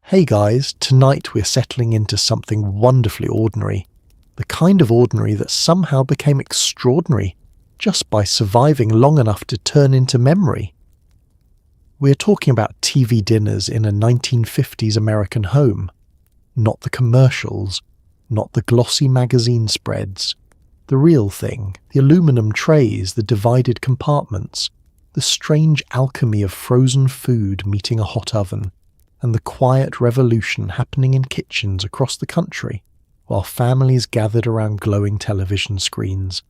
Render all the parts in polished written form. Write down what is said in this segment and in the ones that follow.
Hey guys, tonight we're settling into something wonderfully ordinary. The kind of ordinary that somehow became extraordinary just by surviving long enough to turn into memory. We're talking about TV dinners in a 1950s American home. Not the commercials, not the glossy magazine spreads. The real thing, the aluminum trays, the divided compartments, the strange alchemy of frozen food meeting a hot oven, and the quiet revolution happening in kitchens across the country, while families gathered around glowing television screens.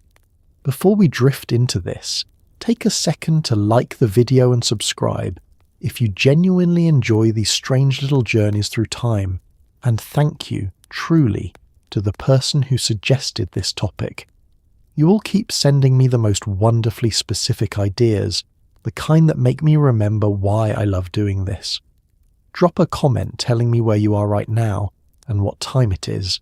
Before we drift into this, take a second to like the video and subscribe if you genuinely enjoy these strange little journeys through time, and thank you, truly, to the person who suggested this topic. You all keep sending me the most wonderfully specific ideas, the kind that make me remember why I love doing this. Drop a comment telling me where you are right now and what time it is.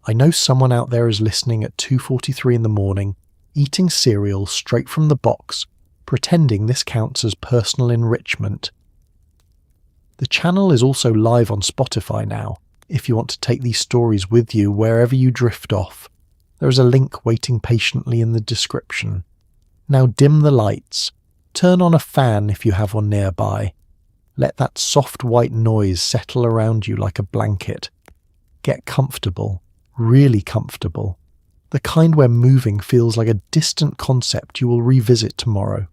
I know someone out there is listening at 2:43 in the morning, eating cereal straight from the box, pretending this counts as personal enrichment. The channel is also live on Spotify now, if you want to take these stories with you wherever you drift off. There is a link waiting patiently in the description. Now dim the lights, turn on a fan if you have one nearby. Let that soft white noise settle around you like a blanket. Get comfortable, really comfortable. The kind where moving feels like a distant concept you will revisit tomorrow.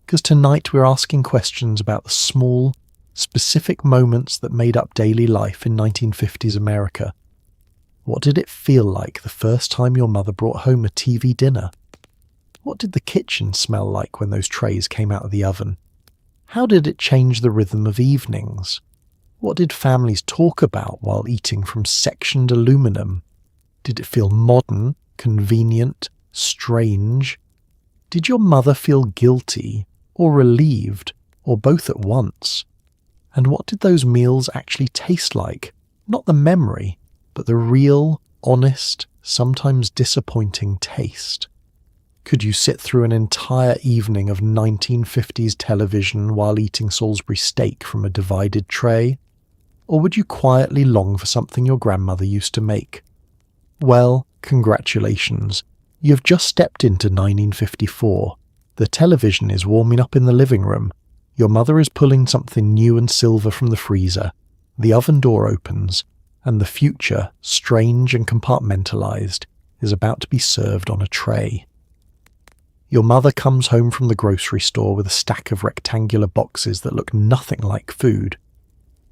Because tonight we're asking questions about the small, specific moments that made up daily life in 1950s America. What did it feel like the first time your mother brought home a TV dinner? What did the kitchen smell like when those trays came out of the oven? How did it change the rhythm of evenings? What did families talk about while eating from sectioned aluminum? Did it feel modern, convenient, strange? Did your mother feel guilty, or relieved, or both at once? And what did those meals actually taste like? Not the memory, but the real, honest, sometimes disappointing taste. Could you sit through an entire evening of 1950s television while eating Salisbury steak from a divided tray? Or would you quietly long for something your grandmother used to make? Well, congratulations. You've just stepped into 1954. The television is warming up in the living room. Your mother is pulling something new and silver from the freezer. The oven door opens, and the future, strange and compartmentalized, is about to be served on a tray. Your mother comes home from the grocery store with a stack of rectangular boxes that look nothing like food.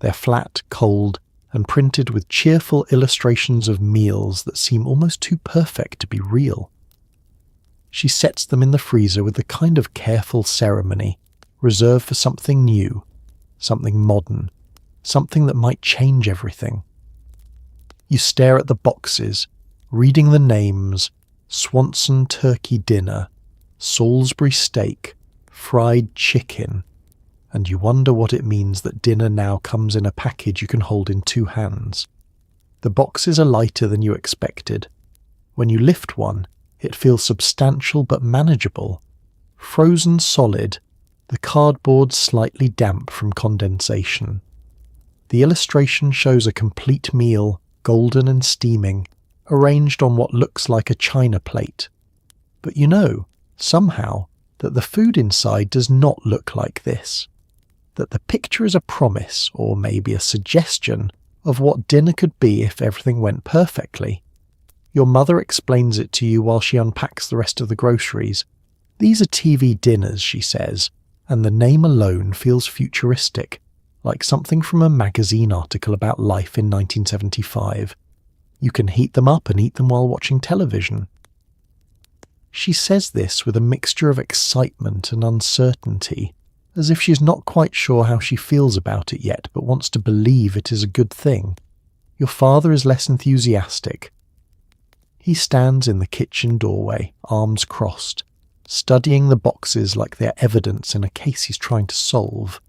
They're flat, cold, and printed with cheerful illustrations of meals that seem almost too perfect to be real. She sets them in the freezer with the kind of careful ceremony reserved for something new, something modern, something that might change everything. You stare at the boxes, reading the names: Swanson turkey dinner, Salisbury steak, fried chicken, and you wonder what it means that dinner now comes in a package you can hold in two hands. The boxes are lighter than you expected. When you lift one, it feels substantial but manageable. Frozen solid, the cardboard slightly damp from condensation. The illustration shows a complete meal, golden and steaming, arranged on what looks like a china plate. But you know, somehow, that the food inside does not look like this. That the picture is a promise, or maybe a suggestion, of what dinner could be if everything went perfectly. Your mother explains it to you while she unpacks the rest of the groceries. These are TV dinners, she says, and the name alone feels futuristic, like something from a magazine article about life in 1975. You can heat them up and eat them while watching television. She says this with a mixture of excitement and uncertainty, as if she's not quite sure how she feels about it yet, but wants to believe it is a good thing. Your father is less enthusiastic. He stands in the kitchen doorway, arms crossed, studying the boxes like they're evidence in a case he's trying to solve.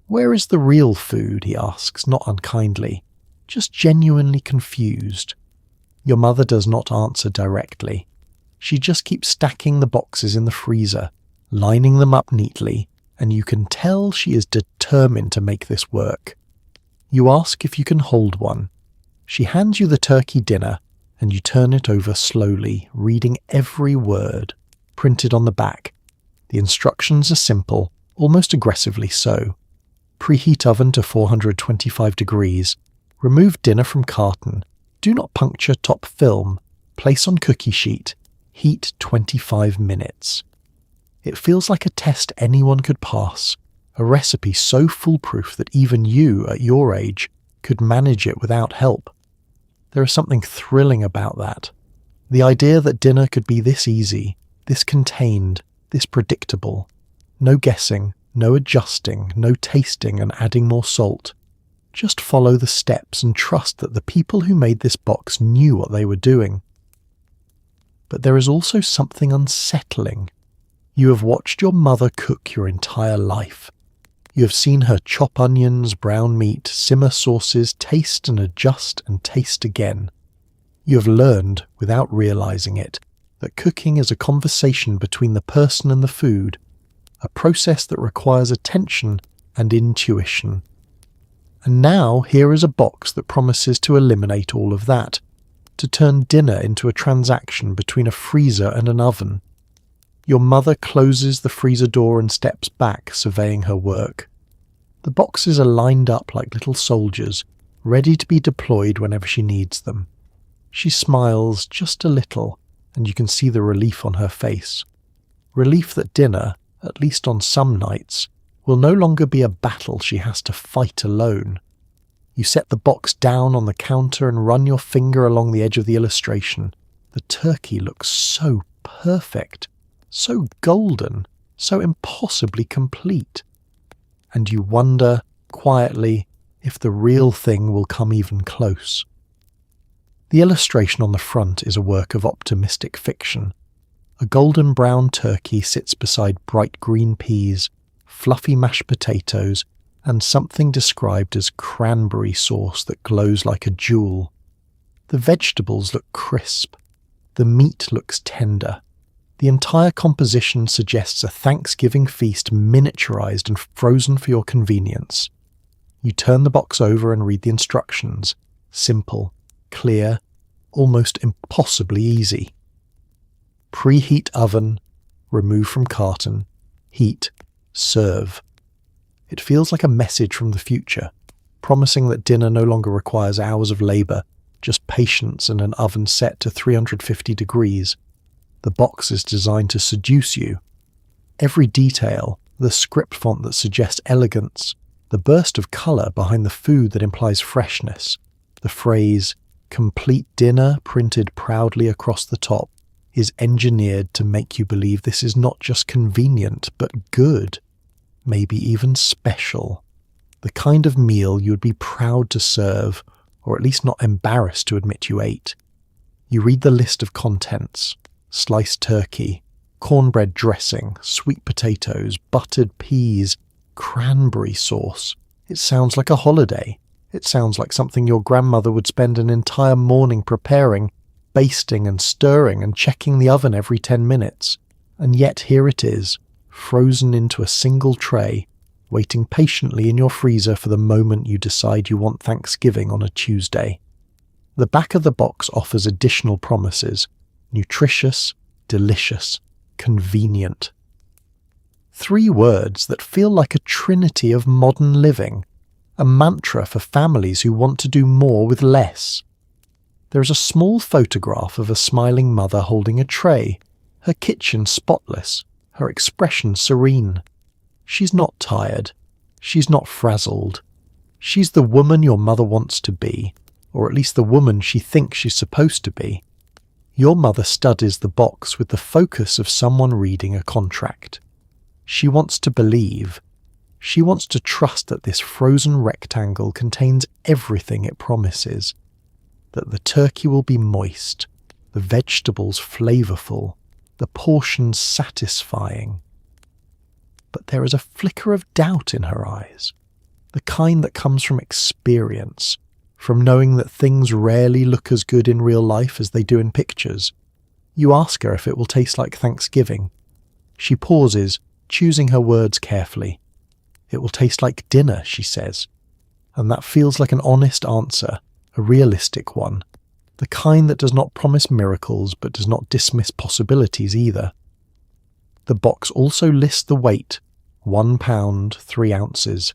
Where is the real food, he asks, not unkindly, just genuinely confused. Your mother does not answer directly. She just keeps stacking the boxes in the freezer, lining them up neatly, and you can tell she is determined to make this work. You ask if you can hold one. She hands you the turkey dinner, and you turn it over slowly, reading every word printed on the back. The instructions are simple, almost aggressively so. Preheat oven to 425 degrees. Remove dinner from carton. Do not puncture top film. Place on cookie sheet. Heat 25 minutes. It feels like a test anyone could pass, a recipe so foolproof that even you, at your age, could manage it without help. There is something thrilling about that. The idea that dinner could be this easy, this contained, this predictable. No guessing, no adjusting, no tasting and adding more salt. Just follow the steps and trust that the people who made this box knew what they were doing. But there is also something unsettling. You have watched your mother cook your entire life. You have seen her chop onions, brown meat, simmer sauces, taste and adjust and taste again. You have learned, without realizing it, that cooking is a conversation between the person and the food, a process that requires attention and intuition. And now here is a box that promises to eliminate all of that, to turn dinner into a transaction between a freezer and an oven. Your mother closes the freezer door and steps back, surveying her work. The boxes are lined up like little soldiers, ready to be deployed whenever she needs them. She smiles just a little, and you can see the relief on her face. Relief that dinner, at least on some nights, will no longer be a battle she has to fight alone. You set the box down on the counter and run your finger along the edge of the illustration. The turkey looks so perfect, so golden, so impossibly complete. And you wonder, quietly, if the real thing will come even close. The illustration on the front is a work of optimistic fiction. A golden brown turkey sits beside bright green peas, fluffy mashed potatoes, and something described as cranberry sauce that glows like a jewel. The vegetables look crisp. The meat looks tender. The entire composition suggests a Thanksgiving feast miniaturized and frozen for your convenience. You turn the box over and read the instructions. Simple, clear, almost impossibly easy. Preheat oven, remove from carton, heat, serve. It feels like a message from the future, promising that dinner no longer requires hours of labor, just patience and an oven set to 350 degrees. The box is designed to seduce you. Every detail, the script font that suggests elegance, the burst of color behind the food that implies freshness, the phrase, "complete dinner" printed proudly across the top, is engineered to make you believe this is not just convenient, but good, maybe even special. The kind of meal you would be proud to serve, or at least not embarrassed to admit you ate. You read the list of contents: sliced turkey, cornbread dressing, sweet potatoes, buttered peas, cranberry sauce. It sounds like a holiday. It sounds like something your grandmother would spend an entire morning preparing, basting and stirring and checking the oven every 10 minutes. And yet here it is, frozen into a single tray, waiting patiently in your freezer for the moment you decide you want Thanksgiving on a Tuesday. The back of the box offers additional promises: nutritious, delicious, convenient. 3 words that feel like a trinity of modern living, a mantra for families who want to do more with less. There is a small photograph of a smiling mother holding a tray, her kitchen spotless, her expression serene. She's not tired. She's not frazzled. She's the woman your mother wants to be, or at least the woman she thinks she's supposed to be. Your mother studies the box with the focus of someone reading a contract. She wants to believe. She wants to trust that this frozen rectangle contains everything it promises. That the turkey will be moist, the vegetables flavorful, the portions satisfying. But there is a flicker of doubt in her eyes, the kind that comes from experience, from knowing that things rarely look as good in real life as they do in pictures. You ask her if it will taste like Thanksgiving. She pauses, choosing her words carefully. "It will taste like dinner," she says. and that feels like an honest answer, a realistic one, the kind that does not promise miracles but does not dismiss possibilities either. The box also lists the weight, 1 pound, 3 ounces.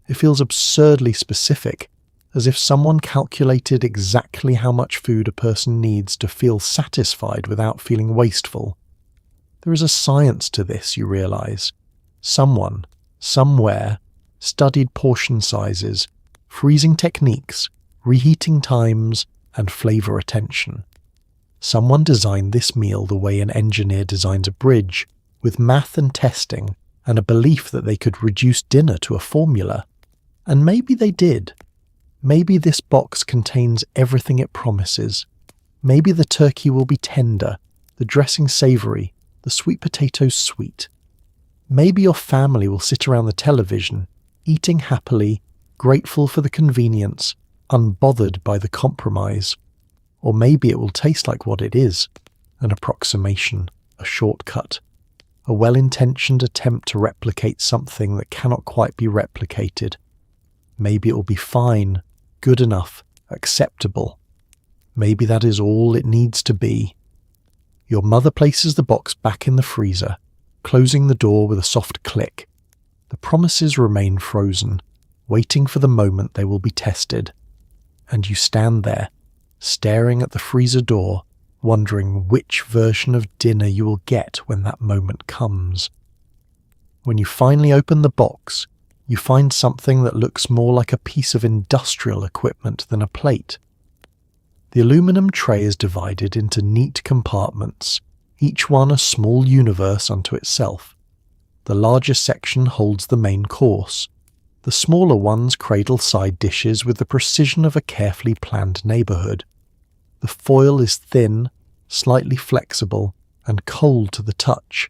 It feels absurdly specific, as if someone calculated exactly how much food a person needs to feel satisfied without feeling wasteful. There is a science to this, you realise. Someone, somewhere, studied portion sizes, freezing techniques, reheating times, and flavour attention. Someone designed this meal the way an engineer designs a bridge, with math and testing, and a belief that they could reduce dinner to a formula. And maybe they did. Maybe this box contains everything it promises. Maybe the turkey will be tender, the dressing savoury, the sweet potatoes sweet. Maybe your family will sit around the television, eating happily, grateful for the convenience, unbothered by the compromise. Or maybe it will taste like what it is, an approximation, a shortcut, a well-intentioned attempt to replicate something that cannot quite be replicated. Maybe it will be fine, good enough, acceptable. Maybe that is all it needs to be. Your mother places the box back in the freezer, closing the door with a soft click. The promises remain frozen, waiting for the moment they will be tested. And you stand there, staring at the freezer door, wondering which version of dinner you will get when that moment comes. When you finally open the box, you find something that looks more like a piece of industrial equipment than a plate. The aluminum tray is divided into neat compartments, each one a small universe unto itself. The larger section holds the main course. The smaller ones cradle side dishes with the precision of a carefully planned neighbourhood. The foil is thin, slightly flexible, and cold to the touch,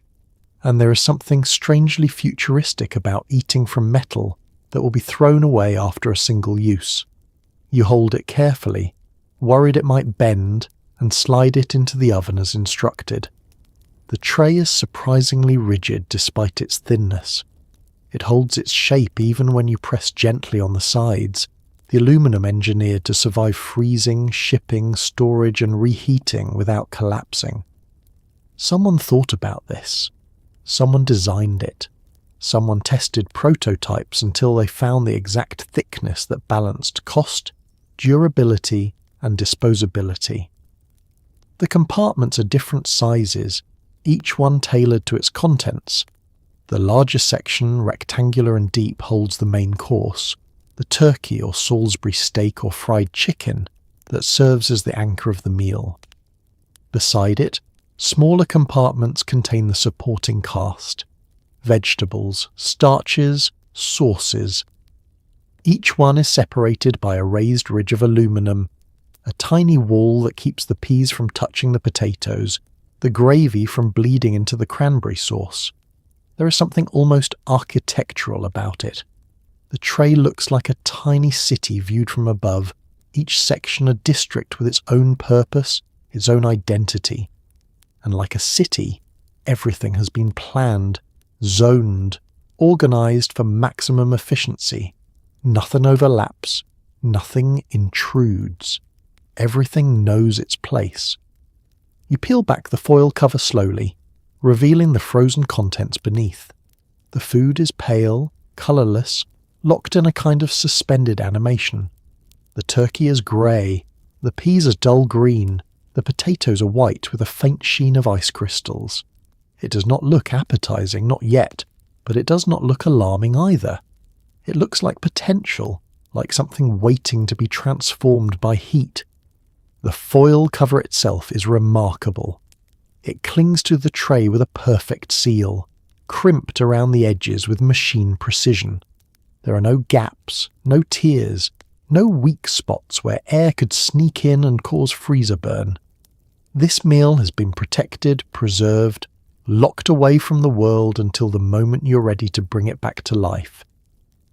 and there is something strangely futuristic about eating from metal that will be thrown away after a single use. You hold it carefully, worried it might bend, and slide it into the oven as instructed. The tray is surprisingly rigid despite its thinness. It holds its shape even when you press gently on the sides, the aluminum engineered to survive freezing, shipping, storage and reheating without collapsing. Someone thought about this. Someone designed it. Someone tested prototypes until they found the exact thickness that balanced cost, durability, and disposability. The compartments are different sizes, each one tailored to its contents. The larger section, rectangular and deep, holds the main course, the turkey or Salisbury steak or fried chicken that serves as the anchor of the meal. Beside it, smaller compartments contain the supporting cast, vegetables, starches, sauces. Each one is separated by a raised ridge of aluminum, a tiny wall that keeps the peas from touching the potatoes, the gravy from bleeding into the cranberry sauce. There is something almost architectural about it. The tray looks like a tiny city viewed from above, each section a district with its own purpose, its own identity. And like a city, everything has been planned, zoned, organised for maximum efficiency. Nothing overlaps, nothing intrudes. Everything knows its place. You peel back the foil cover slowly, revealing the frozen contents beneath. The food is pale, colourless, locked in a kind of suspended animation. The turkey is grey, the peas are dull green, the potatoes are white with a faint sheen of ice crystals. It does not look appetising, not yet, but it does not look alarming either. It looks like potential, like something waiting to be transformed by heat. The foil cover itself is remarkable. It clings to the tray with a perfect seal, crimped around the edges with machine precision. There are no gaps, no tears, no weak spots where air could sneak in and cause freezer burn. This meal has been protected, preserved, locked away from the world until the moment you're ready to bring it back to life.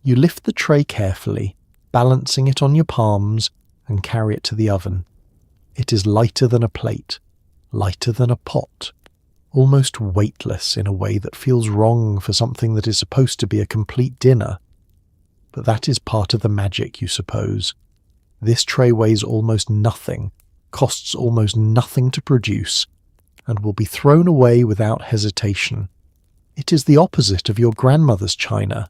You lift the tray carefully, balancing it on your palms, and carry it to the oven. It is lighter than a plate, lighter than a pot, almost weightless in a way that feels wrong for something that is supposed to be a complete dinner. But that is part of the magic, you suppose. This tray weighs almost nothing, costs almost nothing to produce, and will be thrown away without hesitation. It is the opposite of your grandmother's china,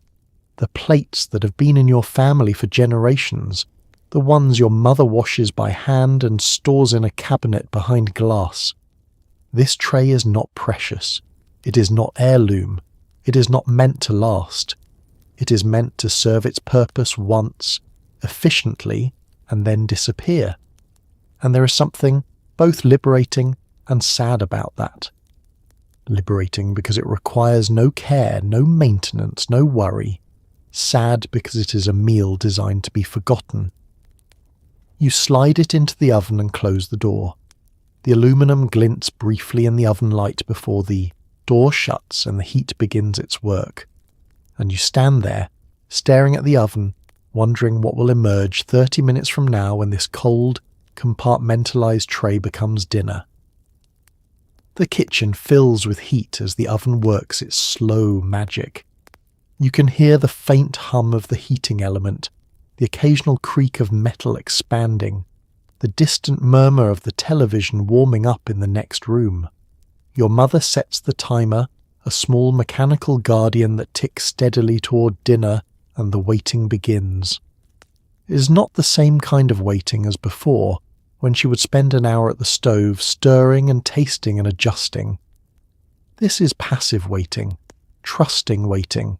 the plates that have been in your family for generations, the ones your mother washes by hand and stores in a cabinet behind glass. This tray is not precious. It is not heirloom. It is not meant to last. It is meant to serve its purpose once, efficiently, and then disappear. And there is something both liberating and sad about that. Liberating because it requires no care, no maintenance, no worry. Sad because it is a meal designed to be forgotten. You slide it into the oven and close the door. The aluminum glints briefly in the oven light before the door shuts and the heat begins its work. And you stand there, staring at the oven, wondering what will emerge 30 minutes from now when this cold, compartmentalized tray becomes dinner. The kitchen fills with heat as the oven works its slow magic. You can hear the faint hum of the heating element, the occasional creak of metal expanding, the distant murmur of the television warming up in the next room. Your mother sets the timer, a small mechanical guardian that ticks steadily toward dinner, and the waiting begins. It is not the same kind of waiting as before, when she would spend an hour at the stove stirring and tasting and adjusting. This is passive waiting, trusting waiting,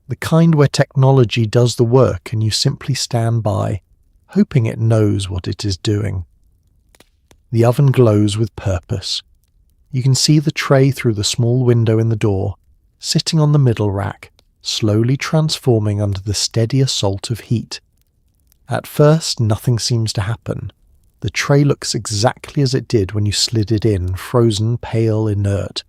the kind where technology does the work and you simply stand by, hoping it knows what it is doing. The oven glows with purpose. You can see the tray through the small window in the door, sitting on the middle rack, slowly transforming under the steady assault of heat. At first, nothing seems to happen. The tray looks exactly as it did when you slid it in, frozen, pale, inert.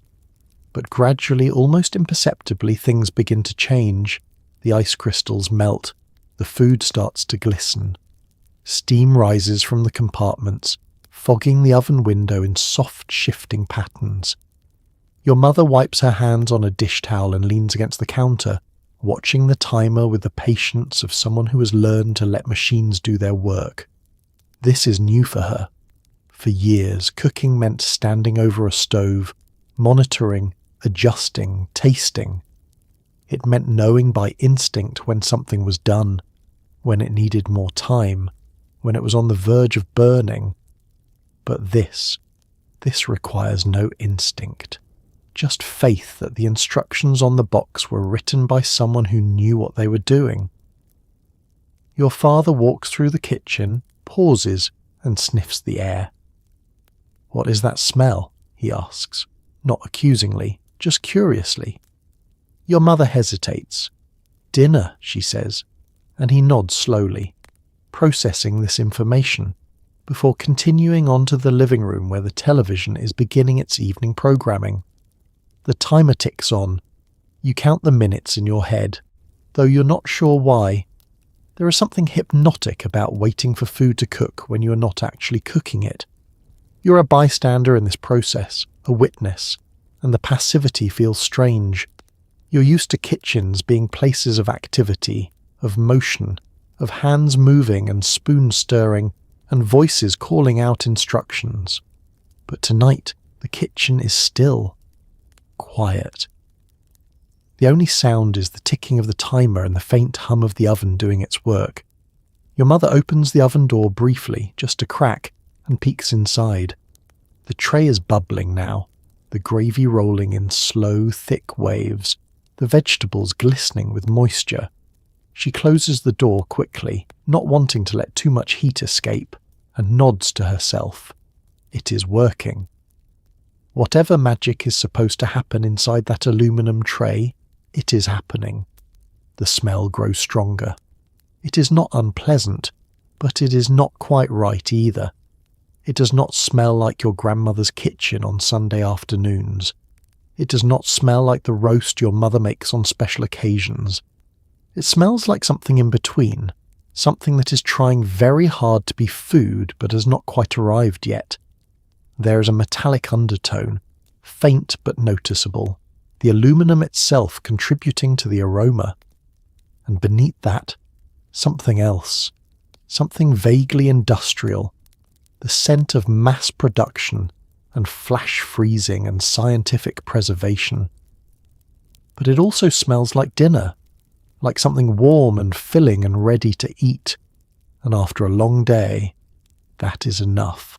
But gradually, almost imperceptibly, things begin to change. The ice crystals melt. The food starts to glisten. Steam rises from the compartments, fogging the oven window in soft, shifting patterns. Your mother wipes her hands on a dish towel and leans against the counter, watching the timer with the patience of someone who has learned to let machines do their work. This is new for her. For years, cooking meant standing over a stove, monitoring, adjusting, tasting. It meant knowing by instinct when something was done, when it needed more time, when it was on the verge of burning. But this requires no instinct, just faith that the instructions on the box were written by someone who knew what they were doing. Your father walks through the kitchen, pauses, and sniffs the air. "What is that smell?" he asks, not accusingly, just curiously. Your mother hesitates. "Dinner," she says, and he nods slowly, processing this information, before continuing on to the living room where the television is beginning its evening programming. The timer ticks on. You count the minutes in your head, though you're not sure why. There is something hypnotic about waiting for food to cook when you are not actually cooking it. You're a bystander in this process, a witness, and the passivity feels strange. You're used to kitchens being places of activity, of motion, of hands moving and spoons stirring, and voices calling out instructions. But tonight, the kitchen is still, quiet. The only sound is the ticking of the timer and the faint hum of the oven doing its work. Your mother opens the oven door briefly, just a crack, and peeks inside. The tray is bubbling now, the gravy rolling in slow, thick waves, the vegetables glistening with moisture. She closes the door quickly, not wanting to let too much heat escape, and nods to herself. It is working. Whatever magic is supposed to happen inside that aluminum tray, it is happening. The smell grows stronger. It is not unpleasant, but it is not quite right either. It does not smell like your grandmother's kitchen on Sunday afternoons. It does not smell like the roast your mother makes on special occasions. It smells like something in between, something that is trying very hard to be food but has not quite arrived yet. There is a metallic undertone, faint but noticeable, the aluminum itself contributing to the aroma. And beneath that, Something else. Something vaguely industrial. The scent of mass production and flash freezing and scientific preservation. But it also smells like dinner, like something warm and filling and ready to eat. And after a long day, that is enough.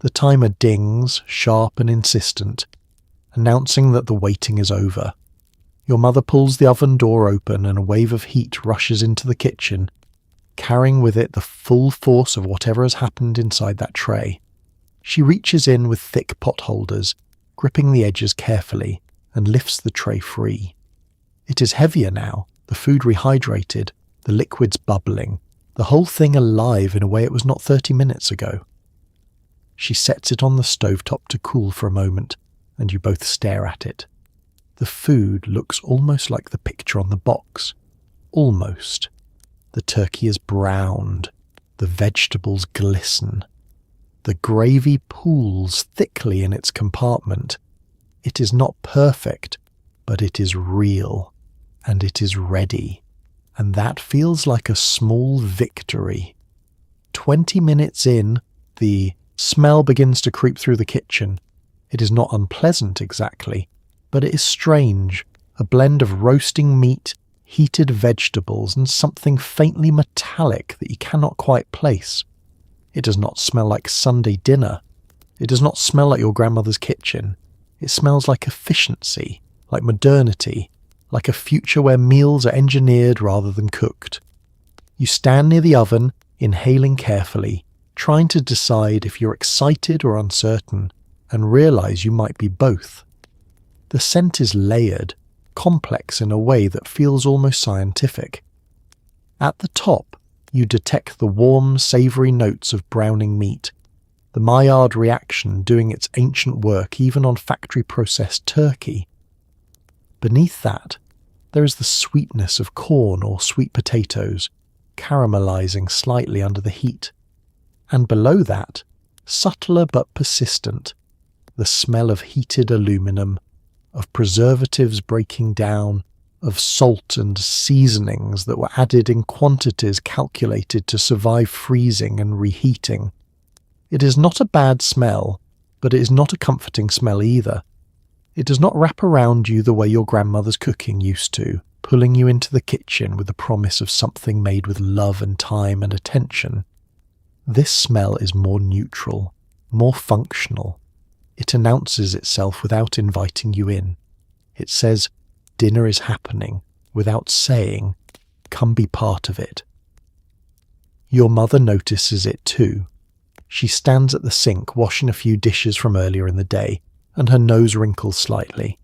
The timer dings, sharp and insistent, announcing that the waiting is over. Your mother pulls the oven door open and a wave of heat rushes into the kitchen, carrying with it the full force of whatever has happened inside that tray. She reaches in with thick pot holders, gripping the edges carefully, and lifts the tray free. It is heavier now, the food rehydrated, the liquids bubbling, the whole thing alive in a way it was not 30 minutes ago. She sets it on the stovetop to cool for a moment, and you both stare at it. The food looks almost like the picture on the box. Almost. The turkey is browned. The vegetables glisten. The gravy pools thickly in its compartment. It is not perfect, but it is real. And it is ready. And that feels like a small victory. 20 minutes in, the smell begins to creep through the kitchen. It is not unpleasant exactly, but it is strange, a blend of roasting meat, heated vegetables, and something faintly metallic that you cannot quite place. It does not smell like Sunday dinner. It does not smell like your grandmother's kitchen. It smells like efficiency, like modernity, like a future where meals are engineered rather than cooked. You stand near the oven, inhaling carefully, trying to decide if you're excited or uncertain, and realize you might be both. The scent is layered, complex in a way that feels almost scientific. At the top, you detect the warm, savoury notes of browning meat, the Maillard reaction doing its ancient work even on factory-processed turkey. Beneath that, there is the sweetness of corn or sweet potatoes, caramelizing slightly under the heat. And below that, subtler but persistent, the smell of heated aluminum, of preservatives breaking down, of salt and seasonings that were added in quantities calculated to survive freezing and reheating. It is not a bad smell, but it is not a comforting smell either. It does not wrap around you the way your grandmother's cooking used to, pulling you into the kitchen with the promise of something made with love and time and attention. This smell is more neutral, more functional. It announces itself without inviting you in. It says, dinner is happening, without saying, come be part of it. Your mother notices it too. She stands at the sink washing a few dishes from earlier in the day, and her nose wrinkles slightly.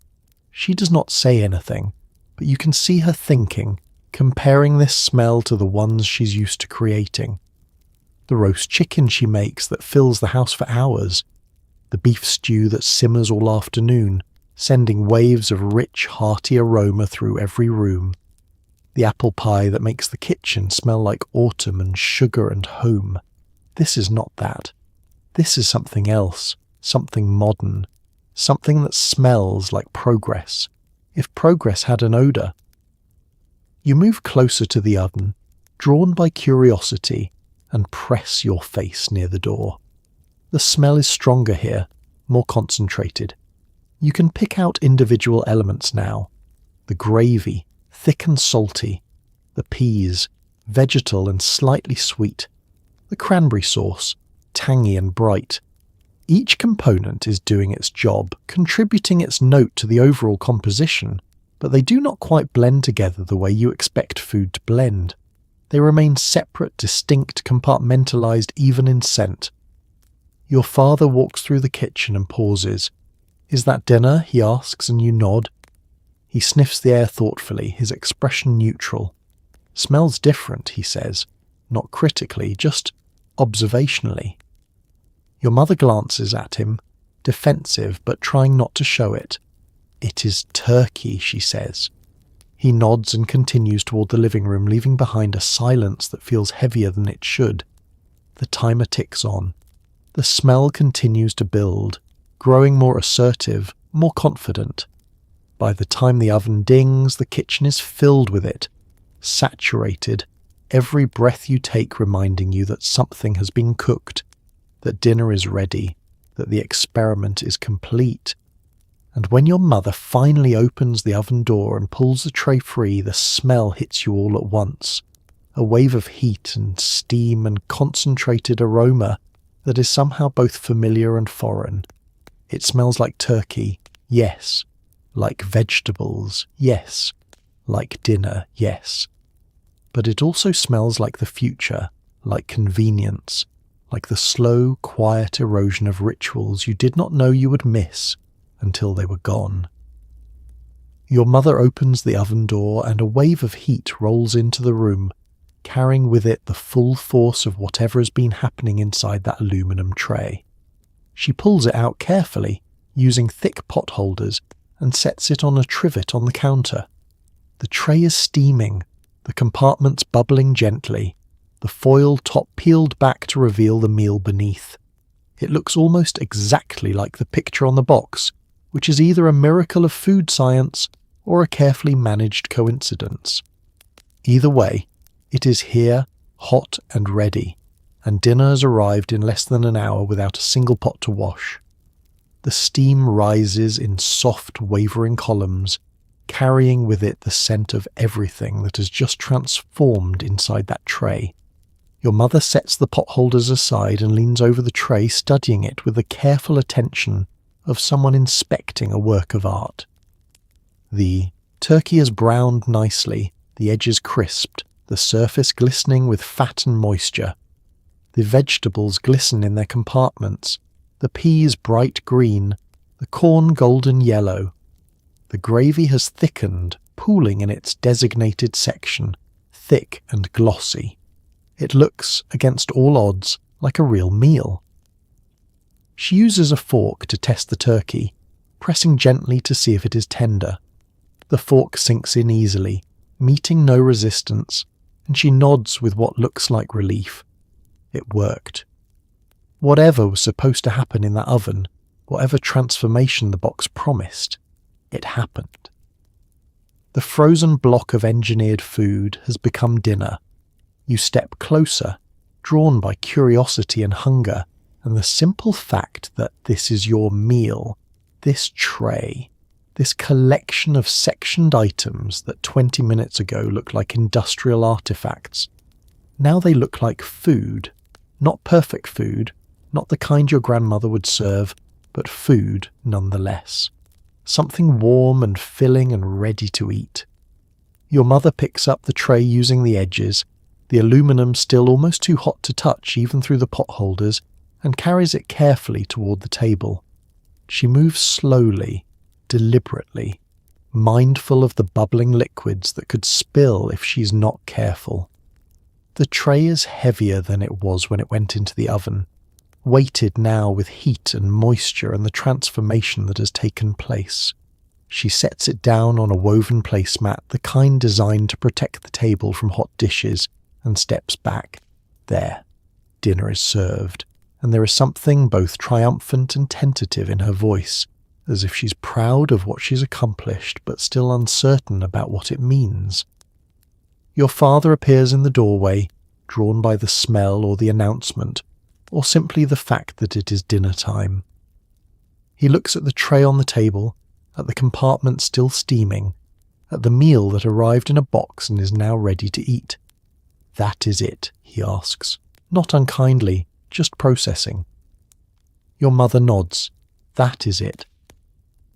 She does not say anything, but you can see her thinking, comparing this smell to the ones she's used to creating. The roast chicken she makes that fills the house for hours, the beef stew that simmers all afternoon, sending waves of rich, hearty aroma through every room, the apple pie that makes the kitchen smell like autumn and sugar and home. This is not that. This is something else, something modern, something that smells like progress, if progress had an odour. You move closer to the oven, drawn by curiosity, and press your face near the door. The smell is stronger here, more concentrated. You can pick out individual elements now. The gravy, thick and salty. The peas, vegetal and slightly sweet. The cranberry sauce, tangy and bright. Each component is doing its job, contributing its note to the overall composition, but they do not quite blend together the way you expect food to blend. They remain separate, distinct, compartmentalized even in scent. Your father walks through the kitchen and pauses. Is that dinner? He asks, and you nod. He sniffs the air thoughtfully, his expression neutral. Smells different, he says, not critically, just observationally. Your mother glances at him, defensive but trying not to show it. It is turkey, she says. He nods and continues toward the living room, leaving behind a silence that feels heavier than it should. The timer ticks on. The smell continues to build, growing more assertive, more confident. By the time the oven dings, the kitchen is filled with it, saturated, every breath you take reminding you that something has been cooked, that dinner is ready, that the experiment is complete. And when your mother finally opens the oven door and pulls the tray free, the smell hits you all at once. A wave of heat and steam and concentrated aroma that is somehow both familiar and foreign. It smells like turkey, yes. Like vegetables, yes. Like dinner, yes. But it also smells like the future, like convenience, like the slow, quiet erosion of rituals you did not know you would miss until they were gone. Your mother opens the oven door and a wave of heat rolls into the room, carrying with it the full force of whatever has been happening inside that aluminum tray. She pulls it out carefully, using thick pot holders, and sets it on a trivet on the counter. The tray is steaming, the compartments bubbling gently, the foil top peeled back to reveal the meal beneath. It looks almost exactly like the picture on the box, which is either a miracle of food science or a carefully managed coincidence. Either way, it is here, hot and ready, and dinner has arrived in less than an hour without a single pot to wash. The steam rises in soft, wavering columns, carrying with it the scent of everything that has just transformed inside that tray. Your mother sets the pot holders aside and leans over the tray, studying it with the careful attention of someone inspecting a work of art. The turkey has browned nicely, the edges crisped, the surface glistening with fat and moisture. The vegetables glisten in their compartments, the peas bright green, the corn golden yellow. The gravy has thickened, pooling in its designated section, thick and glossy. It looks, against all odds, like a real meal. She uses a fork to test the turkey, pressing gently to see if it is tender. The fork sinks in easily, meeting no resistance, and she nods with what looks like relief. It worked. Whatever was supposed to happen in that oven, whatever transformation the box promised, it happened. The frozen block of engineered food has become dinner. You step closer, drawn by curiosity and hunger, and the simple fact that this is your meal, this tray, this collection of sectioned items that 20 minutes ago looked like industrial artifacts. Now they look like food, not perfect food, not the kind your grandmother would serve, but food nonetheless. Something warm and filling and ready to eat. Your mother picks up the tray using the edges, the aluminum still almost too hot to touch even through the pot holders, and carries it carefully toward the table. She moves slowly, deliberately, mindful of the bubbling liquids that could spill if she's not careful. The tray is heavier than it was when it went into the oven, weighted now with heat and moisture and the transformation that has taken place. She sets it down on a woven placemat, the kind designed to protect the table from hot dishes, and steps back. There, dinner is served, and there is something both triumphant and tentative in her voice, as if she's proud of what she's accomplished but still uncertain about what it means. Your father appears in the doorway, drawn by the smell or the announcement, or simply the fact that it is dinner time. He looks at the tray on the table, at the compartment still steaming, at the meal that arrived in a box and is now ready to eat. "That is it?" he asks, not unkindly, just processing. Your mother nods. "That is it."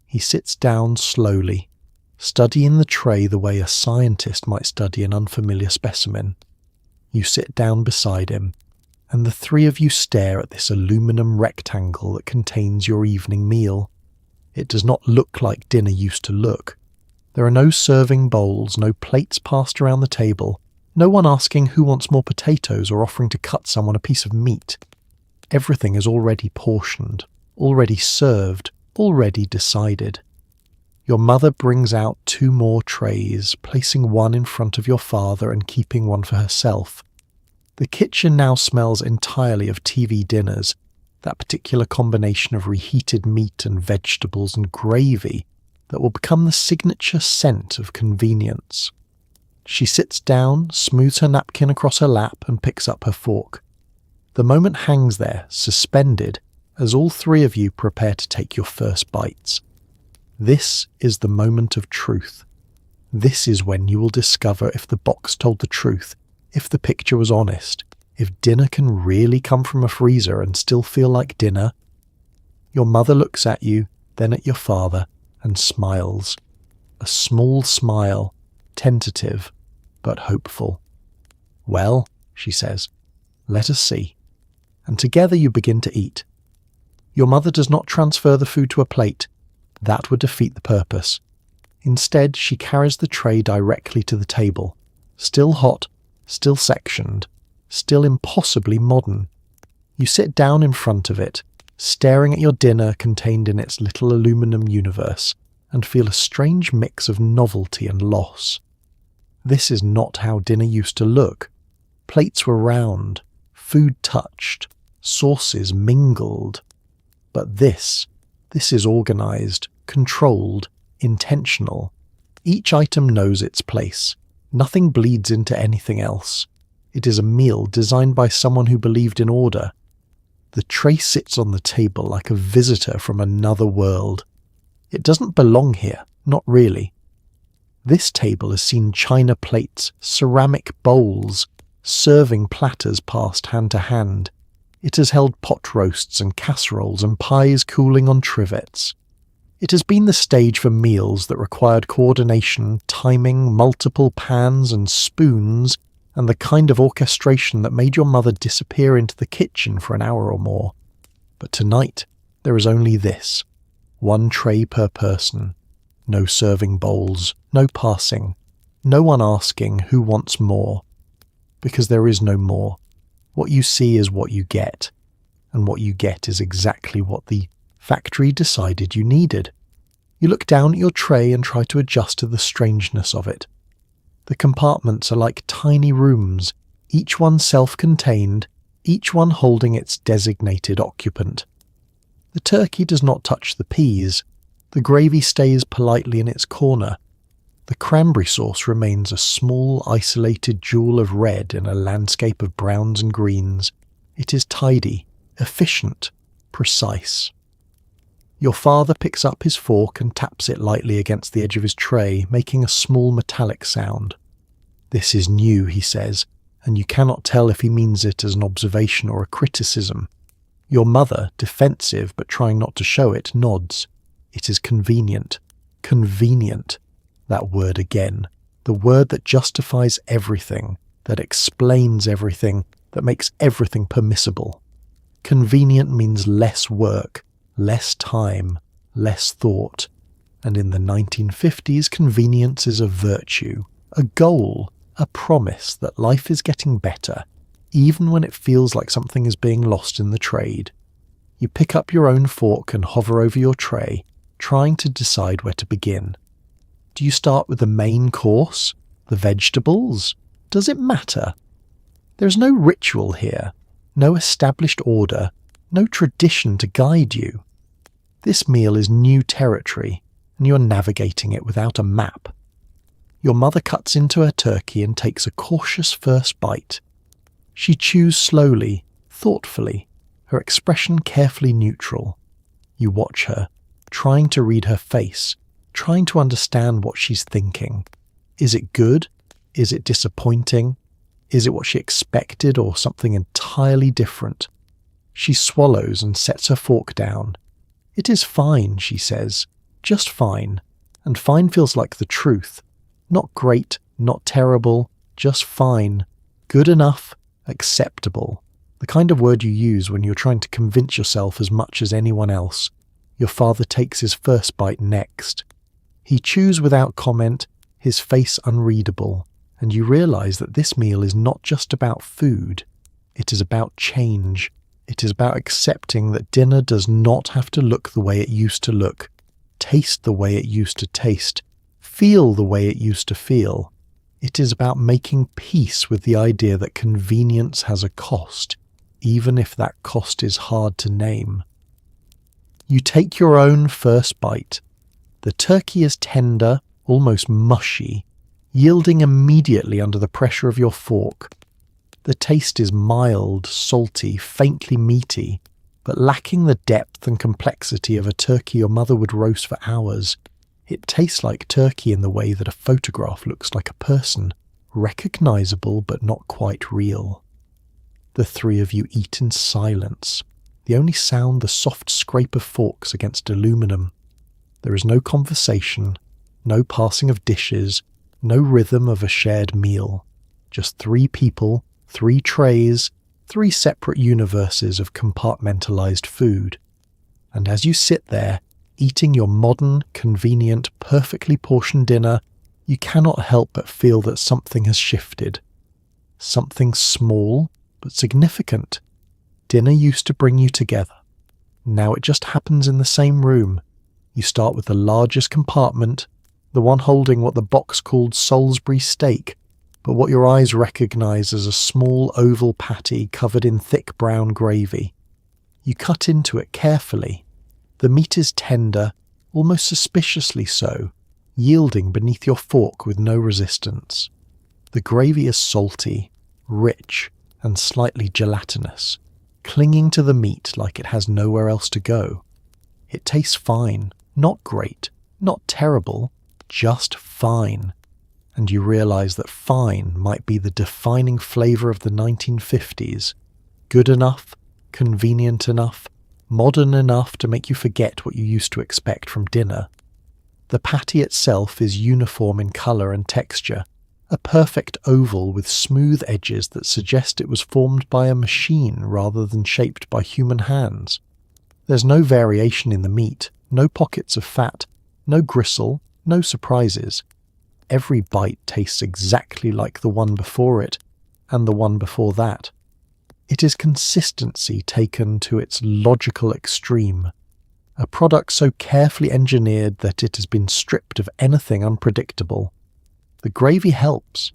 He sits down slowly, studying the tray the way a scientist might study an unfamiliar specimen. You sit down beside him, and the three of you stare at this aluminum rectangle that contains your evening meal. It does not look like dinner used to look. There are no serving bowls, no plates passed around the table, no one asking who wants more potatoes or offering to cut someone a piece of meat. Everything is already portioned, already served, already decided. Your mother brings out 2 more trays, placing one in front of your father and keeping one for herself. The kitchen now smells entirely of TV dinners, that particular combination of reheated meat and vegetables and gravy that will become the signature scent of convenience. She sits down, smooths her napkin across her lap, and picks up her fork. The moment hangs there, suspended, as all three of you prepare to take your first bites. This is the moment of truth. This is when you will discover if the box told the truth, if the picture was honest, if dinner can really come from a freezer and still feel like dinner. Your mother looks at you, then at your father, and smiles. A small smile, tentative, but hopeful. "Well," she says, "let us see." And together you begin to eat. Your mother does not transfer the food to a plate. That would defeat the purpose. Instead, she carries the tray directly to the table. Still hot, still sectioned, still impossibly modern. You sit down in front of it, staring at your dinner contained in its little aluminum universe, and feel a strange mix of novelty and loss. This is not how dinner used to look. Plates were round, food touched, sauces mingled. But this is organized, controlled, intentional. Each item knows its place. Nothing bleeds into anything else. It is a meal designed by someone who believed in order. The tray sits on the table like a visitor from another world. It doesn't belong here, not really. This table has seen china plates, ceramic bowls, serving platters passed hand to hand. It has held pot roasts and casseroles and pies cooling on trivets. It has been the stage for meals that required coordination, timing, multiple pans and spoons, and the kind of orchestration that made your mother disappear into the kitchen for an hour or more. But tonight, there is only this. One tray per person. No serving bowls, no passing, no one asking who wants more. Because there is no more. What you see is what you get, and what you get is exactly what the factory decided you needed. You look down at your tray and try to adjust to the strangeness of it. The compartments are like tiny rooms, each one self-contained, each one holding its designated occupant. The turkey does not touch the peas. The gravy stays politely in its corner. The cranberry sauce remains a small, isolated jewel of red in a landscape of browns and greens. It is tidy, efficient, precise. Your father picks up his fork and taps it lightly against the edge of his tray, making a small metallic sound. "This is new," he says, and you cannot tell if he means it as an observation or a criticism. Your mother, defensive but trying not to show it, nods. It is convenient. Convenient. That word again. The word that justifies everything, that explains everything, that makes everything permissible. Convenient means less work, less time, less thought. And in the 1950s, convenience is a virtue, a goal, a promise that life is getting better, even when it feels like something is being lost in the trade. You pick up your own fork and hover over your tray, trying to decide where to begin. Do you start with the main course? The vegetables? Does it matter? There's no ritual here, no established order, no tradition to guide you. This meal is new territory, and you are navigating it without a map. Your mother cuts into her turkey and takes a cautious first bite. She chews slowly, thoughtfully, her expression carefully neutral. You watch her, trying to read her face, trying to understand what she's thinking. Is it good? Is it disappointing? Is it what she expected or something entirely different? She swallows and sets her fork down. "It is fine," she says. "Just fine." And fine feels like the truth. Not great, not terrible, just fine. Good enough, acceptable. The kind of word you use when you're trying to convince yourself as much as anyone else. Your father takes his first bite next. He chews without comment, his face unreadable, and you realize that this meal is not just about food. It is about change. It is about accepting that dinner does not have to look the way it used to look, taste the way it used to taste, feel the way it used to feel. It is about making peace with the idea that convenience has a cost, even if that cost is hard to name. You take your own first bite. The turkey is tender, almost mushy. yielding immediately under the pressure of your fork. The taste is mild, salty, faintly meaty, but lacking the depth and complexity of a turkey your mother would roast for hours. It tastes like turkey in the way that a photograph looks like a person, recognizable but not quite real. The three of you eat in silence, the only sound the soft scrape of forks against aluminum. There is no conversation, no passing of dishes, no rhythm of a shared meal. Just three people, three trays, three separate universes of compartmentalized food. And as you sit there, eating your modern, convenient, perfectly portioned dinner, you cannot help but feel that something has shifted. Something small, but significant. Dinner used to bring you together. Now it just happens in the same room. You start with the largest compartment, the one holding what the box called Salisbury steak, but what your eyes recognize as a small oval patty covered in thick brown gravy. You cut into it carefully. The meat is tender, almost suspiciously so, yielding beneath your fork with no resistance. The gravy is salty, rich, and slightly gelatinous, clinging to the meat like it has nowhere else to go. It tastes fine, not great, not terrible, just fine. And you realize that fine might be the defining flavor of the 1950s. Good enough, convenient enough, modern enough to make you forget what you used to expect from dinner. The patty itself is uniform in color and texture, a perfect oval with smooth edges that suggest it was formed by a machine rather than shaped by human hands. There's no variation in the meat, no pockets of fat, no gristle, no surprises. Every bite tastes exactly like the one before it, and the one before that. It is consistency taken to its logical extreme, a product so carefully engineered that it has been stripped of anything unpredictable. The gravy helps.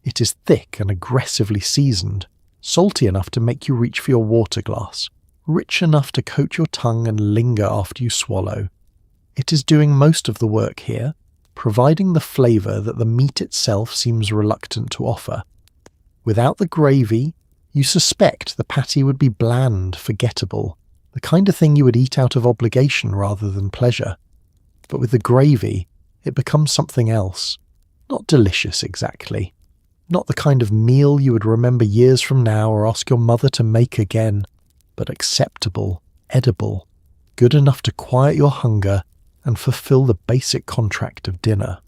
It is thick and aggressively seasoned, salty enough to make you reach for your water glass, rich enough to coat your tongue and linger after you swallow. It is doing most of the work here, providing the flavour that the meat itself seems reluctant to offer. Without the gravy, you suspect the patty would be bland, forgettable, the kind of thing you would eat out of obligation rather than pleasure. But with the gravy, it becomes something else. Not delicious exactly. Not the kind of meal you would remember years from now or ask your mother to make again, but acceptable, edible, good enough to quiet your hunger and fulfill the basic contract of dinner.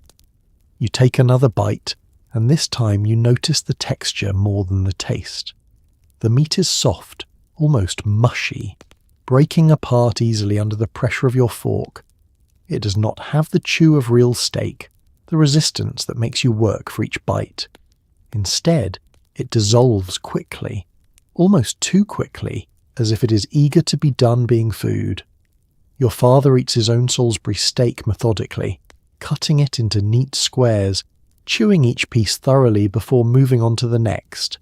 You take another bite, and this time you notice the texture more than the taste. The meat is soft, almost mushy, breaking apart easily under the pressure of your fork. It does not have the chew of real steak, the resistance that makes you work for each bite. Instead, it dissolves quickly, almost too quickly, as if it is eager to be done being food. Your father eats his own Salisbury steak methodically, cutting it into neat squares, chewing each piece thoroughly before moving on to the next.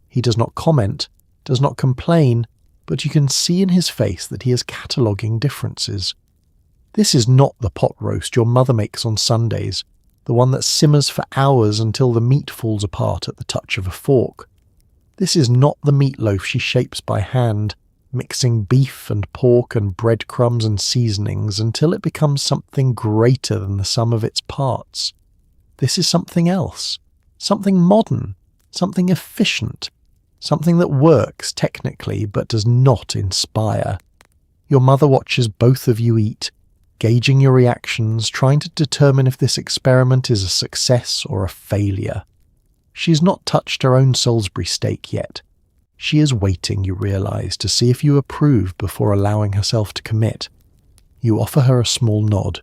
He does not comment, does not complain, but you can see in his face that he is cataloguing differences. This is not the pot roast your mother makes on Sundays, the one that simmers for hours until the meat falls apart at the touch of a fork. This is not the meatloaf she shapes by hand, mixing beef and pork and breadcrumbs and seasonings until it becomes something greater than the sum of its parts. This is something else, something modern, something efficient, something that works technically but does not inspire. Your mother watches both of you eat, gauging your reactions, trying to determine if this experiment is a success or a failure. She's not touched her own Salisbury steak yet. She is waiting, you realise, to see if you approve before allowing herself to commit. You offer her a small nod.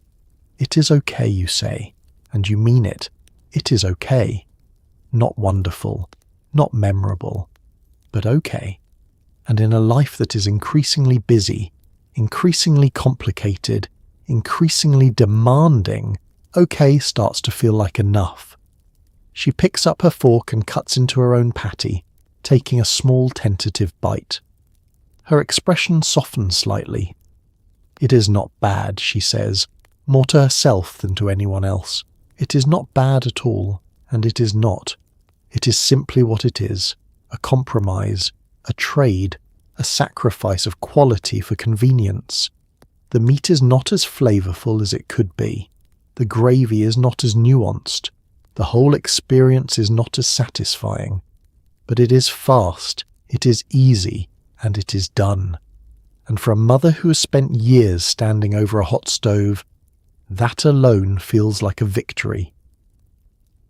It is okay, you say, and you mean it. It is okay. Not wonderful, not memorable, but okay. And in a life that is increasingly busy, increasingly complicated, increasingly demanding, okay starts to feel like enough. She picks up her fork and cuts into her own patty, taking a small tentative bite. Her expression softens slightly. It is not bad, she says, more to herself than to anyone else. It is not bad at all. And it is not. It is simply what it is, a compromise, a trade, a sacrifice of quality for convenience. The meat is not as flavorful as it could be. The gravy is not as nuanced. The whole experience is not as satisfying. But it is fast, it is easy, and it is done. And for a mother who has spent years standing over a hot stove, that alone feels like a victory.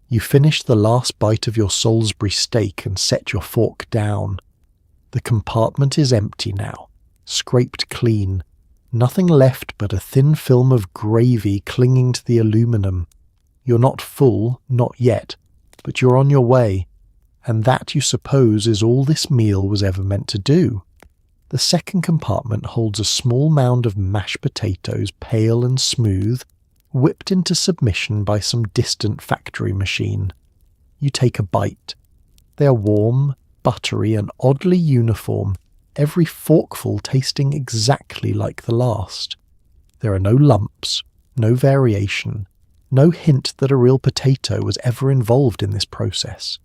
You finish the last bite of your Salisbury steak and set your fork down. The compartment is empty now, scraped clean, nothing left but a thin film of gravy clinging to the aluminum. You're not full, not yet, but you're on your way, and that, you suppose, is all this meal was ever meant to do. The second compartment holds a small mound of mashed potatoes, pale and smooth, whipped into submission by some distant factory machine. You take a bite. They are warm, buttery, and oddly uniform, every forkful tasting exactly like the last. There are no lumps, no variation, no hint that a real potato was ever involved in this process.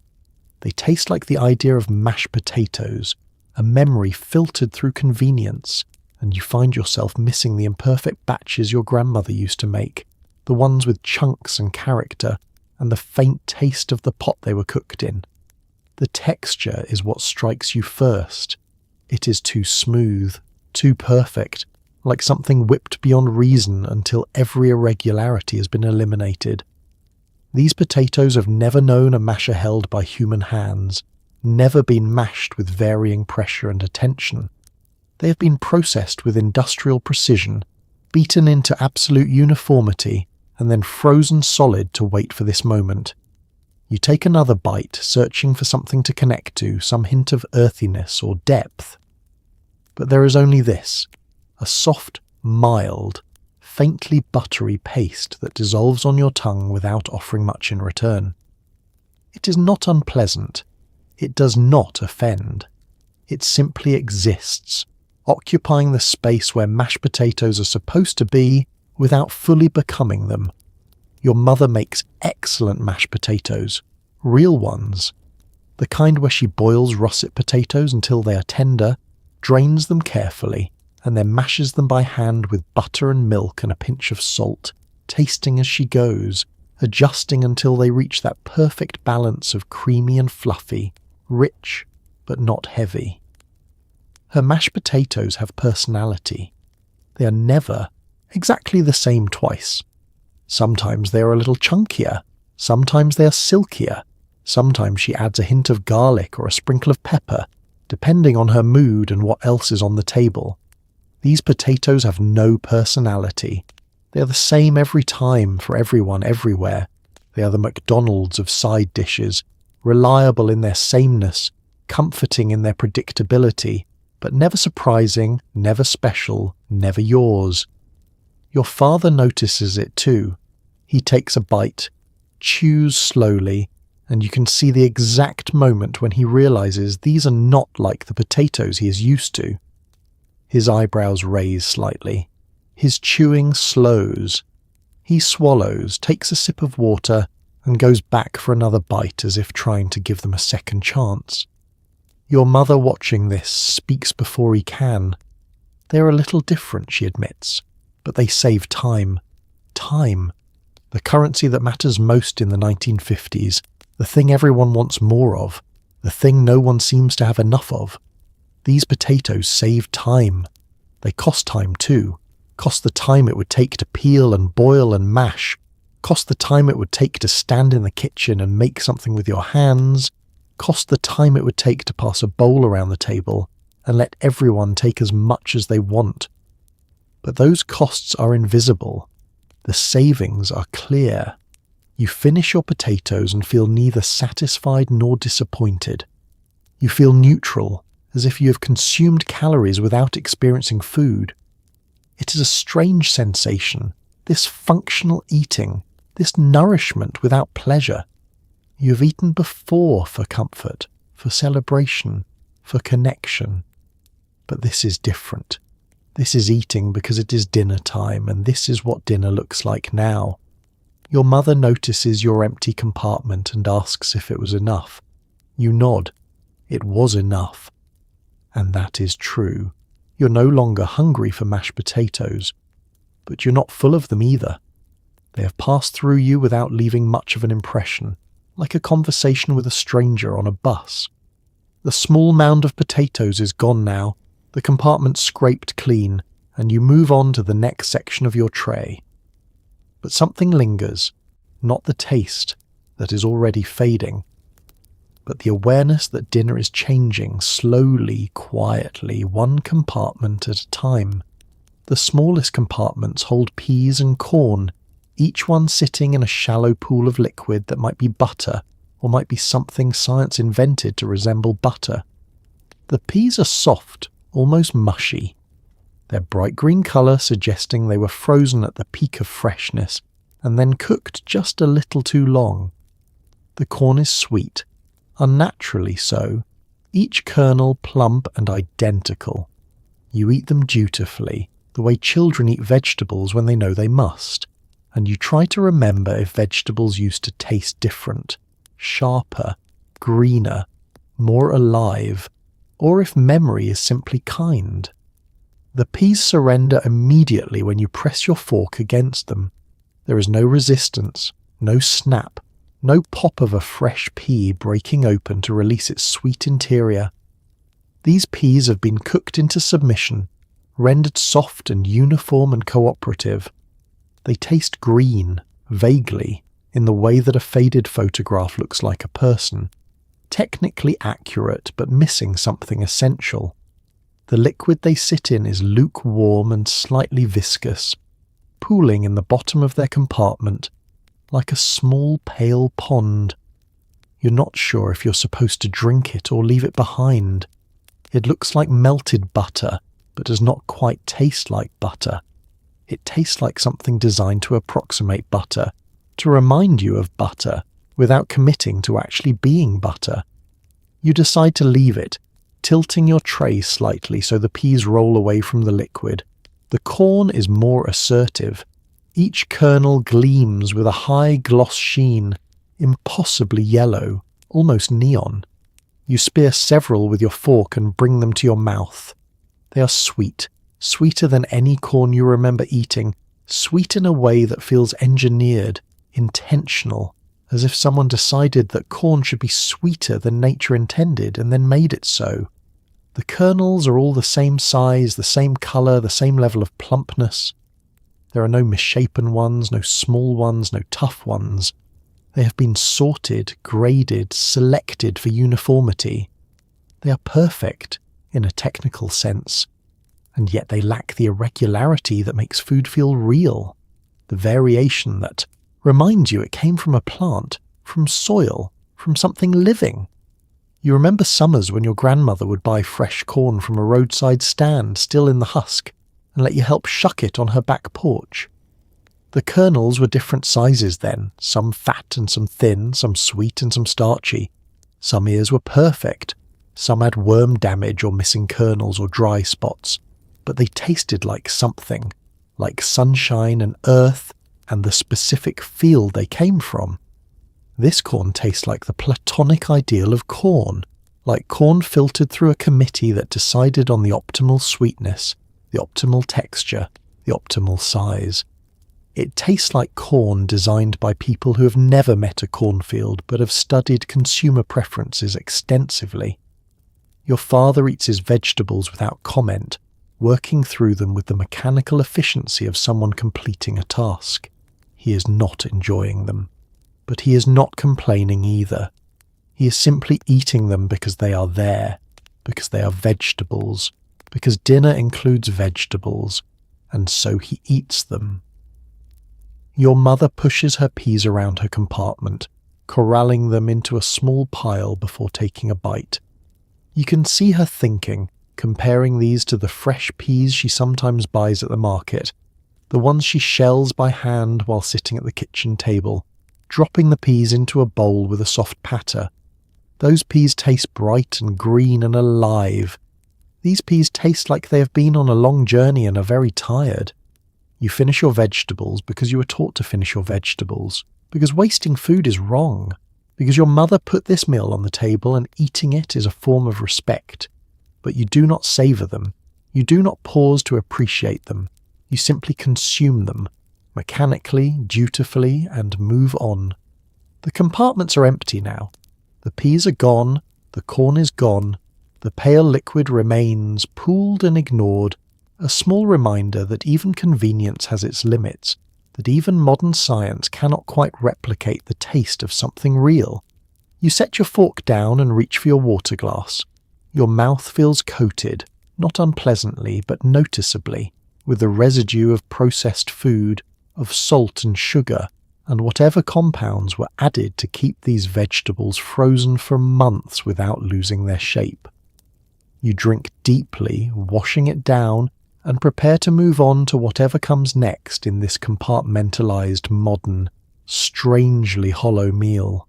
They taste like the idea of mashed potatoes, a memory filtered through convenience, and you find yourself missing the imperfect batches your grandmother used to make, the ones with chunks and character, and the faint taste of the pot they were cooked in. The texture is what strikes you first. It is too smooth, too perfect, like something whipped beyond reason until every irregularity has been eliminated. These potatoes have never known a masher held by human hands, never been mashed with varying pressure and attention. They have been processed with industrial precision, beaten into absolute uniformity, and then frozen solid to wait for this moment. You take another bite, searching for something to connect to, some hint of earthiness or depth. But there is only this, a soft, mild, faintly buttery paste that dissolves on your tongue without offering much in return. It is not unpleasant. It does not offend. It simply exists, occupying the space where mashed potatoes are supposed to be without fully becoming them. Your mother makes excellent mashed potatoes, real ones. The kind where she boils russet potatoes until they are tender, drains them carefully, and then mashes them by hand with butter and milk and a pinch of salt, tasting as she goes, adjusting until they reach that perfect balance of creamy and fluffy, rich but not heavy. Her mashed potatoes have personality. They are never exactly the same twice. Sometimes they are a little chunkier, sometimes they are silkier, sometimes she adds a hint of garlic or a sprinkle of pepper, depending on her mood and what else is on the table. These potatoes have no personality. They are the same every time for everyone everywhere. They are the McDonald's of side dishes, reliable in their sameness, comforting in their predictability, but never surprising, never special, never yours. Your father notices it too. He takes a bite, chews slowly, and you can see the exact moment when he realizes these are not like the potatoes he is used to. His eyebrows raise slightly. His chewing slows. He swallows, takes a sip of water, and goes back for another bite as if trying to give them a second chance. Your mother, watching this, speaks before he can. They are a little different, she admits, but they save time. Time. The currency that matters most in the 1950s, the thing everyone wants more of, the thing no one seems to have enough of. These potatoes save time. They cost time too. Cost the time it would take to peel and boil and mash. Cost the time it would take to stand in the kitchen and make something with your hands. Cost the time it would take to pass a bowl around the table and let everyone take as much as they want. But those costs are invisible. The savings are clear. You finish your potatoes and feel neither satisfied nor disappointed. You feel neutral, as if you have consumed calories without experiencing food. It is a strange sensation, this functional eating, this nourishment without pleasure. You have eaten before for comfort, for celebration, for connection. But this is different. This is eating because it is dinner time, and this is what dinner looks like now. Your mother notices your empty compartment and asks if it was enough. You nod. It was enough. And that is true. You're no longer hungry for mashed potatoes, but you're not full of them either. They have passed through you without leaving much of an impression, like a conversation with a stranger on a bus. The small mound of potatoes is gone now, the compartment scraped clean, and you move on to the next section of your tray. But something lingers, not the taste that is already fading, but the awareness that dinner is changing slowly, quietly, one compartment at a time. The smallest compartments hold peas and corn, each one sitting in a shallow pool of liquid that might be butter or might be something science invented to resemble butter. The peas are soft, almost mushy. Their bright green colour suggesting they were frozen at the peak of freshness and then cooked just a little too long. The corn is sweet, unnaturally so, each kernel plump and identical. You eat them dutifully, the way children eat vegetables when they know they must, and you try to remember if vegetables used to taste different, sharper, greener, more alive, or if memory is simply kind. The peas surrender immediately when you press your fork against them. There is no resistance, no snap, no pop of a fresh pea breaking open to release its sweet interior. These peas have been cooked into submission, rendered soft and uniform and cooperative. They taste green, vaguely, in the way that a faded photograph looks like a person. Technically accurate, but missing something essential. The liquid they sit in is lukewarm and slightly viscous, pooling in the bottom of their compartment, like a small pale pond. You're not sure if you're supposed to drink it or leave it behind. It looks like melted butter, but does not quite taste like butter. It tastes like something designed to approximate butter, to remind you of butter, without committing to actually being butter. You decide to leave it, tilting your tray slightly so the peas roll away from the liquid. The corn is more assertive. Each kernel gleams with a high gloss sheen, impossibly yellow, almost neon. You spear several with your fork and bring them to your mouth. They are sweet, sweeter than any corn you remember eating, sweet in a way that feels engineered, intentional, as if someone decided that corn should be sweeter than nature intended and then made it so. The kernels are all the same size, the same colour, the same level of plumpness. There are no misshapen ones, no small ones, no tough ones. They have been sorted, graded, selected for uniformity. They are perfect, in a technical sense, and yet they lack the irregularity that makes food feel real, the variation that reminds you it came from a plant, from soil, from something living. You remember summers when your grandmother would buy fresh corn from a roadside stand still in the husk and let you help shuck it on her back porch. The kernels were different sizes then, some fat and some thin, some sweet and some starchy. Some ears were perfect, some had worm damage or missing kernels or dry spots, but they tasted like something, like sunshine and earth and the specific field they came from. This corn tastes like the platonic ideal of corn, like corn filtered through a committee that decided on the optimal sweetness, the optimal texture, the optimal size. It tastes like corn designed by people who have never met a cornfield but have studied consumer preferences extensively. Your father eats his vegetables without comment, working through them with the mechanical efficiency of someone completing a task. He is not enjoying them, but he is not complaining either. He is simply eating them because they are there, because they are vegetables, because dinner includes vegetables, and so he eats them. Your mother pushes her peas around her compartment, corralling them into a small pile before taking a bite. You can see her thinking, comparing these to the fresh peas she sometimes buys at the market, the ones she shells by hand while sitting at the kitchen table, dropping the peas into a bowl with a soft patter. Those peas taste bright and green and alive. These peas taste like they have been on a long journey and are very tired. You finish your vegetables because you were taught to finish your vegetables, because wasting food is wrong, because your mother put this meal on the table and eating it is a form of respect. But you do not savour them. You do not pause to appreciate them. You simply consume them, mechanically, dutifully, and move on. The compartments are empty now. The peas are gone, the corn is gone, the pale liquid remains, pooled and ignored, a small reminder that even convenience has its limits, that even modern science cannot quite replicate the taste of something real. You set your fork down and reach for your water glass. Your mouth feels coated, not unpleasantly but noticeably, with the residue of processed food, of salt and sugar, and whatever compounds were added to keep these vegetables frozen for months without losing their shape. You drink deeply, washing it down, and prepare to move on to whatever comes next in this compartmentalized, modern, strangely hollow meal.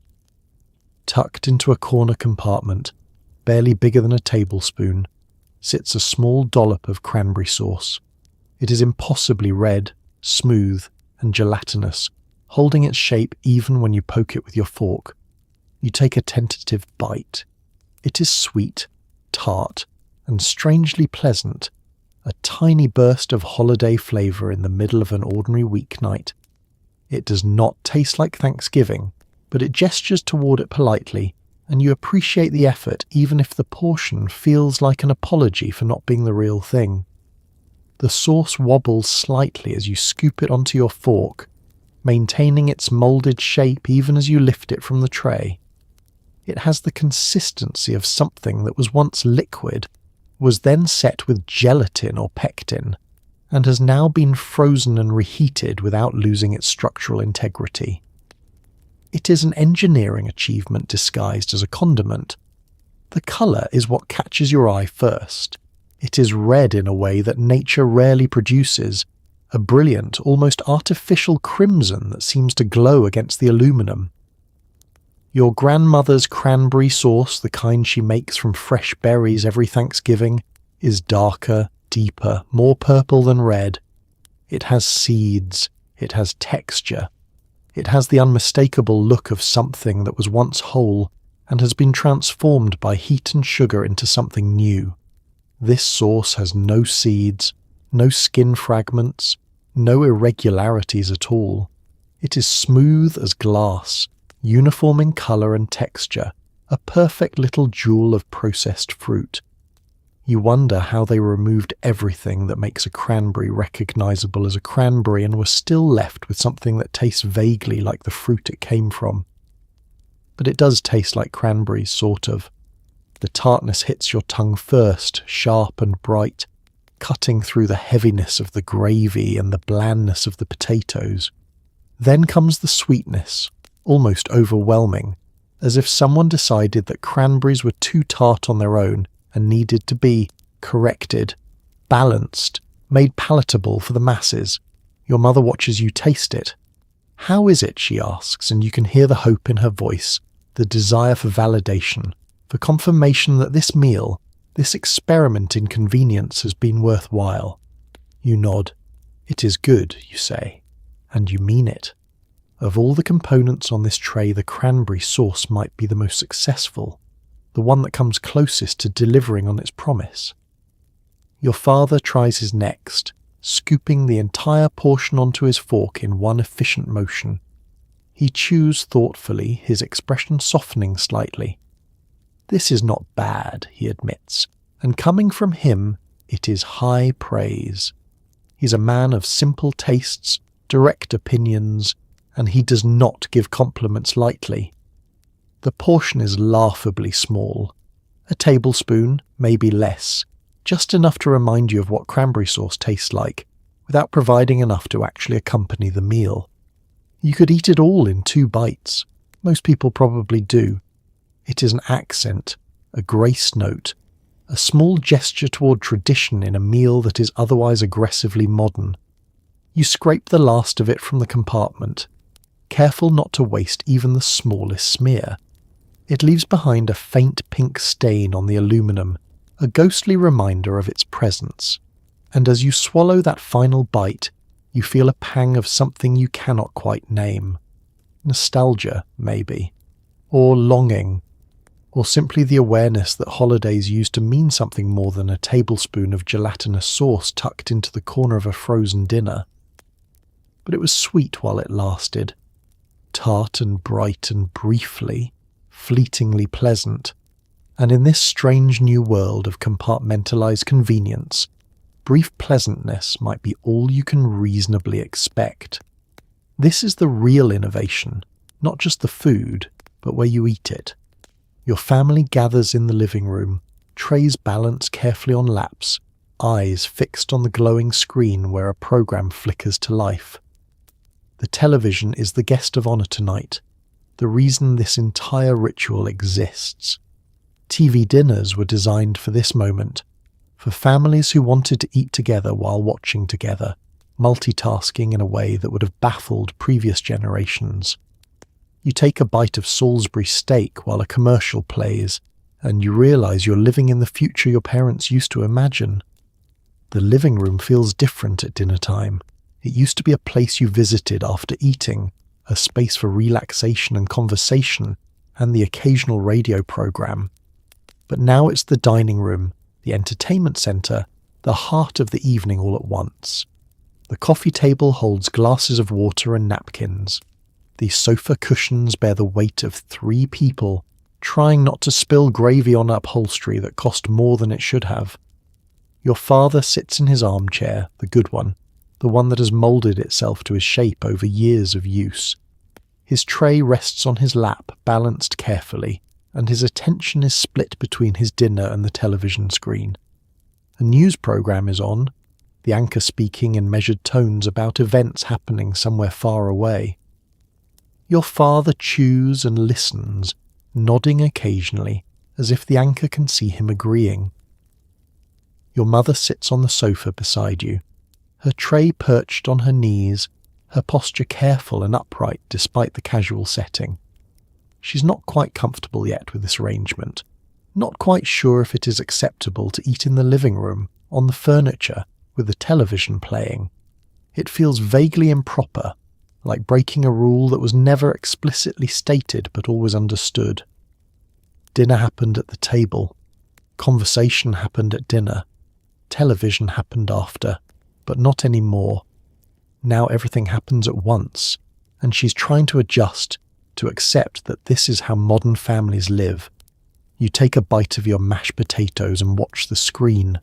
Tucked into a corner compartment, barely bigger than a tablespoon, sits a small dollop of cranberry sauce. It is impossibly red, smooth, and gelatinous, holding its shape even when you poke it with your fork. You take a tentative bite. It is sweet, tart, and strangely pleasant, a tiny burst of holiday flavour in the middle of an ordinary weeknight. It does not taste like Thanksgiving, but it gestures toward it politely, and you appreciate the effort even if the portion feels like an apology for not being the real thing. The sauce wobbles slightly as you scoop it onto your fork, maintaining its moulded shape even as you lift it from the tray. It has the consistency of something that was once liquid, was then set with gelatin or pectin, and has now been frozen and reheated without losing its structural integrity. It is an engineering achievement disguised as a condiment. The colour is what catches your eye first. It is red in a way that nature rarely produces, a brilliant, almost artificial crimson that seems to glow against the aluminum. Your grandmother's cranberry sauce, the kind she makes from fresh berries every Thanksgiving, is darker, deeper, more purple than red. It has seeds, it has texture. It has the unmistakable look of something that was once whole and has been transformed by heat and sugar into something new. This sauce has no seeds, no skin fragments, no irregularities at all. It is smooth as glass, uniform in colour and texture, a perfect little jewel of processed fruit. You wonder how they removed everything that makes a cranberry recognisable as a cranberry and were still left with something that tastes vaguely like the fruit it came from. But it does taste like cranberries, sort of. The tartness hits your tongue first, sharp and bright, cutting through the heaviness of the gravy and the blandness of the potatoes. Then comes the sweetness, almost overwhelming, as if someone decided that cranberries were too tart on their own and needed to be corrected, balanced, made palatable for the masses. Your mother watches you taste it. "How is it?" she asks, and you can hear the hope in her voice, the desire for validation, for confirmation that this meal, this experiment in convenience has been worthwhile. You nod. "It is good," you say, and you mean it. Of all the components on this tray, the cranberry sauce might be the most successful, the one that comes closest to delivering on its promise. Your father tries his next, scooping the entire portion onto his fork in one efficient motion. He chews thoughtfully, his expression softening slightly. This is not bad, he admits, and coming from him, it is high praise. He's a man of simple tastes, direct opinions, and he does not give compliments lightly. The portion is laughably small. A tablespoon, maybe less, just enough to remind you of what cranberry sauce tastes like, without providing enough to actually accompany the meal. You could eat it all in 2 bites. Most people probably do. It is an accent, a grace note, a small gesture toward tradition in a meal that is otherwise aggressively modern. You scrape the last of it from the compartment, careful not to waste even the smallest smear. It leaves behind a faint pink stain on the aluminum, a ghostly reminder of its presence. And as you swallow that final bite, You feel a pang of something you cannot quite name. Nostalgia, maybe. Or longing. Or simply the awareness that holidays used to mean something more than a tablespoon of gelatinous sauce tucked into the corner of a frozen dinner. But it was sweet while it lasted. Tart and bright and briefly, fleetingly pleasant. And in this strange new world of compartmentalized convenience, brief pleasantness might be all you can reasonably expect. This is the real innovation, not just the food, but where you eat it. Your family gathers in the living room, trays balanced carefully on laps, eyes fixed on the glowing screen where a program flickers to life. The television is the guest of honor tonight, the reason this entire ritual exists. TV dinners were designed for this moment, for families who wanted to eat together while watching together, multitasking in a way that would have baffled previous generations. You take a bite of Salisbury steak while a commercial plays, and you realize you're living in the future your parents used to imagine. The living room feels different at dinner time. It used to be a place you visited after eating, a space for relaxation and conversation, and the occasional radio program. But now it's the dining room, the entertainment centre, the heart of the evening all at once. The coffee table holds glasses of water and napkins. The sofa cushions bear the weight of 3 people, trying not to spill gravy on upholstery that cost more than it should have. Your father sits in his armchair, the good one, the one that has moulded itself to his shape over years of use. His tray rests on his lap, balanced carefully, and his attention is split between his dinner and the television screen. A news program is on, the anchor speaking in measured tones about events happening somewhere far away. Your father chews and listens, nodding occasionally, as if the anchor can see him agreeing. Your mother sits on the sofa beside you, her tray perched on her knees, her posture careful and upright despite the casual setting. She's not quite comfortable yet with this arrangement, not quite sure if it is acceptable to eat in the living room, on the furniture, with the television playing. It feels vaguely improper, like breaking a rule that was never explicitly stated but always understood. Dinner happened at the table. Conversation happened at dinner. Television happened after, but not anymore. Now everything happens at once, and she's trying to adjust, to accept that this is how modern families live. You take a bite of your mashed potatoes and watch the screen.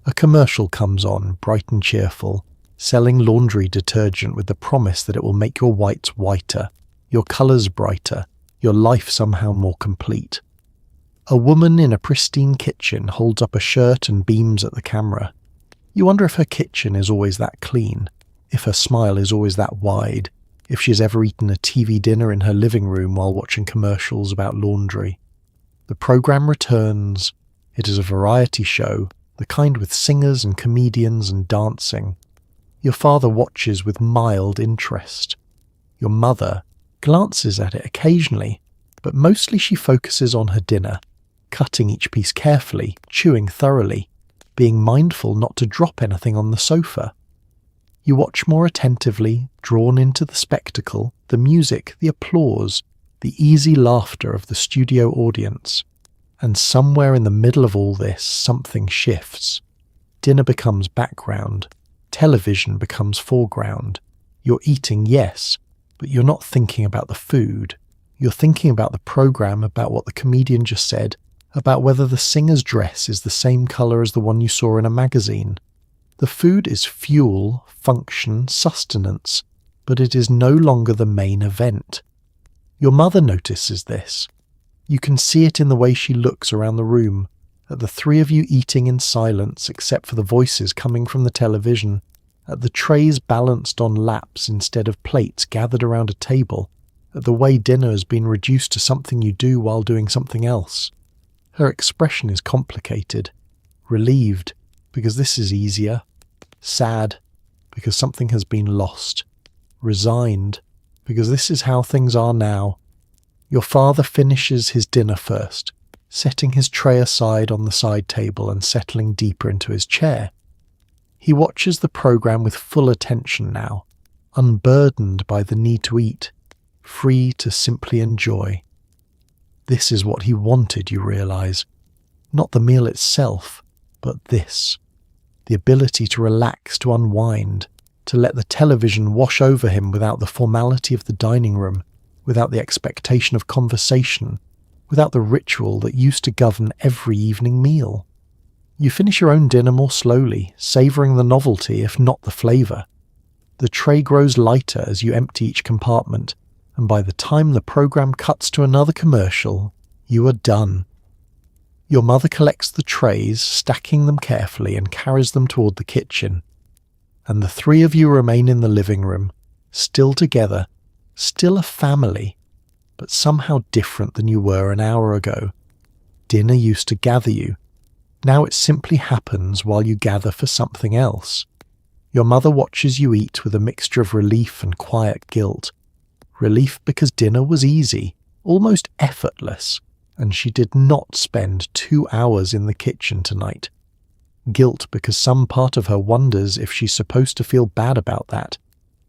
A commercial comes on, bright and cheerful, selling laundry detergent with the promise that it will make your whites whiter, your colours brighter, your life somehow more complete. A woman in a pristine kitchen holds up a shirt and beams at the camera. You wonder if her kitchen is always that clean, if her smile is always that wide, if she's ever eaten a TV dinner in her living room while watching commercials about laundry. The programme returns. It is a variety show, the kind with singers and comedians and dancing. Your father watches with mild interest. Your mother glances at it occasionally, but mostly she focuses on her dinner, cutting each piece carefully, chewing thoroughly, being mindful not to drop anything on the sofa. You watch more attentively, drawn into the spectacle, the music, the applause, the easy laughter of the studio audience. And somewhere in the middle of all this, something shifts. Dinner becomes background. Television becomes foreground. You're eating, yes, but you're not thinking about the food. You're thinking about the program, about what the comedian just said, about whether the singer's dress is the same colour as the one you saw in a magazine. The food is fuel, function, sustenance, but it is no longer the main event. Your mother notices this. You can see it in the way she looks around the room, at the 3 of you eating in silence except for the voices coming from the television, at the trays balanced on laps instead of plates gathered around a table, at the way dinner has been reduced to something you do while doing something else. Her expression is complicated, relieved, because this is easier, sad, because something has been lost, resigned, because this is how things are now. Your father finishes his dinner first, setting his tray aside on the side table and settling deeper into his chair. He watches the program with full attention now, unburdened by the need to eat, free to simply enjoy. This is what he wanted, you realize. Not the meal itself, but this. The ability to relax, to unwind, to let the television wash over him without the formality of the dining room, without the expectation of conversation, without the ritual that used to govern every evening meal. You finish your own dinner more slowly, savouring the novelty if not the flavour. The tray grows lighter as you empty each compartment, and by the time the programme cuts to another commercial, you are done. Your mother collects the trays, stacking them carefully, and carries them toward the kitchen. And the three of you remain in the living room, still together, still a family, but somehow different than you were an hour ago. Dinner used to gather you. Now it simply happens while you gather for something else. Your mother watches you eat with a mixture of relief and quiet guilt. Relief because dinner was easy, almost effortless, and she did not spend 2 hours in the kitchen tonight. Guilt because some part of her wonders if she's supposed to feel bad about that,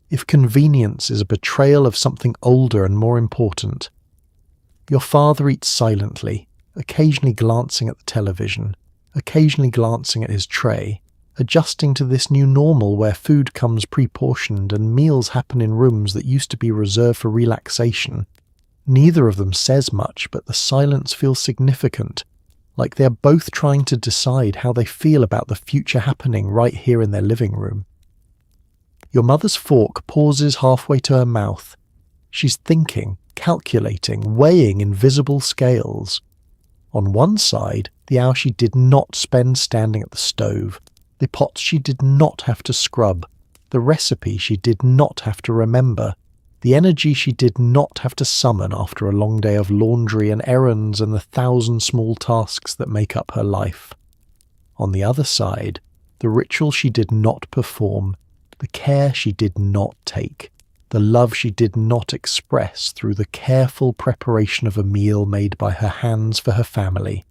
if convenience is a betrayal of something older and more important. Your father eats silently, occasionally glancing at the television, occasionally glancing at his tray, adjusting to this new normal where food comes pre-portioned and meals happen in rooms that used to be reserved for relaxation. Neither of them says much, but the silence feels significant, like they're both trying to decide how they feel about the future happening right here in their living room. Your mother's fork pauses halfway to her mouth. She's thinking, calculating, weighing invisible scales. On one side, the hour she did not spend standing at the stove, the pots she did not have to scrub, the recipe she did not have to remember, the energy she did not have to summon after a long day of laundry and errands and the 1,000 small tasks that make up her life. On the other side, the ritual she did not perform, the care she did not take, the love she did not express through the careful preparation of a meal made by her hands for her family.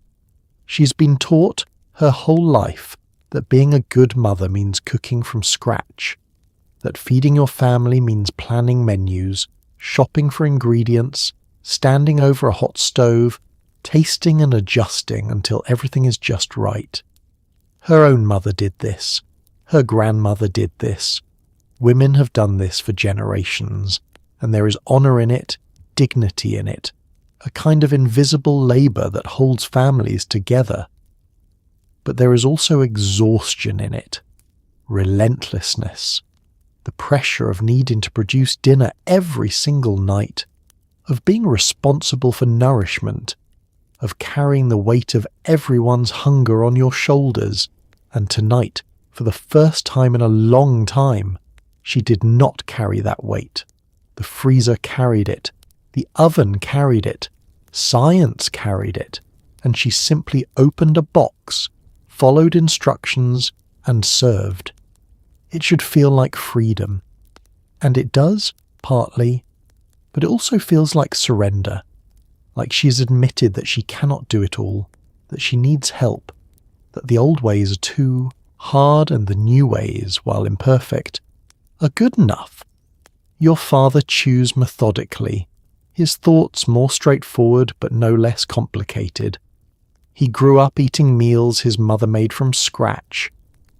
She's been taught her whole life that being a good mother means cooking from scratch, that feeding your family means planning menus, shopping for ingredients, standing over a hot stove, tasting and adjusting until everything is just right. Her own mother did this. Her grandmother did this. Women have done this for generations, and there is honour in it, dignity in it, a kind of invisible labour that holds families together. But there is also exhaustion in it, relentlessness, the pressure of needing to produce dinner every single night, of being responsible for nourishment, of carrying the weight of everyone's hunger on your shoulders, and tonight, for the first time in a long time, she did not carry that weight. The freezer carried it. The oven carried it. Science carried it. And she simply opened a box, followed instructions, and served. It should feel like freedom. And it does, partly, but it also feels like surrender. Like she's admitted that she cannot do it all, that she needs help, that the old ways are too hard and the new ways, while imperfect, are good enough. Your father chews methodically, his thoughts more straightforward but no less complicated. He grew up eating meals his mother made from scratch,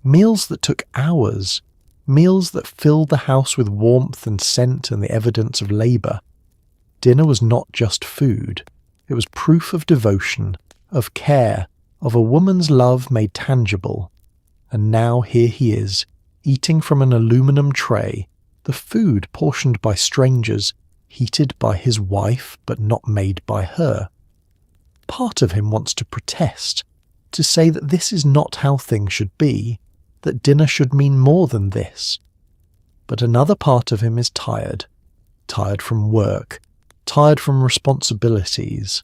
meals that took hours, meals that filled the house with warmth and scent and the evidence of labour. Dinner was not just food, it was proof of devotion, of care, of a woman's love made tangible. And now here he is, eating from an aluminum tray, the food portioned by strangers, heated by his wife but not made by her. Part of him wants to protest, to say that this is not how things should be, that dinner should mean more than this. But another part of him is tired from work, tired from responsibilities,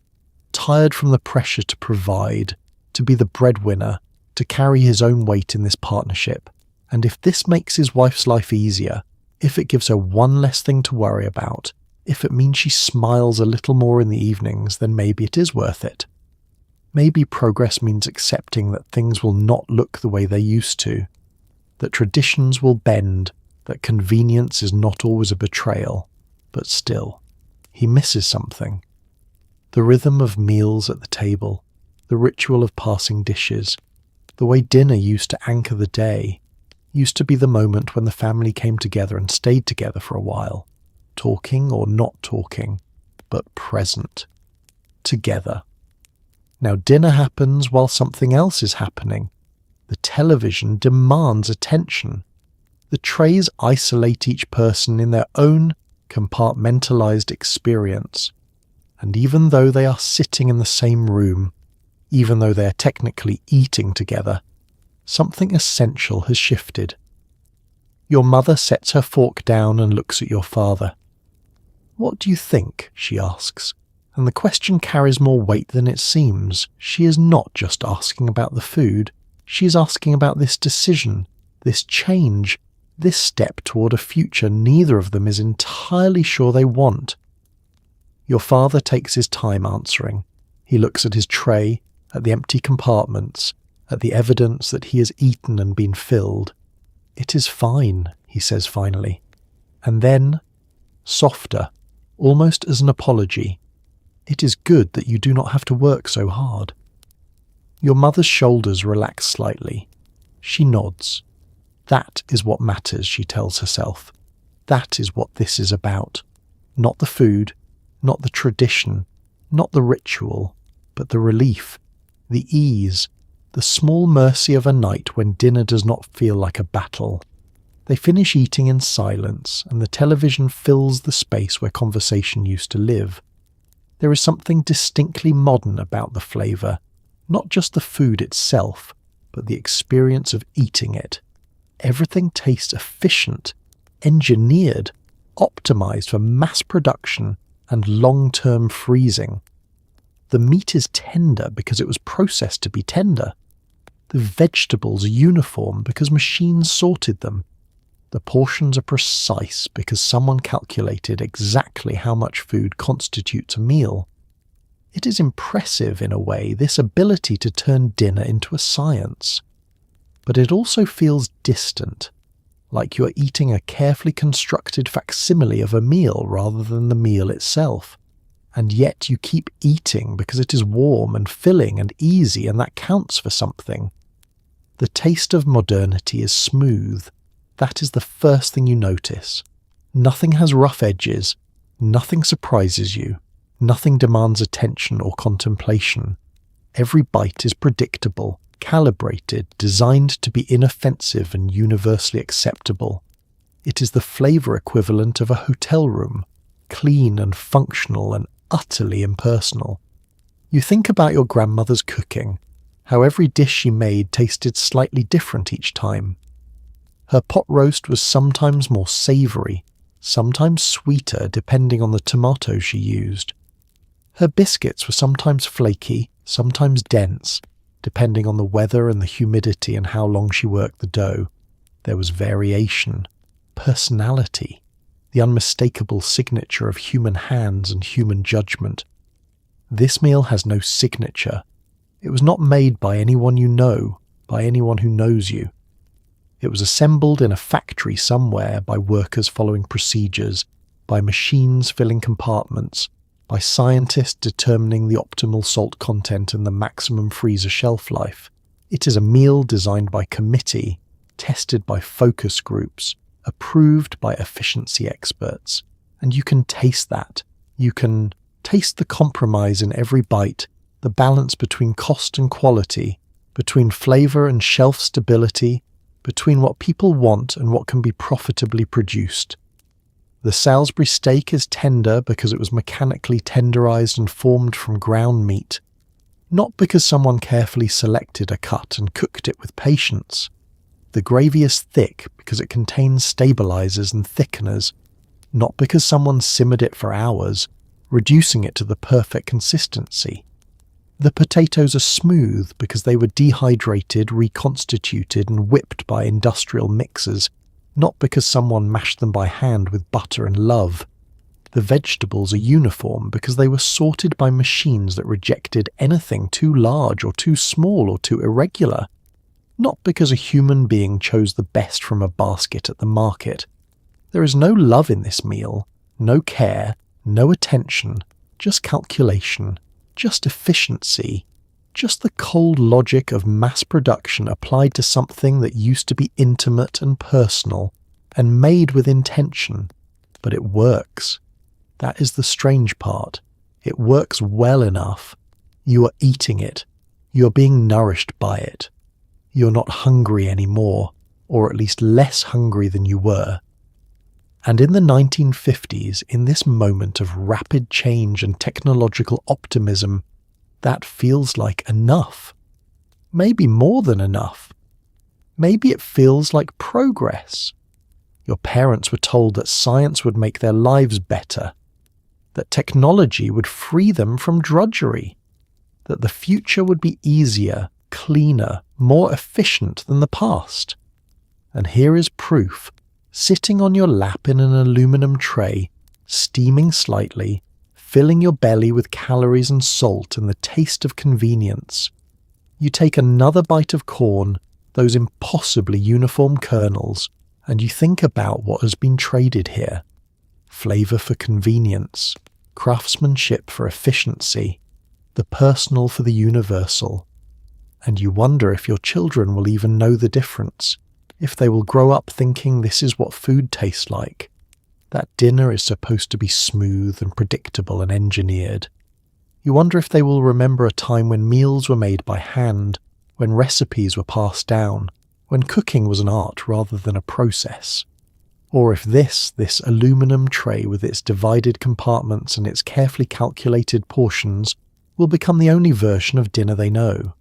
tired from the pressure to provide, to be the breadwinner, to carry his own weight in this partnership. And if this makes his wife's life easier, if it gives her one less thing to worry about, if it means she smiles a little more in the evenings, then maybe it is worth it. Maybe progress means accepting that things will not look the way they used to. that traditions will bend, that convenience is not always a betrayal, but still, he misses something. The rhythm of meals at the table, the ritual of passing dishes, the way dinner used to anchor the day, used to be the moment when the family came together and stayed together for a while, talking or not talking, but present, together. Now dinner happens while something else is happening. The television demands attention. The trays isolate each person in their own compartmentalized experience. And even though they are sitting in the same room, even though they are technically eating together, something essential has shifted. Your mother sets her fork down and looks at your father. "What do you think?" she asks. And the question carries more weight than it seems. She is not just asking about the food. She is asking about this decision, this change, this step toward a future neither of them is entirely sure they want. Your father takes his time answering. He looks at his tray, at the empty compartments, at the evidence that he has eaten and been filled. "It is fine," he says finally. And then, softer, almost as an apology, "It is good that you do not have to work so hard." Your mother's shoulders relax slightly. She nods. That is what matters, she tells herself. That is what this is about. Not the food, not the tradition, not the ritual, but the relief, the ease, the small mercy of a night when dinner does not feel like a battle. They finish eating in silence, and the television fills the space where conversation used to live. There is something distinctly modern about the flavour, not just the food itself, but the experience of eating it. Everything tastes efficient, engineered, optimized for mass production and long-term freezing. The meat is tender because it was processed to be tender. The vegetables are uniform because machines sorted them. The portions are precise because someone calculated exactly how much food constitutes a meal. It is impressive in a way, this ability to turn dinner into a science. But it also feels distant, like you are eating a carefully constructed facsimile of a meal rather than the meal itself. And yet you keep eating because it is warm and filling and easy, and that counts for something. The taste of modernity is smooth. That is the first thing you notice. Nothing has rough edges. Nothing surprises you. Nothing demands attention or contemplation. Every bite is predictable, calibrated, designed to be inoffensive and universally acceptable. It is the flavour equivalent of a hotel room, clean and functional and utterly impersonal. You think about your grandmother's cooking, how every dish she made tasted slightly different each time. Her pot roast was sometimes more savoury, sometimes sweeter depending on the tomatoes she used. Her biscuits were sometimes flaky, sometimes dense, depending on the weather and the humidity and how long she worked the dough. There was variation, personality, the unmistakable signature of human hands and human judgment. This meal has no signature. It was not made by anyone you know, by anyone who knows you. It was assembled in a factory somewhere by workers following procedures, by machines filling compartments, by scientists determining the optimal salt content and the maximum freezer shelf life. It is a meal designed by committee, tested by focus groups, approved by efficiency experts. And you can taste that. You can taste the compromise in every bite, the balance between cost and quality, between flavour and shelf stability, between what people want and what can be profitably produced. The Salisbury steak is tender because it was mechanically tenderized and formed from ground meat, not because someone carefully selected a cut and cooked it with patience. The gravy is thick because it contains stabilizers and thickeners, not because someone simmered it for hours, reducing it to the perfect consistency. The potatoes are smooth because they were dehydrated, reconstituted and whipped by industrial mixers, not because someone mashed them by hand with butter and love. The vegetables are uniform because they were sorted by machines that rejected anything too large or too small or too irregular. not because a human being chose the best from a basket at the market. There is no love in this meal, no care, no attention, just calculation, just efficiency, just the cold logic of mass production applied to something that used to be intimate and personal and made with intention. But it works. That is the strange part. It works well enough. You are eating it. You are being nourished by it. You're not hungry anymore, or at least less hungry than you were. And in the 1950s, in this moment of rapid change and technological optimism, that feels like enough. Maybe more than enough. Maybe it feels like progress. Your parents were told that science would make their lives better, that technology would free them from drudgery, that the future would be easier, cleaner, more efficient than the past. And here is proof, sitting on your lap in an aluminum tray, steaming slightly, filling your belly with calories and salt and the taste of convenience. You take another bite of corn, those impossibly uniform kernels, and you think about what has been traded here. Flavor for convenience, craftsmanship for efficiency, the personal for the universal. And you wonder if your children will even know the difference, if they will grow up thinking this is what food tastes like. That dinner is supposed to be smooth and predictable and engineered. You wonder if they will remember a time when meals were made by hand, when recipes were passed down, when cooking was an art rather than a process. Or if this aluminum tray with its divided compartments and its carefully calculated portions will become the only version of dinner they know.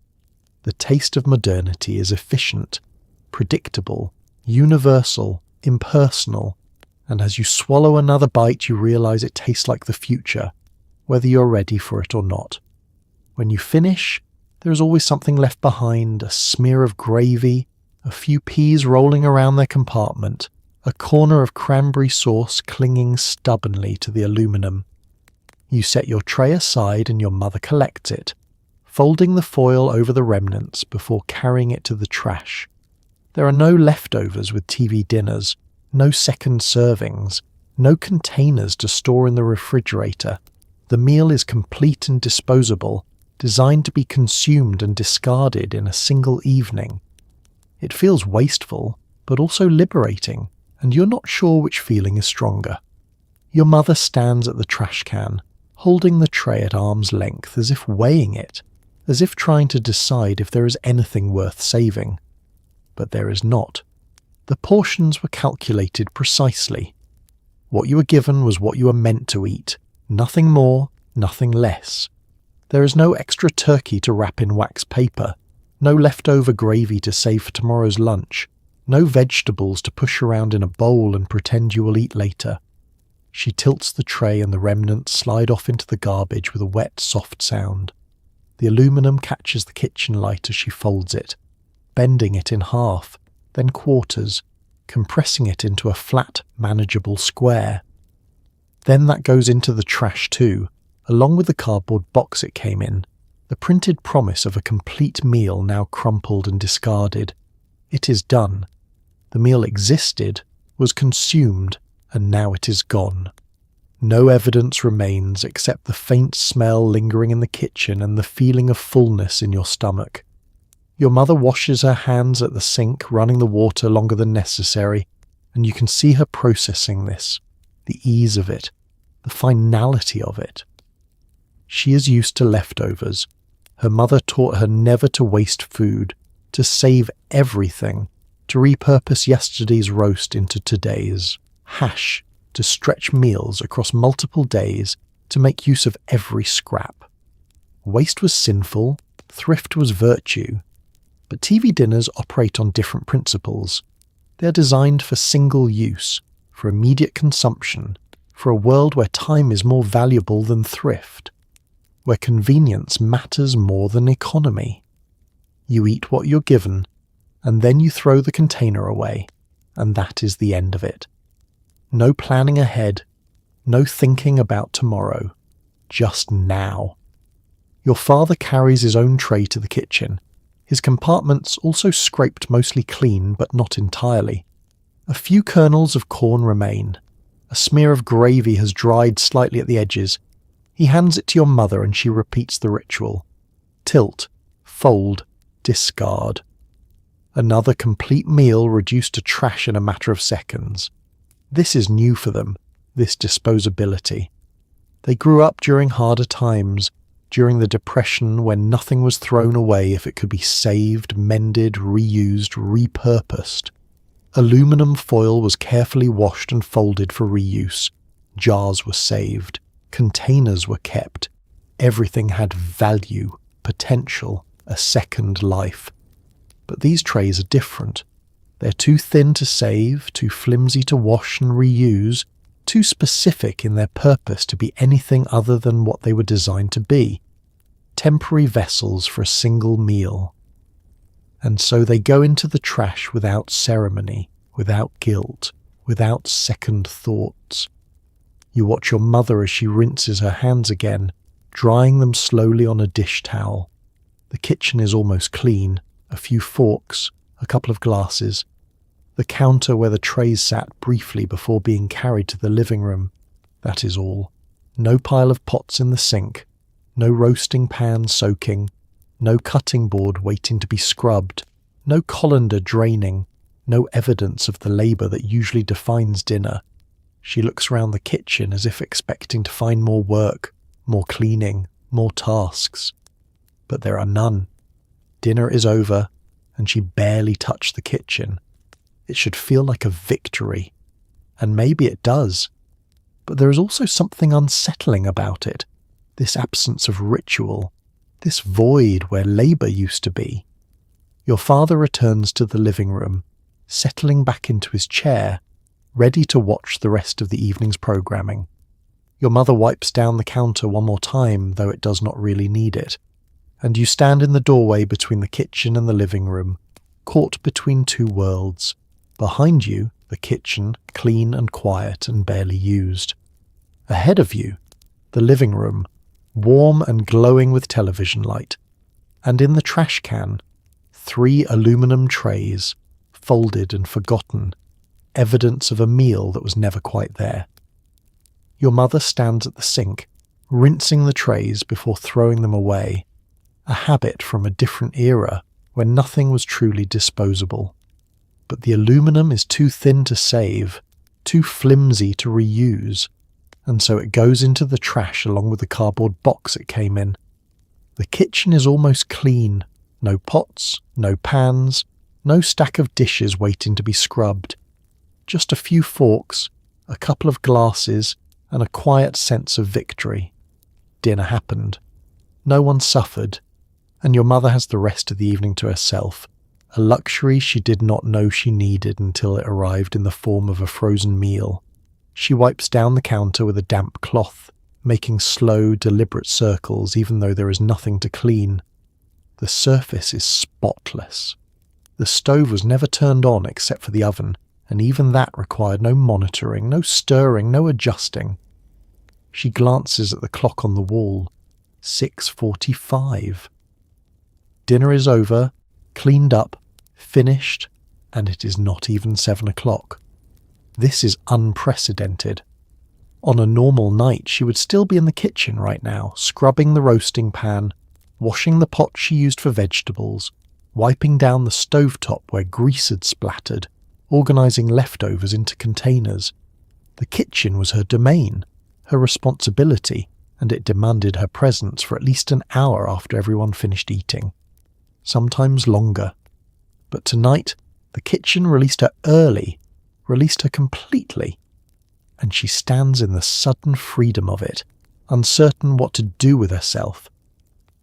The taste of modernity is efficient, predictable, universal, impersonal, and as you swallow another bite you realize it tastes like the future, whether you're ready for it or not. When you finish, there is always something left behind, a smear of gravy, a few peas rolling around their compartment, a corner of cranberry sauce clinging stubbornly to the aluminum. You set your tray aside and your mother collects it, folding the foil over the remnants before carrying it to the trash. There are no leftovers with TV dinners, no second servings, no containers to store in the refrigerator. The meal is complete and disposable, designed to be consumed and discarded in a single evening. It feels wasteful, but also liberating, and you're not sure which feeling is stronger. Your mother stands at the trash can, holding the tray at arm's length as if weighing it, as if trying to decide if there is anything worth saving. But there is not. The portions were calculated precisely. What you were given was what you were meant to eat, nothing more, nothing less. There is no extra turkey to wrap in wax paper, no leftover gravy to save for tomorrow's lunch, no vegetables to push around in a bowl and pretend you will eat later. She tilts the tray and the remnants slide off into the garbage with a wet, soft sound. The aluminum catches the kitchen light as she folds it, bending it in half, then quarters, compressing it into a flat, manageable square. Then that goes into the trash too, along with the cardboard box it came in, the printed promise of a complete meal now crumpled and discarded. It is done. The meal existed, was consumed, and now it is gone. No evidence remains except the faint smell lingering in the kitchen and the feeling of fullness in your stomach. Your mother washes her hands at the sink, running the water longer than necessary, and you can see her processing this, the ease of it, the finality of it. She is used to leftovers. Her mother taught her never to waste food, to save everything, to repurpose yesterday's roast into today's, hash, to stretch meals across multiple days, to make use of every scrap. Waste was sinful, thrift was virtue. But TV dinners operate on different principles. They are designed for single use, for immediate consumption, for a world where time is more valuable than thrift, where convenience matters more than economy. You eat what you're given, and then you throw the container away, and that is the end of it. No planning ahead, no thinking about tomorrow, just now. Your father carries his own tray to the kitchen. His compartments also scraped mostly clean, but not entirely. A few kernels of corn remain. A smear of gravy has dried slightly at the edges. He hands it to your mother and she repeats the ritual. Tilt, fold, discard. Another complete meal reduced to trash in a matter of seconds. This is new for them, this disposability. They grew up during harder times, during the Depression when nothing was thrown away if it could be saved, mended, reused, repurposed. Aluminum foil was carefully washed and folded for reuse. Jars were saved. Containers were kept. Everything had value, potential, a second life. But these trays are different. They're too thin to save, too flimsy to wash and reuse, too specific in their purpose to be anything other than what they were designed to be. Temporary vessels for a single meal. And so they go into the trash without ceremony, without guilt, without second thoughts. You watch your mother as she rinses her hands again, drying them slowly on a dish towel. The kitchen is almost clean, a few forks, a couple of glasses. The counter where the trays sat briefly before being carried to the living room. That is all. No pile of pots in the sink, no roasting pan soaking, no cutting board waiting to be scrubbed, no colander draining, no evidence of the labour that usually defines dinner. She looks round the kitchen as if expecting to find more work, more cleaning, more tasks. But there are none. Dinner is over, and she barely touched the kitchen. It should feel like a victory. And maybe it does. But there is also something unsettling about it. This absence of ritual. This void where labour used to be. Your father returns to the living room, settling back into his chair, ready to watch the rest of the evening's programming. Your mother wipes down the counter one more time, though it does not really need it. And you stand in the doorway between the kitchen and the living room, caught between two worlds. Behind you, the kitchen, clean and quiet and barely used. Ahead of you, the living room, warm and glowing with television light. And in the trash can, 3 aluminum trays, folded and forgotten, evidence of a meal that was never quite there. Your mother stands at the sink, rinsing the trays before throwing them away, a habit from a different era when nothing was truly disposable. But the aluminum is too thin to save, too flimsy to reuse, and so it goes into the trash along with the cardboard box it came in. The kitchen is almost clean, no pots, no pans, no stack of dishes waiting to be scrubbed. Just a few forks, a couple of glasses, and a quiet sense of victory. Dinner happened. No one suffered, and your mother has the rest of the evening to herself, a luxury she did not know she needed until it arrived in the form of a frozen meal. She wipes down the counter with a damp cloth, making slow, deliberate circles even though there is nothing to clean. The surface is spotless. The stove was never turned on except for the oven, and even that required no monitoring, no stirring, no adjusting. She glances at the clock on the wall. 6:45. Dinner is over, cleaned up, finished, and it is not even 7 o'clock. This is unprecedented. On a normal night, she would still be in the kitchen right now, scrubbing the roasting pan, washing the pot she used for vegetables, wiping down the stovetop where grease had splattered, organising leftovers into containers. The kitchen was her domain, her responsibility, and it demanded her presence for at least an hour after everyone finished eating. Sometimes longer. But tonight, the kitchen released her early, released her completely, and she stands in the sudden freedom of it, uncertain what to do with herself.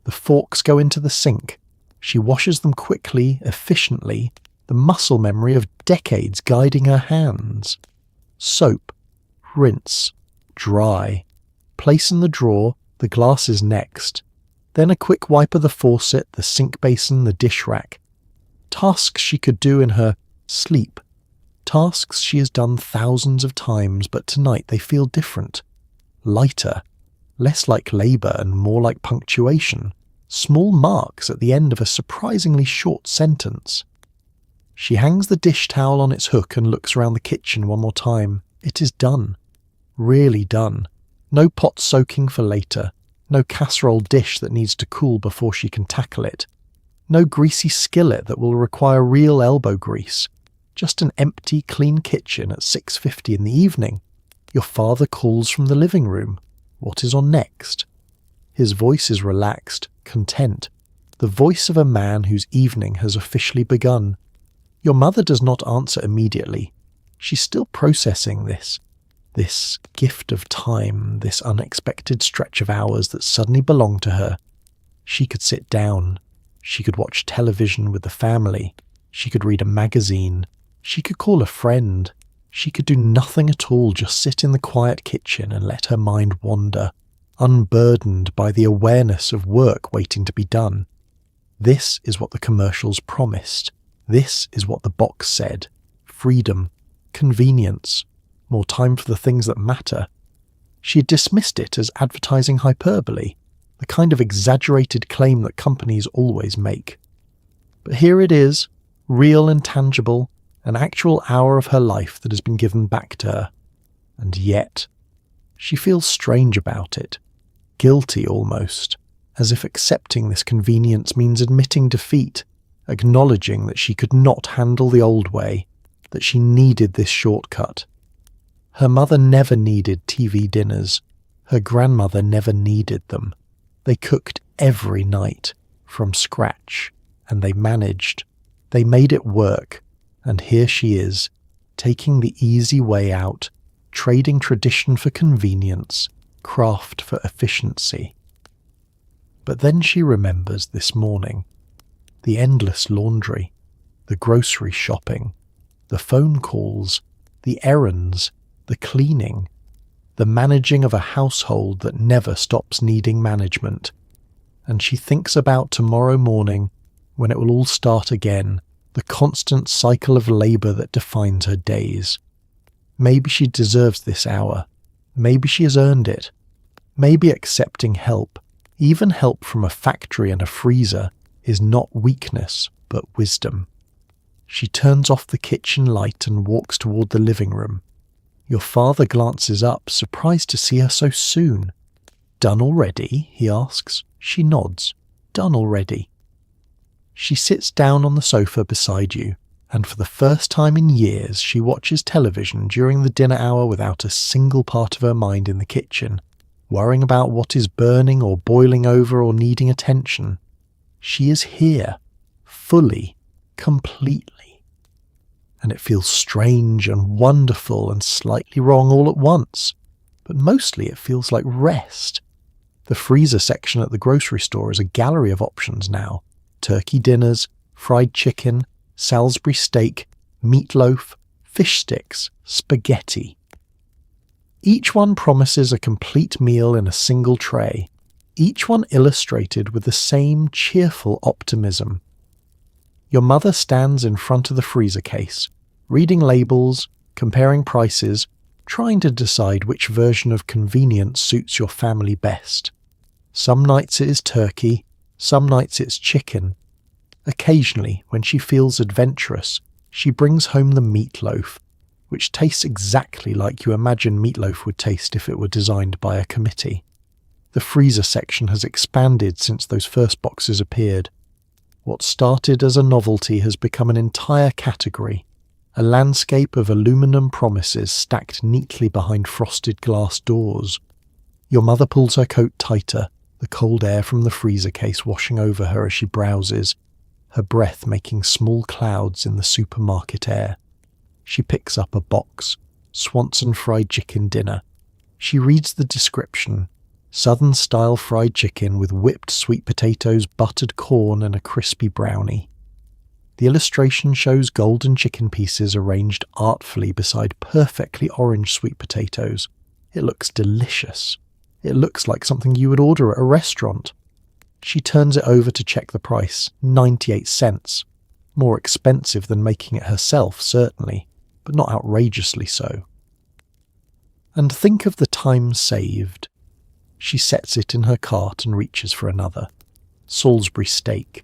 The forks go into the sink. She washes them quickly, efficiently, the muscle memory of decades guiding her hands. Soap, rinse, dry, place in the drawer, the glasses next, then a quick wipe of the faucet, the sink basin, the dish rack. Tasks she could do in her sleep. Tasks she has done thousands of times, but tonight they feel different. Lighter, less like labour and more like punctuation, small marks at the end of a surprisingly short sentence. She hangs the dish towel on its hook and looks around the kitchen one more time. It is done. Really done. No pot soaking for later. No casserole dish that needs to cool before she can tackle it. No greasy skillet that will require real elbow grease. Just an empty, clean kitchen at 6:50 in the evening. Your father calls from the living room. What is on next? His voice is relaxed, content. The voice of a man whose evening has officially begun. Your mother does not answer immediately. She's still processing this gift of time, this unexpected stretch of hours that suddenly belonged to her. She could sit down. She could watch television with the family. She could read a magazine. She could call a friend. She could do nothing at all, just sit in the quiet kitchen and let her mind wander, unburdened by the awareness of work waiting to be done. This is what the commercials promised. This is what the box said. Freedom, convenience, more time for the things that matter. She had dismissed it as advertising hyperbole, the kind of exaggerated claim that companies always make. But here it is, real and tangible, an actual hour of her life that has been given back to her. And yet, she feels strange about it, guilty almost, as if accepting this convenience means admitting defeat, acknowledging that she could not handle the old way, that she needed this shortcut. Her mother never needed TV dinners. Her grandmother never needed them. They cooked every night, from scratch, and they managed. They made it work, and here she is, taking the easy way out, trading tradition for convenience, craft for efficiency. But then she remembers this morning. The endless laundry, the grocery shopping, the phone calls, the errands, the cleaning, the managing of a household that never stops needing management. And she thinks about tomorrow morning, when it will all start again, the constant cycle of labour that defines her days. Maybe she deserves this hour. Maybe she has earned it. Maybe accepting help, even help from a factory and a freezer, is not weakness, but wisdom. She turns off the kitchen light and walks toward the living room. Your father glances up, surprised to see her so soon. "Done already?" he asks. She nods. "Done already." She sits down on the sofa beside you, and for the first time in years she watches television during the dinner hour without a single part of her mind in the kitchen, worrying about what is burning or boiling over or needing attention. She is here, fully, completely. And it feels strange and wonderful and slightly wrong all at once, but mostly it feels like rest. The freezer section at the grocery store is a gallery of options now. Turkey dinners, fried chicken, Salisbury steak, meatloaf, fish sticks, spaghetti. Each one promises a complete meal in a single tray, each one illustrated with the same cheerful optimism. Your mother stands in front of the freezer case, reading labels, comparing prices, trying to decide which version of convenience suits your family best. Some nights it is turkey, some nights it's chicken. Occasionally, when she feels adventurous, she brings home the meatloaf, which tastes exactly like you imagine meatloaf would taste if it were designed by a committee. The freezer section has expanded since those first boxes appeared. What started as a novelty has become an entire category, a landscape of aluminum promises stacked neatly behind frosted glass doors. Your mother pulls her coat tighter, the cold air from the freezer case washing over her as she browses, her breath making small clouds in the supermarket air. She picks up a box, Swanson fried chicken dinner. She reads the description. Southern-style fried chicken with whipped sweet potatoes, buttered corn and a crispy brownie. The illustration shows golden chicken pieces arranged artfully beside perfectly orange sweet potatoes. It looks delicious. It looks like something you would order at a restaurant. She turns it over to check the price, 98 cents. More expensive than making it herself, certainly, but not outrageously so. And think of the time saved. She sets it in her cart and reaches for another. Salisbury steak.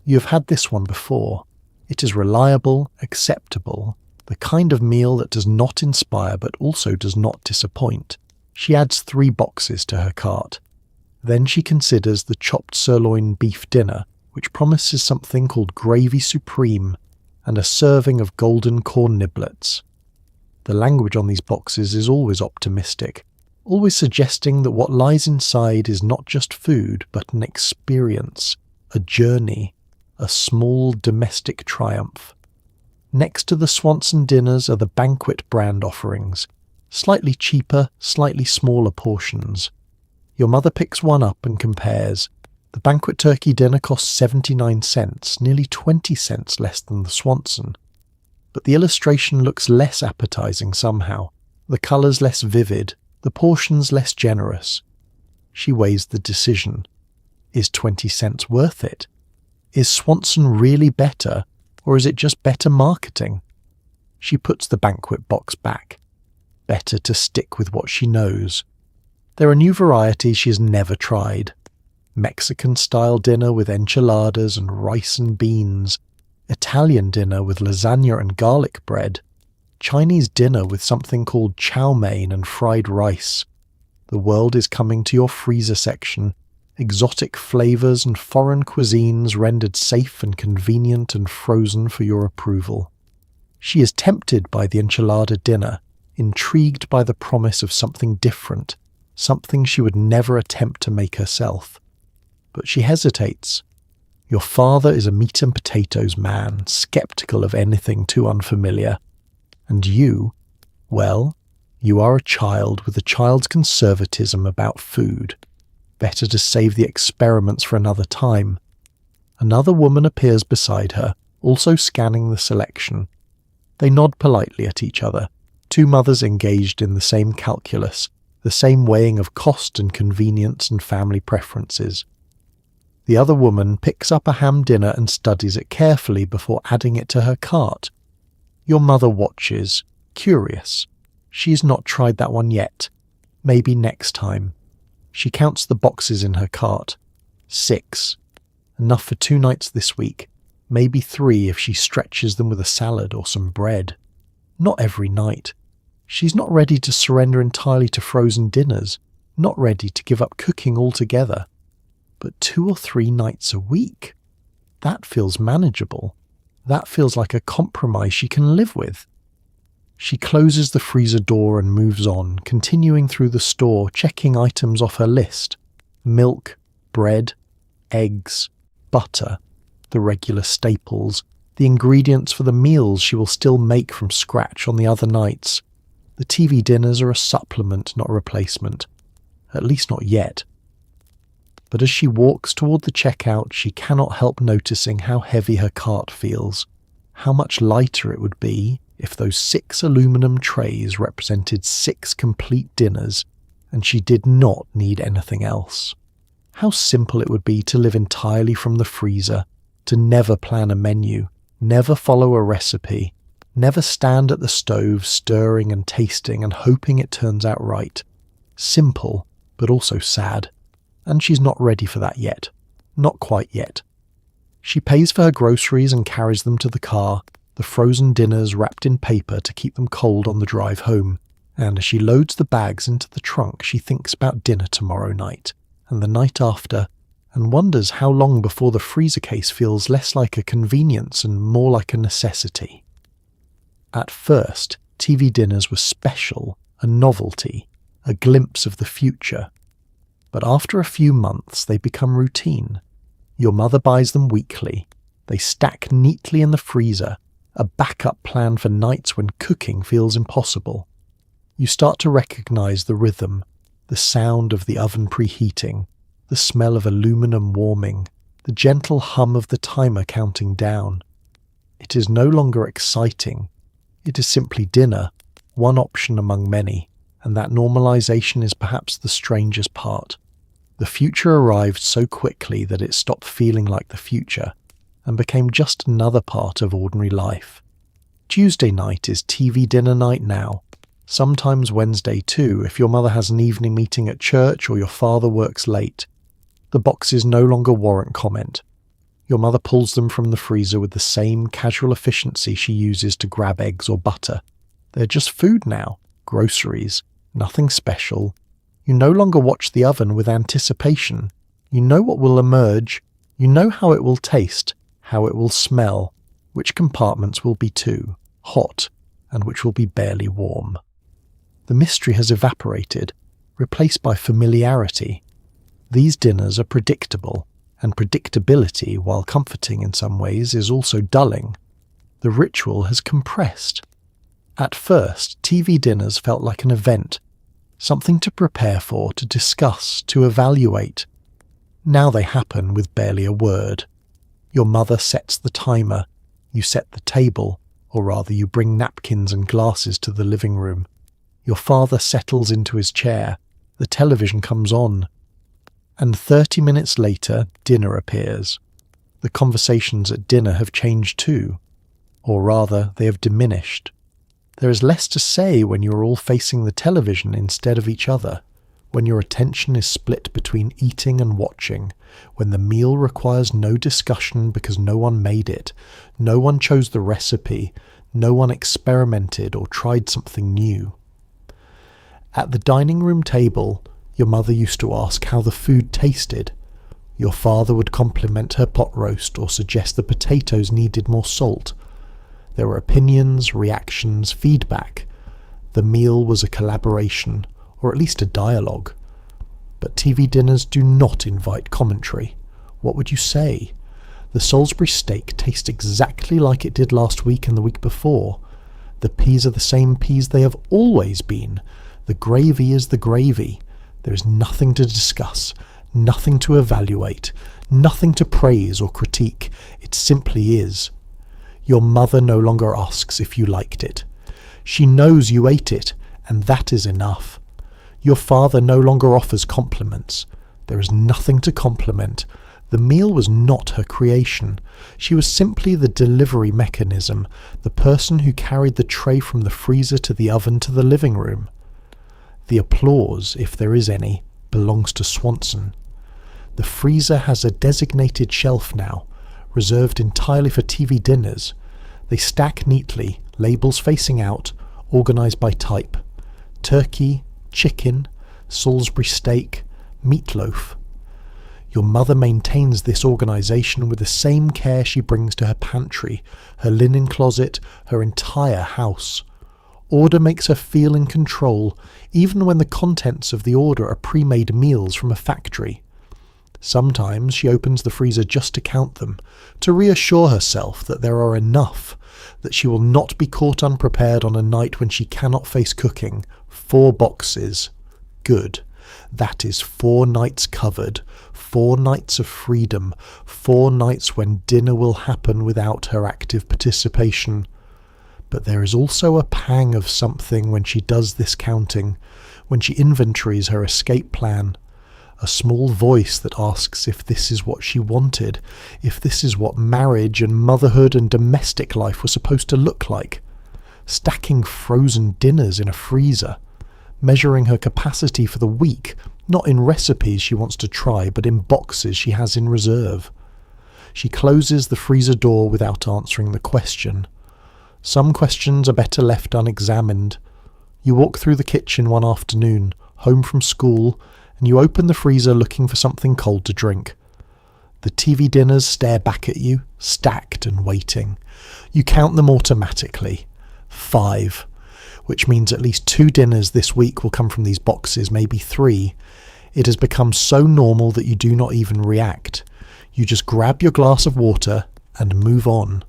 You have had this one before. It is reliable, acceptable, the kind of meal that does not inspire but also does not disappoint. She adds 3 boxes to her cart. Then she considers the chopped sirloin beef dinner, which promises something called gravy supreme and a serving of golden corn niblets. The language on these boxes is always optimistic, always suggesting that what lies inside is not just food but an experience, a journey, a small domestic triumph. Next to the Swanson dinners are the banquet brand offerings, slightly cheaper, slightly smaller portions. Your mother picks one up and compares. The banquet turkey dinner costs 79 cents, nearly 20 cents less than the Swanson. But the illustration looks less appetizing somehow, the colours less vivid, the portions less generous. She weighs the decision. Is 20 cents worth it? Is Swanson really better, or is it just better marketing? She puts the banquet box back. Better to stick with what she knows. There are new varieties she has never tried. Mexican-style dinner with enchiladas and rice and beans, Italian dinner with lasagna and garlic bread, Chinese dinner with something called chow mein and fried rice. The world is coming to your freezer section, exotic flavours and foreign cuisines rendered safe and convenient and frozen for your approval. She is tempted by the enchilada dinner, intrigued by the promise of something different, something she would never attempt to make herself. But she hesitates. Your father is a meat and potatoes man, sceptical of anything too unfamiliar. And you, well, you are a child with a child's conservatism about food. Better to save the experiments for another time. Another woman appears beside her, also scanning the selection. They nod politely at each other, 2 mothers engaged in the same calculus, the same weighing of cost and convenience and family preferences. The other woman picks up a ham dinner and studies it carefully before adding it to her cart. Your mother watches, curious. She's not tried that one yet. Maybe next time. She counts the boxes in her cart. 6. Enough for 2 nights this week. Maybe 3 if she stretches them with a salad or some bread. Not every night. She's not ready to surrender entirely to frozen dinners. Not ready to give up cooking altogether. But 2 or 3 nights a week? That feels manageable. That feels like a compromise she can live with. She closes the freezer door and moves on, continuing through the store, checking items off her list. Milk, bread, eggs, butter, the regular staples, the ingredients for the meals she will still make from scratch on the other nights. The TV dinners are a supplement, not a replacement. At least not yet. But as she walks toward the checkout, she cannot help noticing how heavy her cart feels, how much lighter it would be if those 6 aluminum trays represented 6 complete dinners and she did not need anything else. How simple it would be to live entirely from the freezer, to never plan a menu, never follow a recipe, never stand at the stove stirring and tasting and hoping it turns out right. Simple, but also sad. And she's not ready for that yet. Not quite yet. She pays for her groceries and carries them to the car, the frozen dinners wrapped in paper to keep them cold on the drive home. And as she loads the bags into the trunk, she thinks about dinner tomorrow night, and the night after, and wonders how long before the freezer case feels less like a convenience and more like a necessity. At first, TV dinners were special, a novelty, a glimpse of the future. But after a few months, they become routine. Your mother buys them weekly. They stack neatly in the freezer, a backup plan for nights when cooking feels impossible. You start to recognize the rhythm, the sound of the oven preheating, the smell of aluminum warming, the gentle hum of the timer counting down. It is no longer exciting. It is simply dinner, one option among many. And that normalization is perhaps the strangest part. The future arrived so quickly that it stopped feeling like the future and became just another part of ordinary life. Tuesday night is TV dinner night now. Sometimes Wednesday too, if your mother has an evening meeting at church or your father works late. The boxes no longer warrant comment. Your mother pulls them from the freezer with the same casual efficiency she uses to grab eggs or butter. They're just food now, groceries, nothing special. You no longer watch the oven with anticipation. You know what will emerge. You know how it will taste, how it will smell, which compartments will be too hot, and which will be barely warm. The mystery has evaporated, replaced by familiarity. These dinners are predictable, and predictability, while comforting in some ways, is also dulling. The ritual has compressed. At first, TV dinners felt like an event, something to prepare for, to discuss, to evaluate. Now they happen with barely a word. Your mother sets the timer, you set the table, or rather you bring napkins and glasses to the living room. Your father settles into his chair, the television comes on, and 30 minutes later dinner appears. The conversations at dinner have changed too, or rather they have diminished. There is less to say when you are all facing the television instead of each other, when your attention is split between eating and watching, when the meal requires no discussion because no one made it, no one chose the recipe, no one experimented or tried something new. At the dining room table, your mother used to ask how the food tasted. Your father would compliment her pot roast or suggest the potatoes needed more salt. There were opinions, reactions, feedback. The meal was a collaboration, or at least a dialogue. But TV dinners do not invite commentary. What would you say? The Salisbury steak tastes exactly like it did last week and the week before. The peas are the same peas they have always been. The gravy is the gravy. There is nothing to discuss, nothing to evaluate, nothing to praise or critique. It simply is. Your mother no longer asks if you liked it. She knows you ate it, and that is enough. Your father no longer offers compliments. There is nothing to compliment. The meal was not her creation. She was simply the delivery mechanism, the person who carried the tray from the freezer to the oven to the living room. The applause, if there is any, belongs to Swanson. The freezer has a designated shelf now, reserved entirely for TV dinners. They stack neatly, labels facing out, organised by type. Turkey, chicken, Salisbury steak, meatloaf. Your mother maintains this organisation with the same care she brings to her pantry, her linen closet, her entire house. Order makes her feel in control, even when the contents of the order are pre-made meals from a factory. Sometimes she opens the freezer just to count them, to reassure herself that there are enough, that she will not be caught unprepared on a night when she cannot face cooking. 4 boxes. Good. That is 4 nights covered, 4 nights of freedom, 4 nights when dinner will happen without her active participation. But there is also a pang of something when she does this counting, when she inventories her escape plan. A small voice that asks if this is what she wanted, if this is what marriage and motherhood and domestic life were supposed to look like. Stacking frozen dinners in a freezer, measuring her capacity for the week, not in recipes she wants to try, but in boxes she has in reserve. She closes the freezer door without answering the question. Some questions are better left unexamined. You walk through the kitchen one afternoon, home from school, and you open the freezer looking for something cold to drink. The TV dinners stare back at you, stacked and waiting. You count them automatically. 5. Which means at least 2 dinners this week will come from these boxes, maybe 3. It has become so normal that you do not even react. You just grab your glass of water and move on.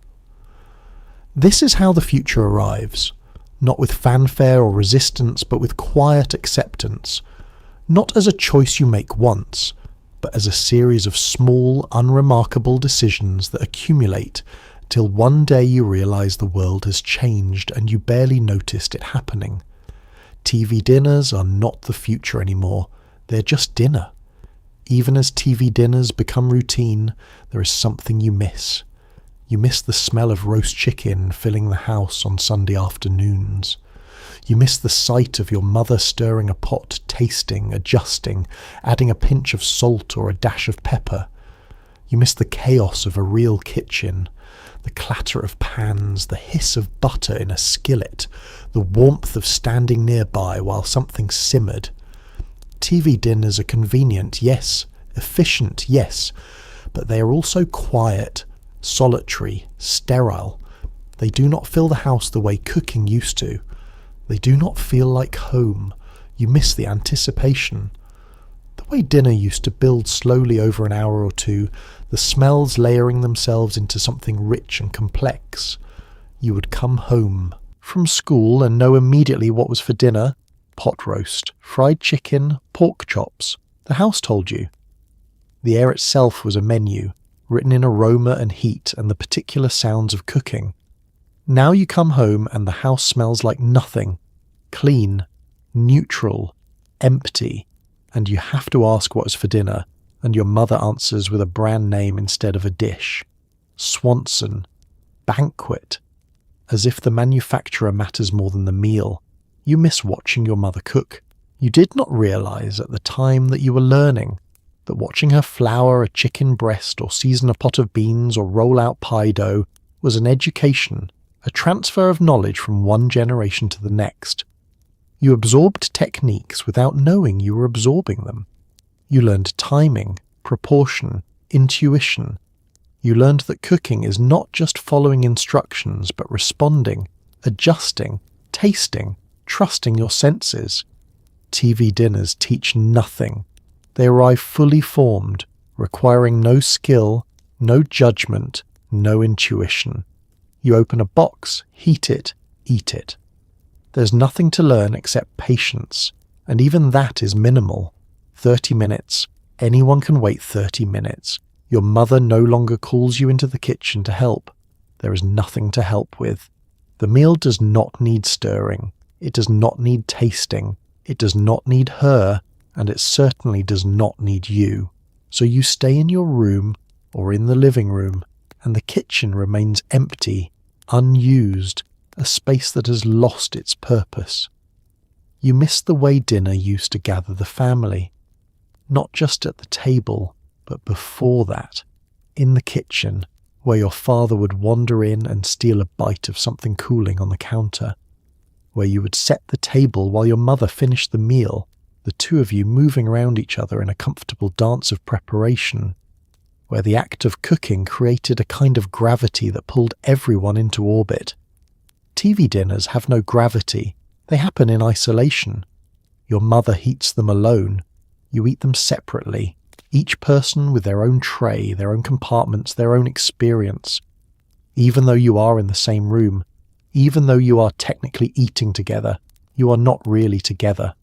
This is how the future arrives, not with fanfare or resistance, but with quiet acceptance, not as a choice you make once, but as a series of small, unremarkable decisions that accumulate till one day you realise the world has changed and you barely noticed it happening. TV dinners are not the future anymore, they're just dinner. Even as TV dinners become routine, there is something you miss. You miss the smell of roast chicken filling the house on Sunday afternoons. You miss the sight of your mother stirring a pot, tasting, adjusting, adding a pinch of salt or a dash of pepper. You miss the chaos of a real kitchen, the clatter of pans, the hiss of butter in a skillet, the warmth of standing nearby while something simmered. TV dinners are convenient, yes, efficient, yes, but they are also quiet, solitary, sterile. They do not fill the house the way cooking used to. They do not feel like home. You miss the anticipation. The way dinner used to build slowly over an hour or two, the smells layering themselves into something rich and complex. You would come home from school and know immediately what was for dinner: pot roast, fried chicken, pork chops. The house told you. The air itself was a menu, written in aroma and heat and the particular sounds of cooking. Now you come home and the house smells like nothing, clean, neutral, empty, and you have to ask what is for dinner, and your mother answers with a brand name instead of a dish. Swanson, Banquet, as if the manufacturer matters more than the meal. You miss watching your mother cook. You did not realise at the time that you were learning, that watching her flour a chicken breast or season a pot of beans or roll out pie dough was an education, a transfer of knowledge from one generation to the next. You absorbed techniques without knowing you were absorbing them. You learned timing, proportion, intuition. You learned that cooking is not just following instructions, but responding, adjusting, tasting, trusting your senses. TV dinners teach nothing. They arrive fully formed, requiring no skill, no judgment, no intuition. You open a box, heat it, eat it. There's nothing to learn except patience, and even that is minimal. 30 minutes. Anyone can wait 30 minutes. Your mother no longer calls you into the kitchen to help. There is nothing to help with. The meal does not need stirring. It does not need tasting. It does not need her, and it certainly does not need you. So you stay in your room or in the living room, and the kitchen remains empty, unused, a space that has lost its purpose. You miss the way dinner used to gather the family, not just at the table, but before that, in the kitchen, where your father would wander in and steal a bite of something cooling on the counter, where you would set the table while your mother finished the meal, the two of you moving around each other in a comfortable dance of preparation, where the act of cooking created a kind of gravity that pulled everyone into orbit. TV dinners have no gravity. They happen in isolation. Your mother heats them alone. You eat them separately, each person with their own tray, their own compartments, their own experience. Even though you are in the same room, even though you are technically eating together, you are not really together.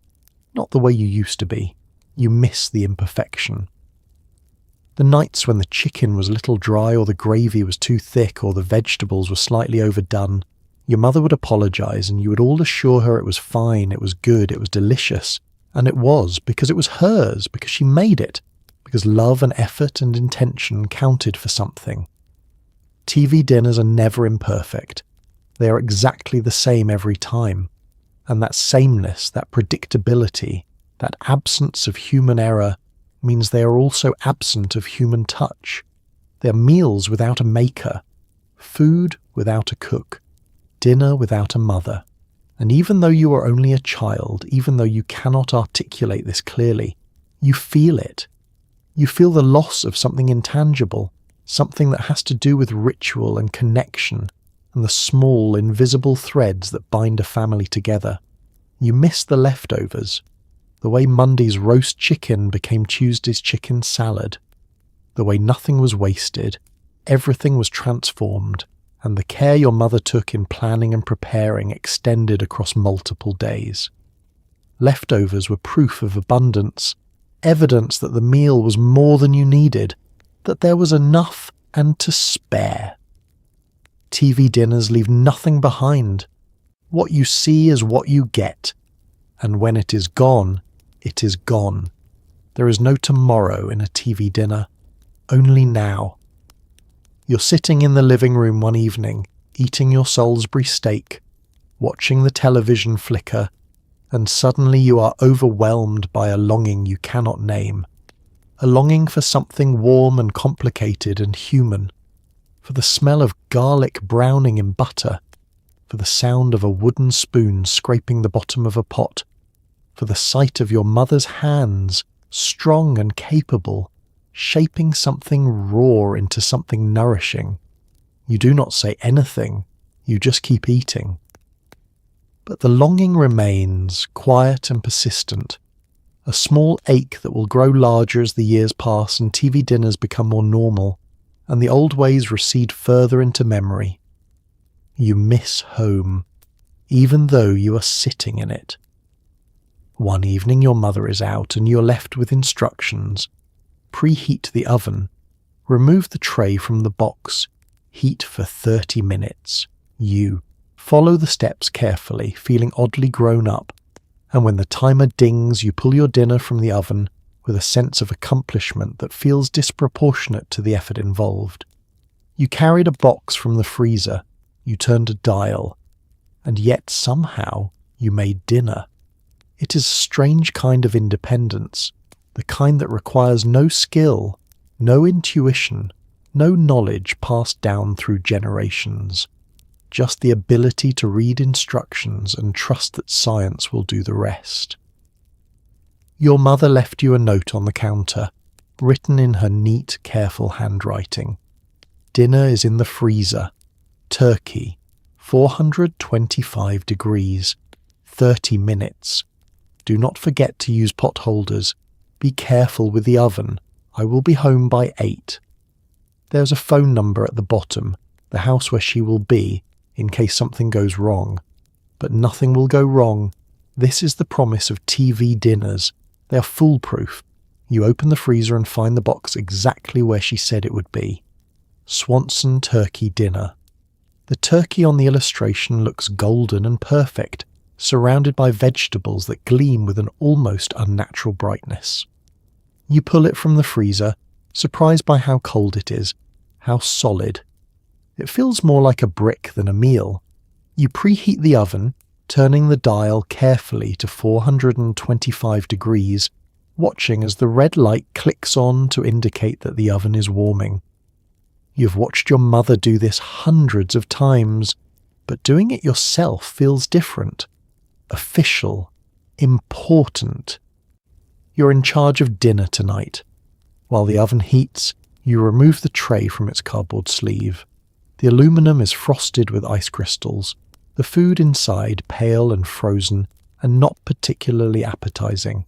Not the way you used to be. You miss the imperfection. The nights when the chicken was a little dry or the gravy was too thick or the vegetables were slightly overdone, your mother would apologise and you would all assure her it was fine, it was good, it was delicious. And it was, because it was hers, because she made it, because love and effort and intention counted for something. TV dinners are never imperfect. They are exactly the same every time. And that sameness, that predictability, that absence of human error means they are also absent of human touch. They are meals without a maker, food without a cook, dinner without a mother. And even though you are only a child, even though you cannot articulate this clearly, you feel it. You feel the loss of something intangible, something that has to do with ritual and connection, and the small, invisible threads that bind a family together. You miss the leftovers, the way Monday's roast chicken became Tuesday's chicken salad, the way nothing was wasted, everything was transformed, and the care your mother took in planning and preparing extended across multiple days. Leftovers were proof of abundance, evidence that the meal was more than you needed, that there was enough and to spare. TV dinners leave nothing behind. What you see is what you get, and when it is gone, it is gone. There is no tomorrow in a TV dinner, only now. You're sitting in the living room one evening, eating your Salisbury steak. watching the television flicker, and suddenly you are overwhelmed by a longing you cannot name. A longing for something warm and complicated and human, for the smell of garlic browning in butter, for the sound of a wooden spoon scraping the bottom of a pot, for the sight of your mother's hands, strong and capable, shaping something raw into something nourishing. You do not say anything, you just keep eating. But the longing remains, quiet and persistent, a small ache that will grow larger as the years pass and TV dinners become more normal, and the old ways recede further into memory. You miss home, even though you are sitting in it. One evening your mother is out and you're left with instructions. Preheat the oven. Remove the tray from the box. Heat for 30 minutes. You follow the steps carefully, feeling oddly grown up. And when the timer dings, you pull your dinner from the oven with a sense of accomplishment that feels disproportionate to the effort involved. You carried a box from the freezer. You turned a dial. And yet somehow you made dinner. It is a strange kind of independence, the kind that requires no skill, no intuition, no knowledge passed down through generations, just the ability to read instructions and trust that science will do the rest. Your mother left you a note on the counter, written in her neat, careful handwriting. Dinner is in the freezer. Turkey, 425 degrees, 30 minutes. Do not forget to use pot holders. Be careful with the oven. I will be home by 8. There's a phone number at the bottom, the house where she will be, in case something goes wrong. But nothing will go wrong. This is the promise of TV dinners. They are foolproof. You open the freezer and find the box exactly where she said it would be. Swanson turkey dinner. The turkey on the illustration looks golden and perfect, surrounded by vegetables that gleam with an almost unnatural brightness. You pull it from the freezer, surprised by how cold it is, how solid. It feels more like a brick than a meal. You preheat the oven, turning the dial carefully to 425 degrees, watching as the red light clicks on to indicate that the oven is warming. You've watched your mother do this hundreds of times, but doing it yourself feels different. Official, important. You're in charge of dinner tonight. While the oven heats, you remove the tray from its cardboard sleeve. The aluminum is frosted with ice crystals, the food inside pale and frozen and not particularly appetizing.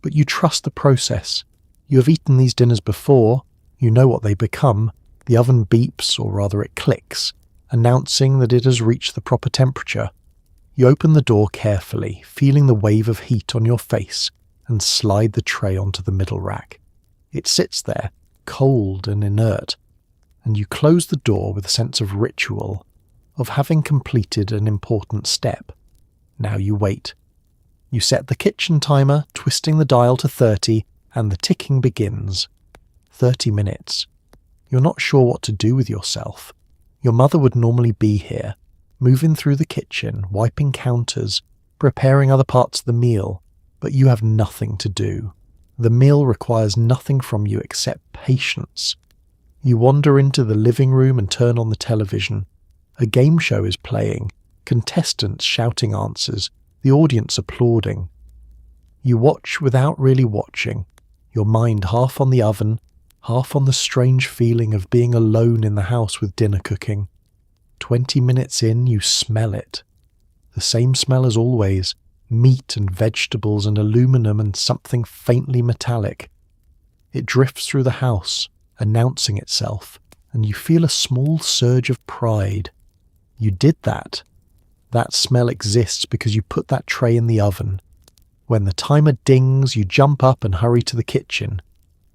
But you trust the process. You have eaten these dinners before, you know what they become. The oven beeps, or rather it clicks, announcing that it has reached the proper temperature. You open the door carefully, feeling the wave of heat on your face, and slide the tray onto the middle rack. It sits there, cold and inert, and you close the door with a sense of ritual, of having completed an important step. Now you wait. You set the kitchen timer, twisting the dial to 30, and the ticking begins. 30 minutes. You're not sure what to do with yourself. Your mother would normally be here, moving through the kitchen, wiping counters, preparing other parts of the meal, but you have nothing to do. The meal requires nothing from you except patience. You wander into the living room and turn on the television. A game show is playing, contestants shouting answers, the audience applauding. You watch without really watching, your mind half on the oven, half on the strange feeling of being alone in the house with dinner cooking. 20 minutes in, you smell it. The same smell as always, meat and vegetables and aluminum and something faintly metallic. It drifts through the house, announcing itself, and you feel a small surge of pride. You did that. That smell exists because you put that tray in the oven. When the timer dings, you jump up and hurry to the kitchen.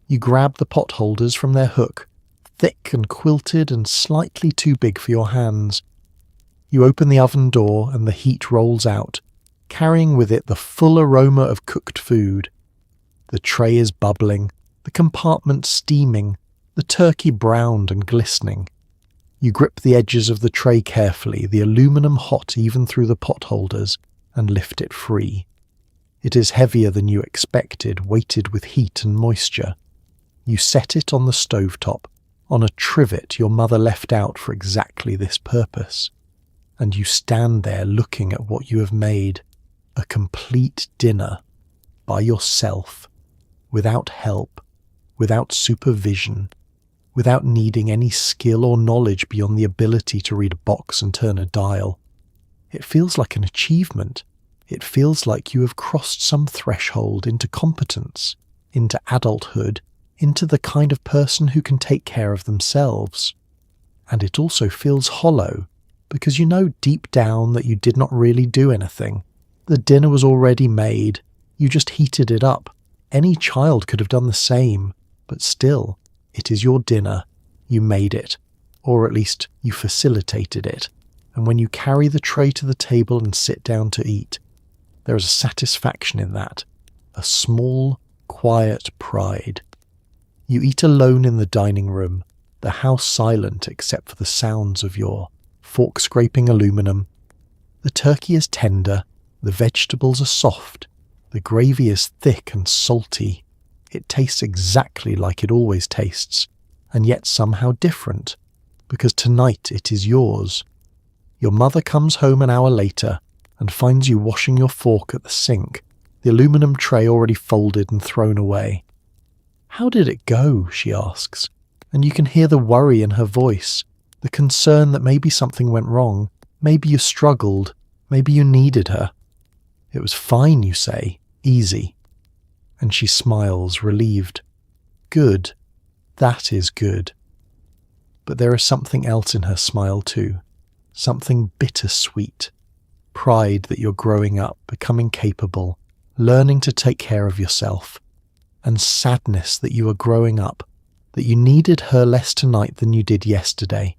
You grab the pot holders from their hook, thick and quilted and slightly too big for your hands. You open the oven door and the heat rolls out, carrying with it the full aroma of cooked food. The tray is bubbling, the compartment steaming, the turkey browned and glistening. You grip the edges of the tray carefully, the aluminum hot even through the pot holders, and lift it free. It is heavier than you expected, weighted with heat and moisture. You set it on the stovetop, on a trivet your mother left out for exactly this purpose, and you stand there looking at what you have made, a complete dinner, by yourself, without help, without supervision, without needing any skill or knowledge beyond the ability to read a box and turn a dial. It feels like an achievement. It feels like you have crossed some threshold into competence, into adulthood, into the kind of person who can take care of themselves. And it also feels hollow, because you know deep down that you did not really do anything. The dinner was already made, you just heated it up. Any child could have done the same, but still, it is your dinner. You made it, or at least you facilitated it. And when you carry the tray to the table and sit down to eat, there is a satisfaction in that, a small, quiet pride. You eat alone in the dining room, the house silent except for the sounds of your fork-scraping aluminum. The turkey is tender, the vegetables are soft, the gravy is thick and salty. It tastes exactly like it always tastes, and yet somehow different, because tonight it is yours. Your mother comes home an hour later and finds you washing your fork at the sink, the aluminum tray already folded and thrown away. "How did it go?" she asks, and you can hear the worry in her voice, the concern that maybe something went wrong, maybe you struggled, maybe you needed her. "It was fine," you say, "easy." And she smiles, relieved. "Good. That is good." But there is something else in her smile too, something bittersweet. Pride that you're growing up, becoming capable, learning to take care of yourself, and sadness that you are growing up, that you needed her less tonight than you did yesterday,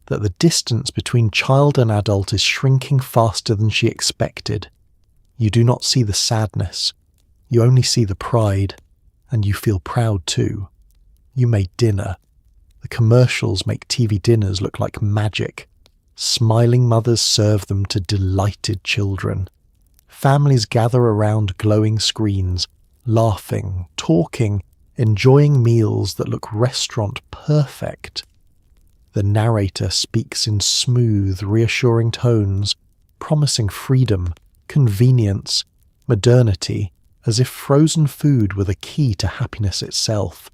that the distance between child and adult is shrinking faster than she expected. You do not see the sadness, you only see the pride, and you feel proud too. You made dinner. The commercials make TV dinners look like magic. Smiling mothers serve them to delighted children. Families gather around glowing screens, laughing, talking, enjoying meals that look restaurant perfect. The narrator speaks in smooth, reassuring tones, promising freedom, convenience, modernity, as if frozen food were the key to happiness itself.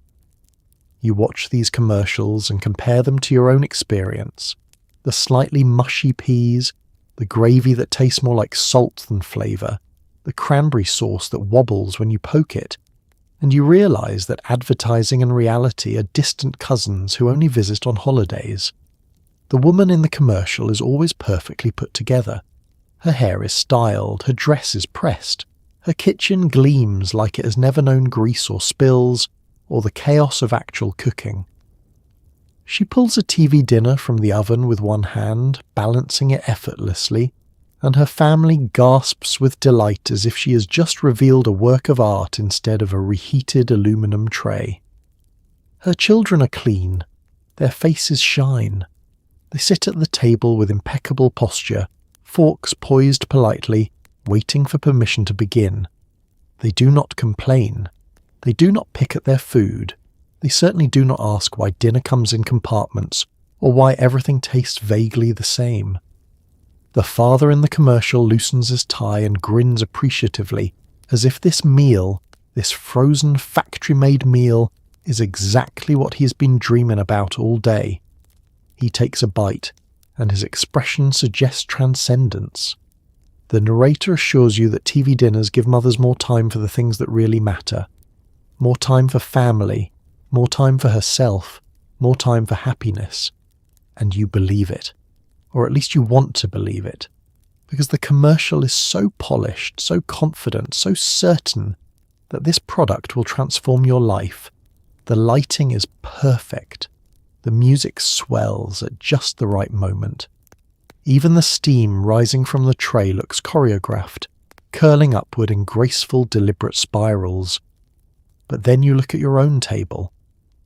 You watch these commercials and compare them to your own experience. The slightly mushy peas, the gravy that tastes more like salt than flavour, the cranberry sauce that wobbles when you poke it, and you realise that advertising and reality are distant cousins who only visit on holidays. The woman in the commercial is always perfectly put together. Her hair is styled, her dress is pressed, her kitchen gleams like it has never known grease or spills, or the chaos of actual cooking. She pulls a TV dinner from the oven with one hand, balancing it effortlessly, and her family gasps with delight as if she has just revealed a work of art instead of a reheated aluminum tray. Her children are clean, their faces shine. They sit at the table with impeccable posture, forks poised politely, waiting for permission to begin. They do not complain. They do not pick at their food. They certainly do not ask why dinner comes in compartments, or why everything tastes vaguely the same. The father in the commercial loosens his tie and grins appreciatively, as if this meal, this frozen factory-made meal, is exactly what he has been dreaming about all day. He takes a bite, and his expression suggests transcendence. The narrator assures you that TV dinners give mothers more time for the things that really matter. More time for family, more time for herself, more time for happiness. And you believe it. Or at least you want to believe it. Because the commercial is so polished, so confident, so certain that this product will transform your life. The lighting is perfect. The music swells at just the right moment. Even the steam rising from the tray looks choreographed, curling upward in graceful, deliberate spirals. But then you look at your own table.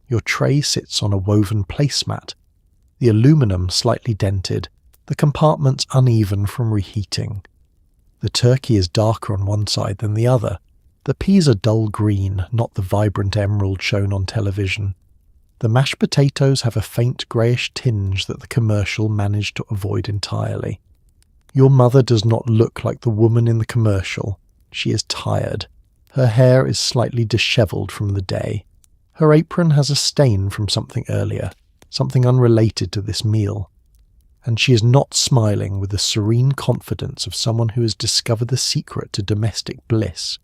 Your tray sits on a woven placemat. the aluminum slightly dented, the compartments uneven from reheating. The turkey is darker on one side than the other. The peas are dull green, not the vibrant emerald shown on television. The mashed potatoes have a faint greyish tinge that the commercial managed to avoid entirely. Your mother does not look like the woman in the commercial. She is tired. Her hair is slightly dishevelled from the day. Her apron has a stain from something earlier, something unrelated to this meal. And she is not smiling with the serene confidence of someone who has discovered the secret to domestic bliss.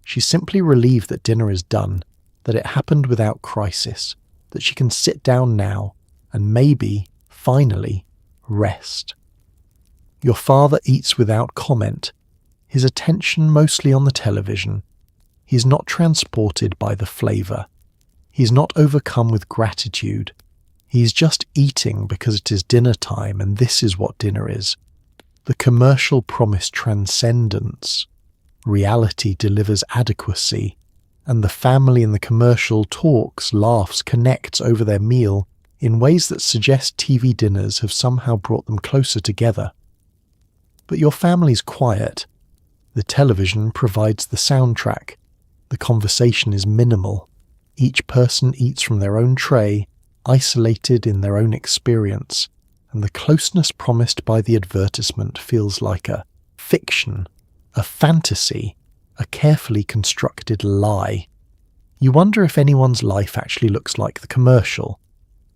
She's simply relieved that dinner is done, that it happened without crisis, that she can sit down now and maybe, finally, rest. Your father eats without comment, his attention mostly on the television. He's not transported by the flavour. He's not overcome with gratitude. He's just eating because it is dinner time, and this is what dinner is. The commercial promised transcendence. Reality delivers adequacy, and the family in the commercial talks, laughs, connects over their meal in ways that suggest TV dinners have somehow brought them closer together. But your family's quiet. The television provides the soundtrack. The conversation is minimal. Each person eats from their own tray, isolated in their own experience, and the closeness promised by the advertisement feels like a fiction, a fantasy, a carefully constructed lie. You wonder if anyone's life actually looks like the commercial,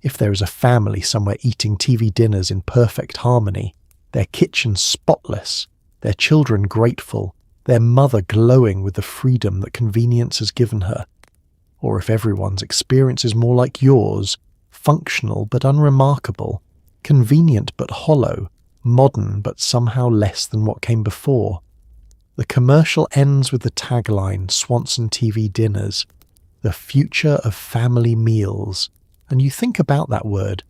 if there is a family somewhere eating TV dinners in perfect harmony, their kitchen spotless, their children grateful, their mother glowing with the freedom that convenience has given her, or if everyone's experience is more like yours, functional but unremarkable, convenient but hollow, modern but somehow less than what came before. The commercial ends with the tagline, Swanson TV Dinners, the future of family meals, and you think about that word,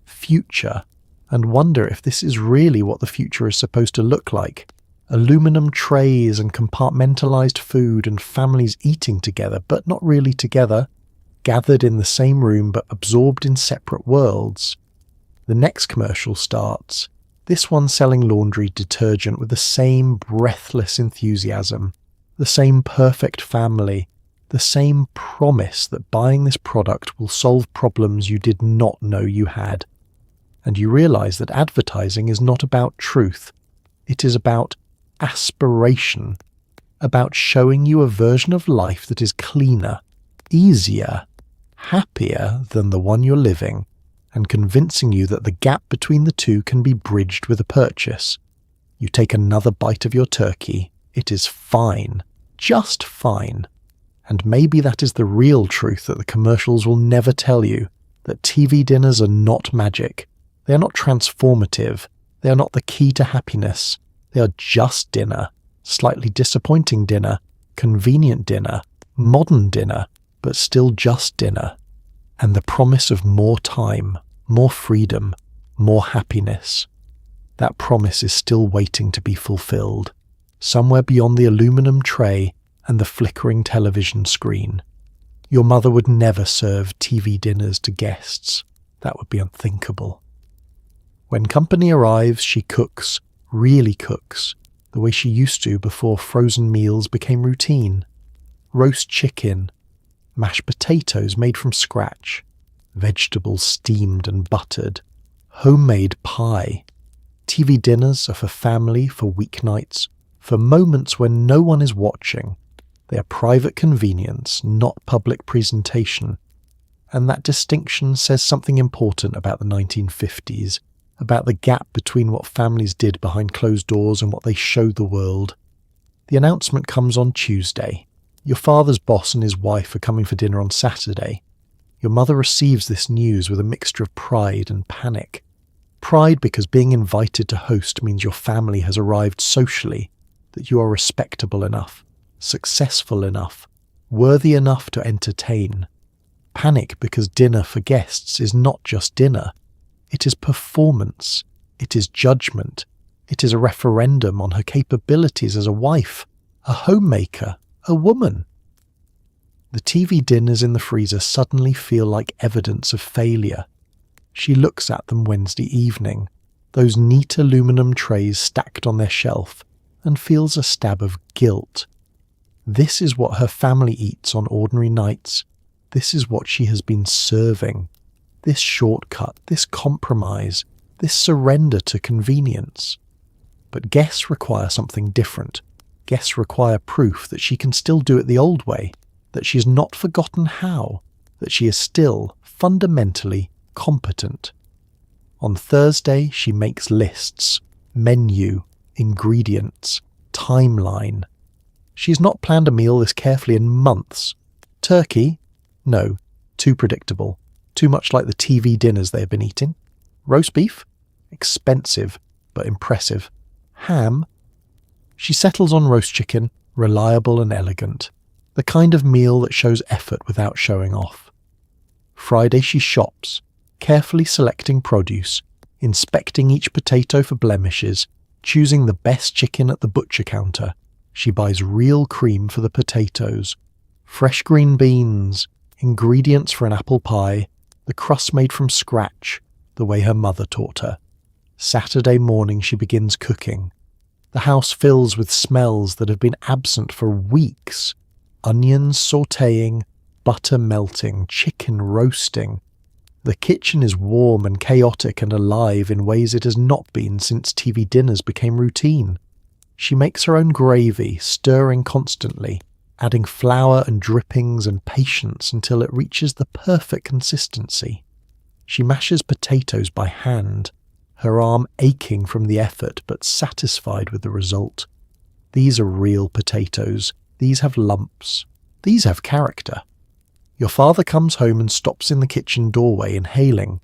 future, and wonder if this is really what the future is supposed to look like. Aluminum trays and compartmentalized food and families eating together, but not really together, gathered in the same room but absorbed in separate worlds. The next commercial starts, this one selling laundry detergent with the same breathless enthusiasm, the same perfect family, the same promise that buying this product will solve problems you did not know you had. And you realize that advertising is not about truth. It is about aspiration, about showing you a version of life that is cleaner, easier, happier than the one you're living, and convincing you that the gap between the two can be bridged with a purchase. You take another bite of your turkey. It is fine, just fine. And maybe that is the real truth that the commercials will never tell you, that TV dinners are not magic. They are not transformative. They are not the key to happiness. They are just dinner, slightly disappointing dinner, convenient dinner, modern dinner, but still just dinner. And the promise of more time, more freedom, more happiness. That promise is still waiting to be fulfilled, somewhere beyond the aluminum tray and the flickering television screen. Your mother would never serve TV dinners to guests. That would be unthinkable. When company arrives, she cooks, really cooks, the way she used to before frozen meals became routine. Roast chicken, mashed potatoes made from scratch, vegetables steamed and buttered, homemade pie. TV dinners are for family, for weeknights, for moments when no one is watching. They are private convenience, not public presentation. And that distinction says something important about the 1950s, about the gap between what families did behind closed doors and what they showed the world. The announcement comes on Tuesday. Your father's boss and his wife are coming for dinner on Saturday. Your mother receives this news with a mixture of pride and panic. Pride because being invited to host means your family has arrived socially, that you are respectable enough, successful enough, worthy enough to entertain. Panic because dinner for guests is not just dinner. It is performance. It is judgment. It is a referendum on her capabilities as a wife, a homemaker, a woman. The TV dinners in the freezer suddenly feel like evidence of failure. She looks at them Wednesday evening, those neat aluminum trays stacked on their shelf, and feels a stab of guilt. This is what her family eats on ordinary nights. This is what she has been serving. This shortcut, this compromise, this surrender to convenience. But guests require something different. Guests require proof that she can still do it the old way, that she has not forgotten how, that she is still, fundamentally, competent. On Thursday, she makes lists, menu, ingredients, timeline. She's not planned a meal this carefully in months. Turkey? No, too predictable. Too much like the TV dinners they have been eating. Roast beef? Expensive, but impressive. Ham? She settles on roast chicken, reliable and elegant. The kind of meal that shows effort without showing off. Friday she shops, carefully selecting produce, inspecting each potato for blemishes, choosing the best chicken at the butcher counter. She buys real cream for the potatoes, fresh green beans, ingredients for an apple pie, the crust made from scratch, the way her mother taught her. Saturday morning she begins cooking. The house fills with smells that have been absent for weeks. Onions sautéing, butter melting, chicken roasting. The kitchen is warm and chaotic and alive in ways it has not been since TV dinners became routine. She makes her own gravy, stirring constantly, adding flour and drippings and patience until it reaches the perfect consistency. She mashes potatoes by hand, her arm aching from the effort but satisfied with the result. These are real potatoes. These have lumps. These have character. Your father comes home and stops in the kitchen doorway, inhaling.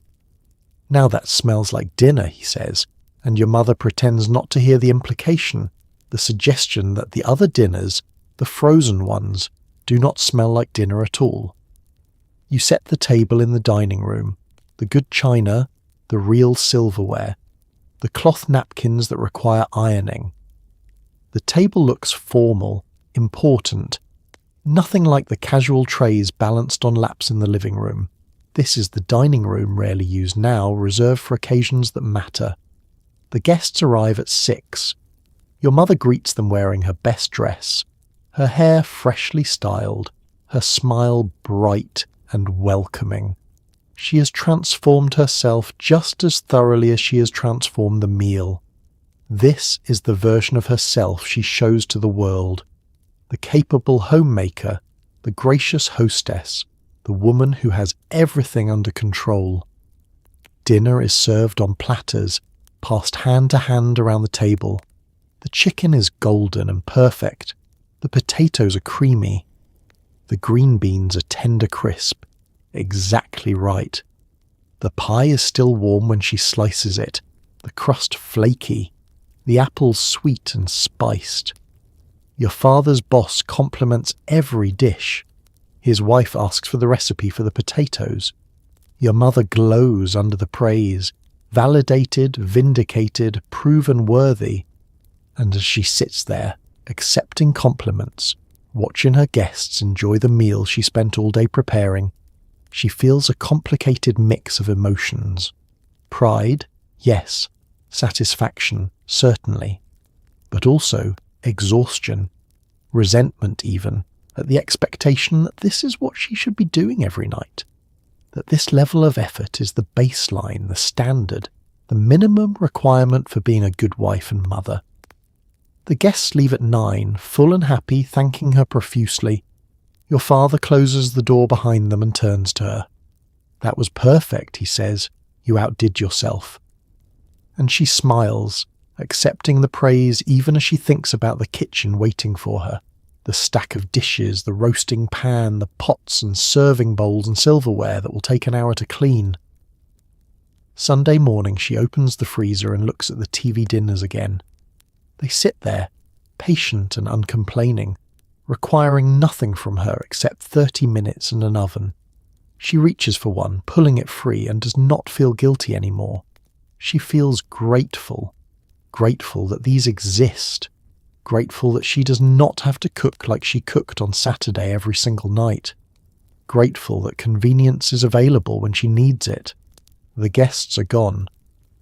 "Now that smells like dinner," he says, and your mother pretends not to hear the implication, the suggestion that the other dinners, the frozen ones, do not smell like dinner at all. You set the table in the dining room, the good china, the real silverware, the cloth napkins that require ironing. The table looks formal, important, nothing like the casual trays balanced on laps in the living room. This is the dining room, rarely used now, reserved for occasions that matter. The guests arrive at 6. Your mother greets them wearing her best dress, her hair freshly styled, her smile bright and welcoming. She has transformed herself just as thoroughly as she has transformed the meal. This is the version of herself she shows to the world. The capable homemaker, the gracious hostess, the woman who has everything under control. Dinner is served on platters, passed hand to hand around the table. The chicken is golden and perfect. The potatoes are creamy. The green beans are tender crisp, exactly right. The pie is still warm when she slices it, the crust flaky, the apples sweet and spiced. Your father's boss compliments every dish. His wife asks for the recipe for the potatoes. Your mother glows under the praise, validated, vindicated, proven worthy. And as she sits there, accepting compliments, watching her guests enjoy the meal she spent all day preparing, she feels a complicated mix of emotions. Pride, yes. Satisfaction, certainly. But also exhaustion, resentment even, at the expectation that this is what she should be doing every night. That this level of effort is the baseline, the standard, the minimum requirement for being a good wife and mother. The guests leave at 9, full and happy, thanking her profusely. Your father closes the door behind them and turns to her. "That was perfect," he says. "You outdid yourself." And she smiles, accepting the praise even as she thinks about the kitchen waiting for her. The stack of dishes, the roasting pan, the pots and serving bowls and silverware that will take an hour to clean. Sunday morning she opens the freezer and looks at the TV dinners again. They sit there, patient and uncomplaining, requiring nothing from her except 30 minutes and an oven. She reaches for one, pulling it free, and does not feel guilty anymore. She feels grateful. Grateful that these exist. Grateful that she does not have to cook like she cooked on Saturday every single night. Grateful that convenience is available when she needs it. The guests are gone.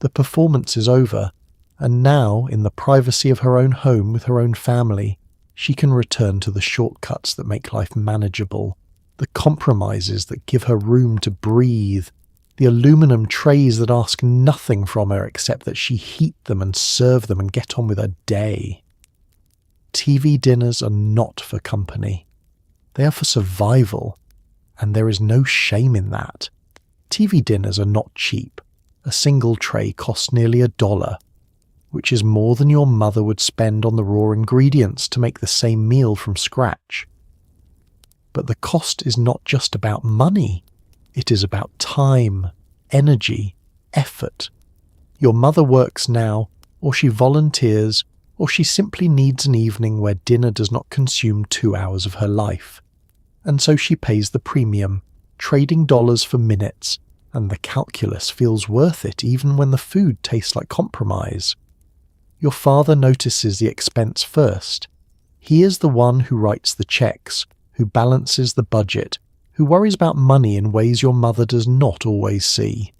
The performance is over, and now, in the privacy of her own home with her own family, she can return to the shortcuts that make life manageable, the compromises that give her room to breathe, the aluminum trays that ask nothing from her except that she heat them and serve them and get on with her day. TV dinners are not for company. They are for survival, and there is no shame in that. TV dinners are not cheap. A single tray costs nearly $1, which is more than your mother would spend on the raw ingredients to make the same meal from scratch. But the cost is not just about money. It is about time, energy, effort. Your mother works now, or she volunteers, or she simply needs an evening where dinner does not consume 2 hours of her life. And so she pays the premium, trading dollars for minutes, and the calculus feels worth it even when the food tastes like compromise. Your father notices the expense first. He is the one who writes the checks, who balances the budget, who worries about money in ways your mother does not always see.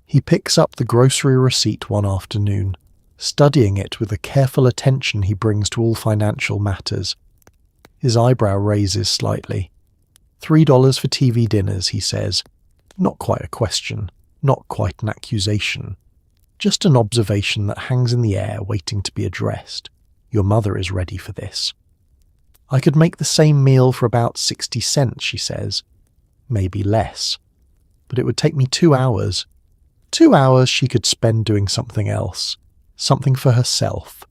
He picks up the grocery receipt one afternoon, studying it with the careful attention he brings to all financial matters. His eyebrow raises slightly. $3 for TV dinners, he says. Not quite a question, not quite an accusation. Just an observation that hangs in the air waiting to be addressed. Your mother is ready for this. I could make the same meal for about 60 cents, she says. Maybe less. But it would take me 2 hours. 2 hours she could spend doing something else. Something for herself.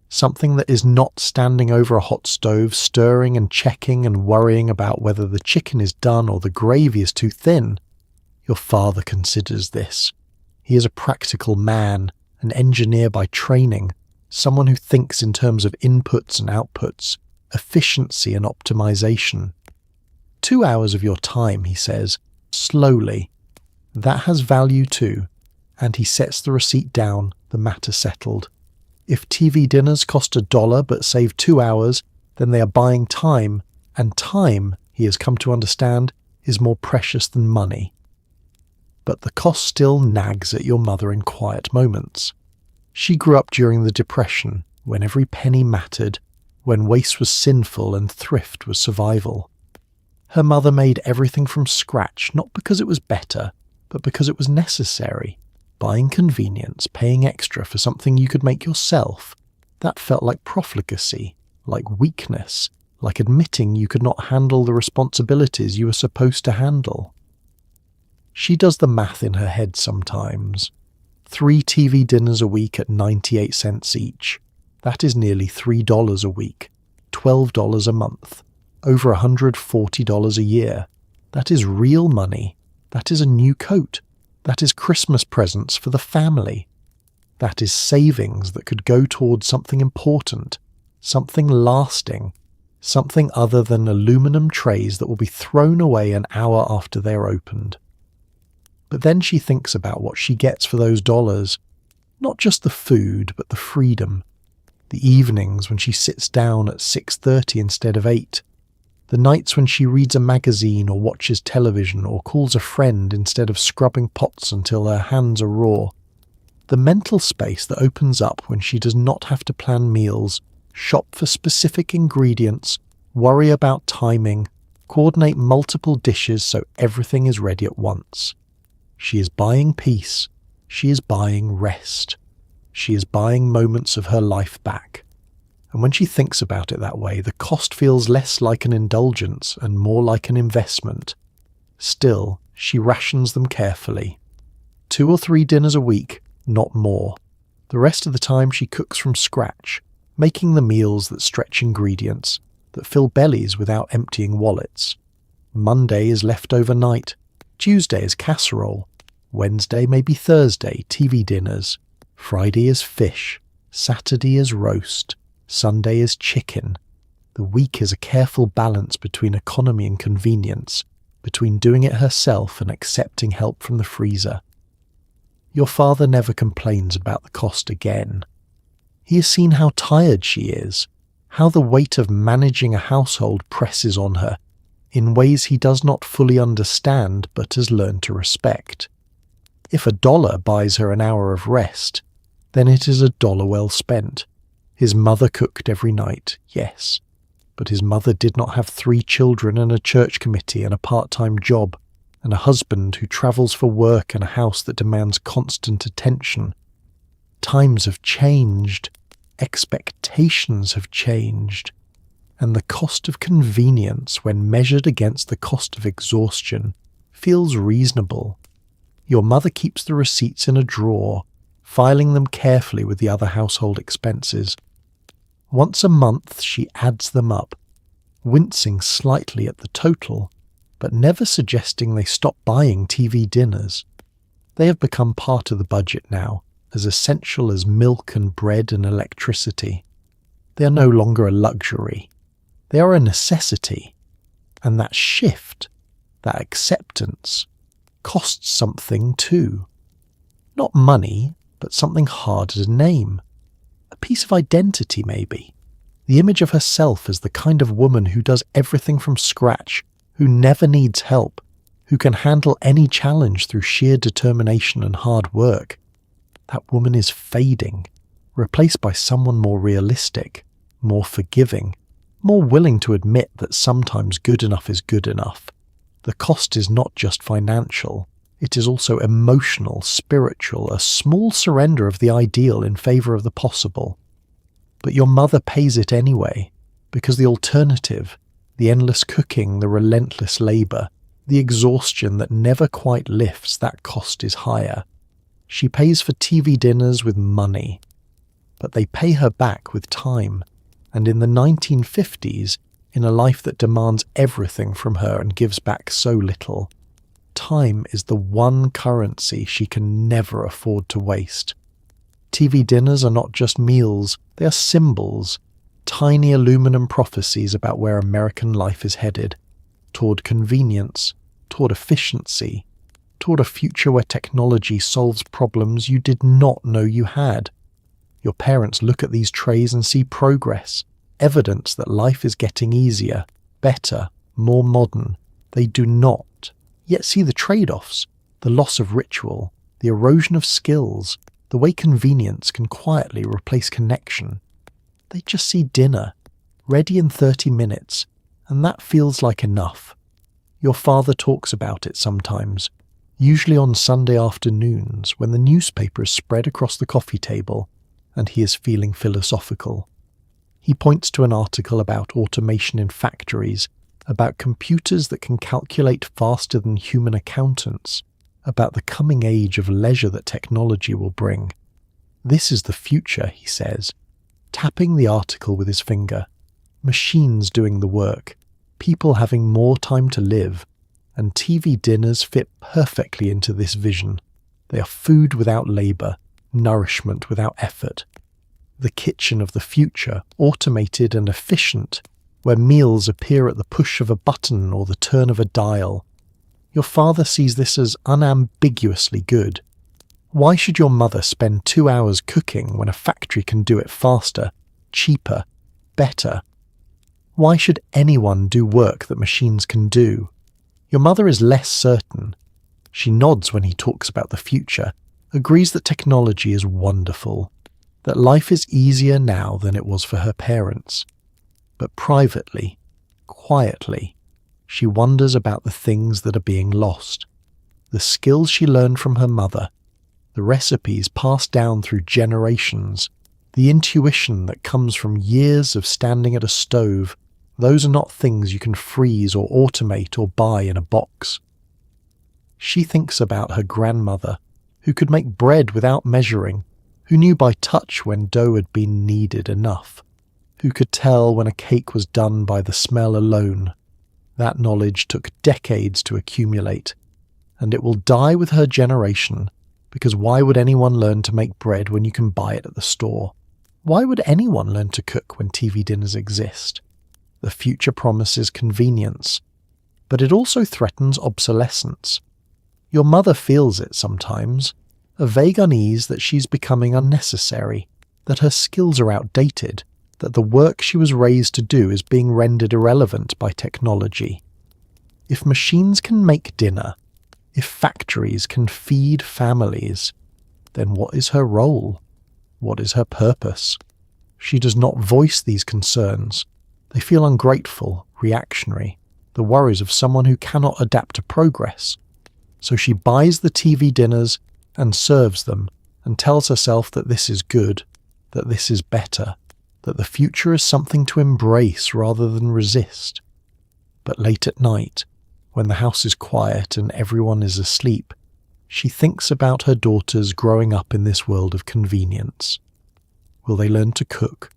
Something that is not standing over a hot stove, stirring and checking and worrying about whether the chicken is done or the gravy is too thin. Your father considers this. He is a practical man, an engineer by training, someone who thinks in terms of inputs and outputs, efficiency and optimization. 2 hours of your time, he says, slowly. That has value too, and he sets the receipt down, the matter settled. If TV dinners cost $1 but save 2 hours, then they are buying time, and time, he has come to understand, is more precious than money. But the cost still nags at your mother in quiet moments. She grew up during the Depression, when every penny mattered, when waste was sinful and thrift was survival. Her mother made everything from scratch, not because it was better, but because it was necessary. Buying convenience, paying extra for something you could make yourself, that felt like profligacy, like weakness, like admitting you could not handle the responsibilities you were supposed to handle. She does the math in her head sometimes. 3 TV dinners a week at 98 cents each. That is nearly $3 a week, $12 a month, over $140 a year. That is real money. That is a new coat. That is Christmas presents for the family. That is savings that could go towards something important, something lasting, something other than aluminum trays that will be thrown away an hour after they are opened. But then she thinks about what she gets for those dollars. Not just the food, but the freedom. The evenings when she sits down at 6:30 instead of 8. The nights when she reads a magazine or watches television or calls a friend instead of scrubbing pots until her hands are raw. The mental space that opens up when she does not have to plan meals, shop for specific ingredients, worry about timing, coordinate multiple dishes so everything is ready at once. She is buying peace. She is buying rest. She is buying moments of her life back. And when she thinks about it that way, the cost feels less like an indulgence and more like an investment. Still, she rations them carefully. 2 or 3 dinners a week, not more. The rest of the time she cooks from scratch, making the meals that stretch ingredients, that fill bellies without emptying wallets. Monday is leftover night. Tuesday is casserole. Wednesday, maybe Thursday, TV dinners. Friday is fish. Saturday is roast. Sunday is chicken. The week is a careful balance between economy and convenience, between doing it herself and accepting help from the freezer. Your father never complains about the cost again. He has seen how tired she is, how the weight of managing a household presses on her, in ways he does not fully understand but has learned to respect. If $1 buys her an hour of rest, then it is $1 well spent. His mother cooked every night, yes, but his mother did not have 3 children and a church committee and a part-time job, and a husband who travels for work and a house that demands constant attention. Times have changed, expectations have changed, and the cost of convenience, when measured against the cost of exhaustion, feels reasonable. Your mother keeps the receipts in a drawer, filing them carefully with the other household expenses. Once a month she adds them up, wincing slightly at the total, but never suggesting they stop buying TV dinners. They have become part of the budget now, as essential as milk and bread and electricity. They are no longer a luxury. They are a necessity. And that shift, that acceptance, costs something too. Not money, but something harder to name. A piece of identity, maybe. The image of herself as the kind of woman who does everything from scratch, who never needs help, who can handle any challenge through sheer determination and hard work. That woman is fading, replaced by someone more realistic, more forgiving, more willing to admit that sometimes good enough is good enough. The cost is not just financial, it is also emotional, spiritual, a small surrender of the ideal in favour of the possible. But your mother pays it anyway, because the alternative, the endless cooking, the relentless labour, the exhaustion that never quite lifts, that cost is higher. She pays for TV dinners with money, but they pay her back with time, and in the 1950s, in a life that demands everything from her and gives back so little, time is the one currency she can never afford to waste. TV dinners are not just meals, they are symbols, tiny aluminum prophecies about where American life is headed, toward convenience, toward efficiency, toward a future where technology solves problems you did not know you had. Your parents look at these trays and see progress, evidence that life is getting easier, better, more modern. They do not yet see the trade-offs, the loss of ritual, the erosion of skills, the way convenience can quietly replace connection. They just see dinner, ready in 30 minutes, and that feels like enough. Your father talks about it sometimes, usually on Sunday afternoons when the newspaper is spread across the coffee table and he is feeling philosophical. He points to an article about automation in factories, about computers that can calculate faster than human accountants, about the coming age of leisure that technology will bring. This is the future, he says, tapping the article with his finger. Machines doing the work, people having more time to live, and TV dinners fit perfectly into this vision. They are food without labour, nourishment without effort. The kitchen of the future, automated and efficient, where meals appear at the push of a button or the turn of a dial. Your father sees this as unambiguously good. Why should your mother spend 2 hours cooking when a factory can do it faster, cheaper, better? Why should anyone do work that machines can do? Your mother is less certain. She nods when he talks about the future, agrees that technology is wonderful, that life is easier now than it was for her parents. But privately, quietly, she wonders about the things that are being lost, the skills she learned from her mother, the recipes passed down through generations, the intuition that comes from years of standing at a stove. Those are not things you can freeze or automate or buy in a box. She thinks about her grandmother, who could make bread without measuring, who knew by touch when dough had been kneaded enough, who could tell when a cake was done by the smell alone. That knowledge took decades to accumulate, and it will die with her generation, because why would anyone learn to make bread when you can buy it at the store? Why would anyone learn to cook when TV dinners exist? The future promises convenience, but it also threatens obsolescence. Your mother feels it sometimes, a vague unease that she's becoming unnecessary, that her skills are outdated, that the work she was raised to do is being rendered irrelevant by technology. If machines can make dinner, If factories can feed families, then what is her role? What is her purpose? She does not voice these concerns. They feel ungrateful, reactionary, the worries of someone who cannot adapt to progress. So she buys the TV dinners and serves them and tells herself that this is good, that this is better, that the future is something to embrace rather than resist. But late at night, when the house is quiet and everyone is asleep, she thinks about her daughters growing up in this world of convenience. Will they learn to cook?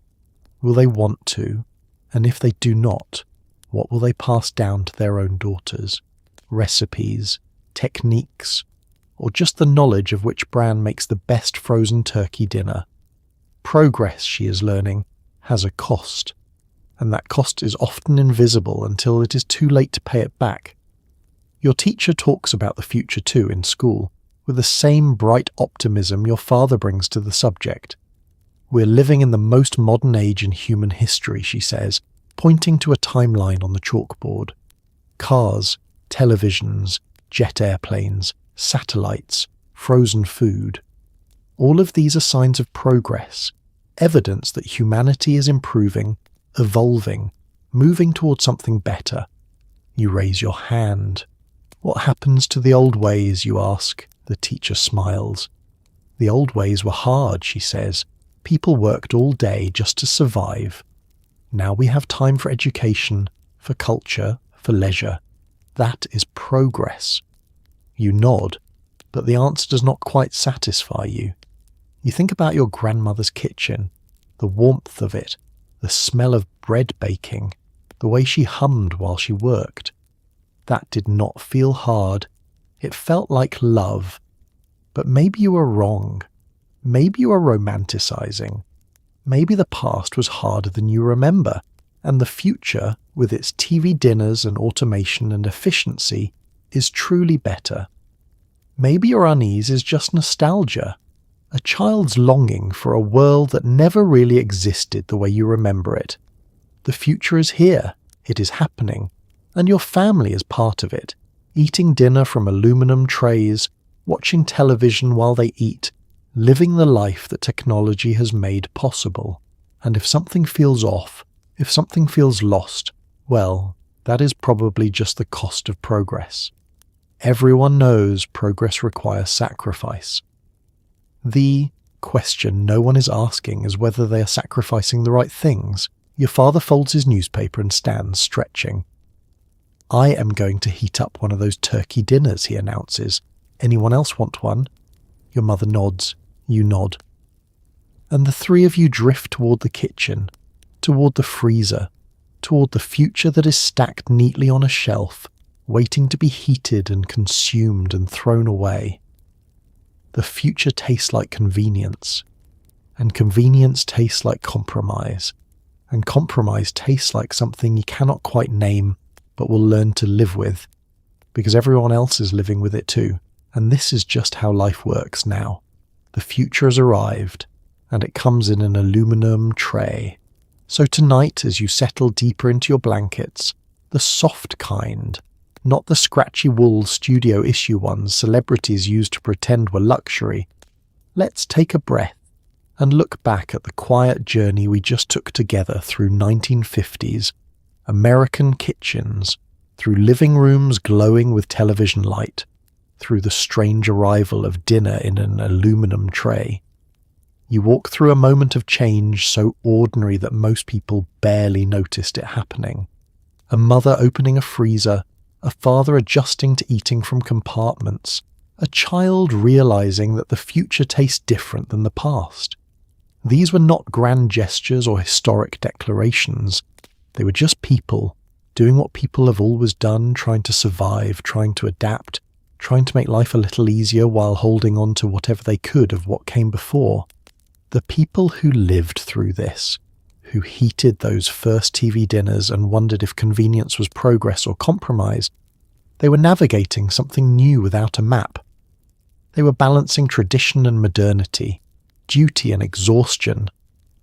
Will they want to? And if they do not, what will they pass down to their own daughters? Recipes, techniques, or just the knowledge of which brand makes the best frozen turkey dinner? Progress, she is learning, has a cost, and that cost is often invisible until it is too late to pay it back. Your teacher talks about the future too in school, with the same bright optimism your father brings to the subject. We're living in the most modern age in human history, she says, pointing to a timeline on the chalkboard. Cars, televisions, jet airplanes, satellites, frozen food. All of these are signs of progress, evidence that humanity is improving, evolving, moving towards something better. You raise your hand. What happens to the old ways, you ask? The teacher smiles. The old ways were hard, she says. People worked all day just to survive. Now we have time for education, for culture, for leisure. That is progress. You nod, but the answer does not quite satisfy you. You think about your grandmother's kitchen, the warmth of it, the smell of bread baking, the way she hummed while she worked. That did not feel hard. It felt like love. But maybe you were wrong. Maybe you are romanticizing. Maybe the past was harder than you remember, and the future, with its TV dinners and automation and efficiency, is truly better. Maybe your unease is just nostalgia, a child's longing for a world that never really existed the way you remember it. The future is here, it is happening, and your family is part of it, eating dinner from aluminum trays, watching television while they eat, living the life that technology has made possible. And if something feels off, if something feels lost, well, that is probably just the cost of progress. Everyone knows progress requires sacrifice. The question no one is asking is whether they are sacrificing the right things. Your father folds his newspaper and stands stretching. I am going to heat up one of those turkey dinners, he announces. Anyone else want one? Your mother nods. You nod. And the three of you drift toward the kitchen, toward the freezer, toward the future that is stacked neatly on a shelf, waiting to be heated and consumed and thrown away. The future tastes like convenience, and convenience tastes like compromise, and compromise tastes like something you cannot quite name but will learn to live with, because everyone else is living with it too, and this is just how life works now. The future has arrived, and it comes in an aluminum tray. So tonight, as you settle deeper into your blankets, the soft kind, not the scratchy wool studio issue ones celebrities used to pretend were luxury, let's take a breath and look back at the quiet journey we just took together through 1950s, American kitchens, through living rooms glowing with television light, through the strange arrival of dinner in an aluminum tray. You walk through a moment of change so ordinary that most people barely noticed it happening. A mother opening a freezer, a father adjusting to eating from compartments, a child realizing that the future tastes different than the past. These were not grand gestures or historic declarations. They were just people, doing what people have always done, trying to survive, trying to adapt, trying to make life a little easier while holding on to whatever they could of what came before. The people who lived through this, who heated those first TV dinners and wondered if convenience was progress or compromise, they were navigating something new without a map. They were balancing tradition and modernity, duty and exhaustion,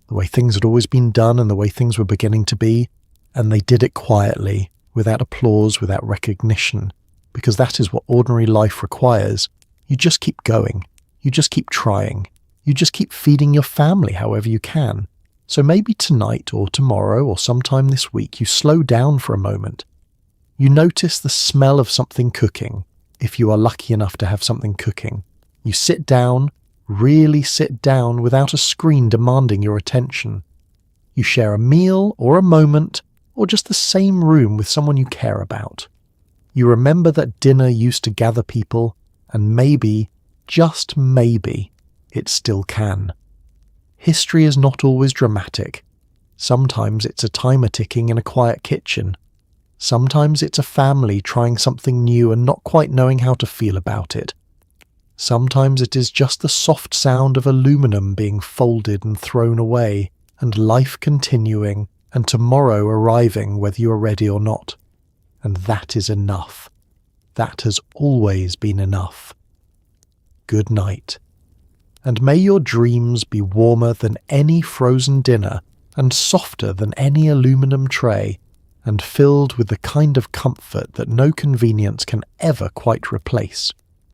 the way things had always been done and the way things were beginning to be, and they did it quietly, without applause, without recognition, because that is what ordinary life requires. You just keep going. You just keep trying. You just keep feeding your family however you can. So maybe tonight or tomorrow or sometime this week you slow down for a moment. You notice the smell of something cooking, if you are lucky enough to have something cooking. You sit down, really sit down without a screen demanding your attention. You share a meal or a moment or just the same room with someone you care about. You remember that dinner used to gather people, and maybe, just maybe, it still can. History is not always dramatic. Sometimes it's a timer ticking in a quiet kitchen. Sometimes it's a family trying something new and not quite knowing how to feel about it. Sometimes it is just the soft sound of aluminum being folded and thrown away, and life continuing, and tomorrow arriving whether you are ready or not. And that is enough. That has always been enough. Good night. And may your dreams be warmer than any frozen dinner, and softer than any aluminum tray, and filled with the kind of comfort that no convenience can ever quite replace.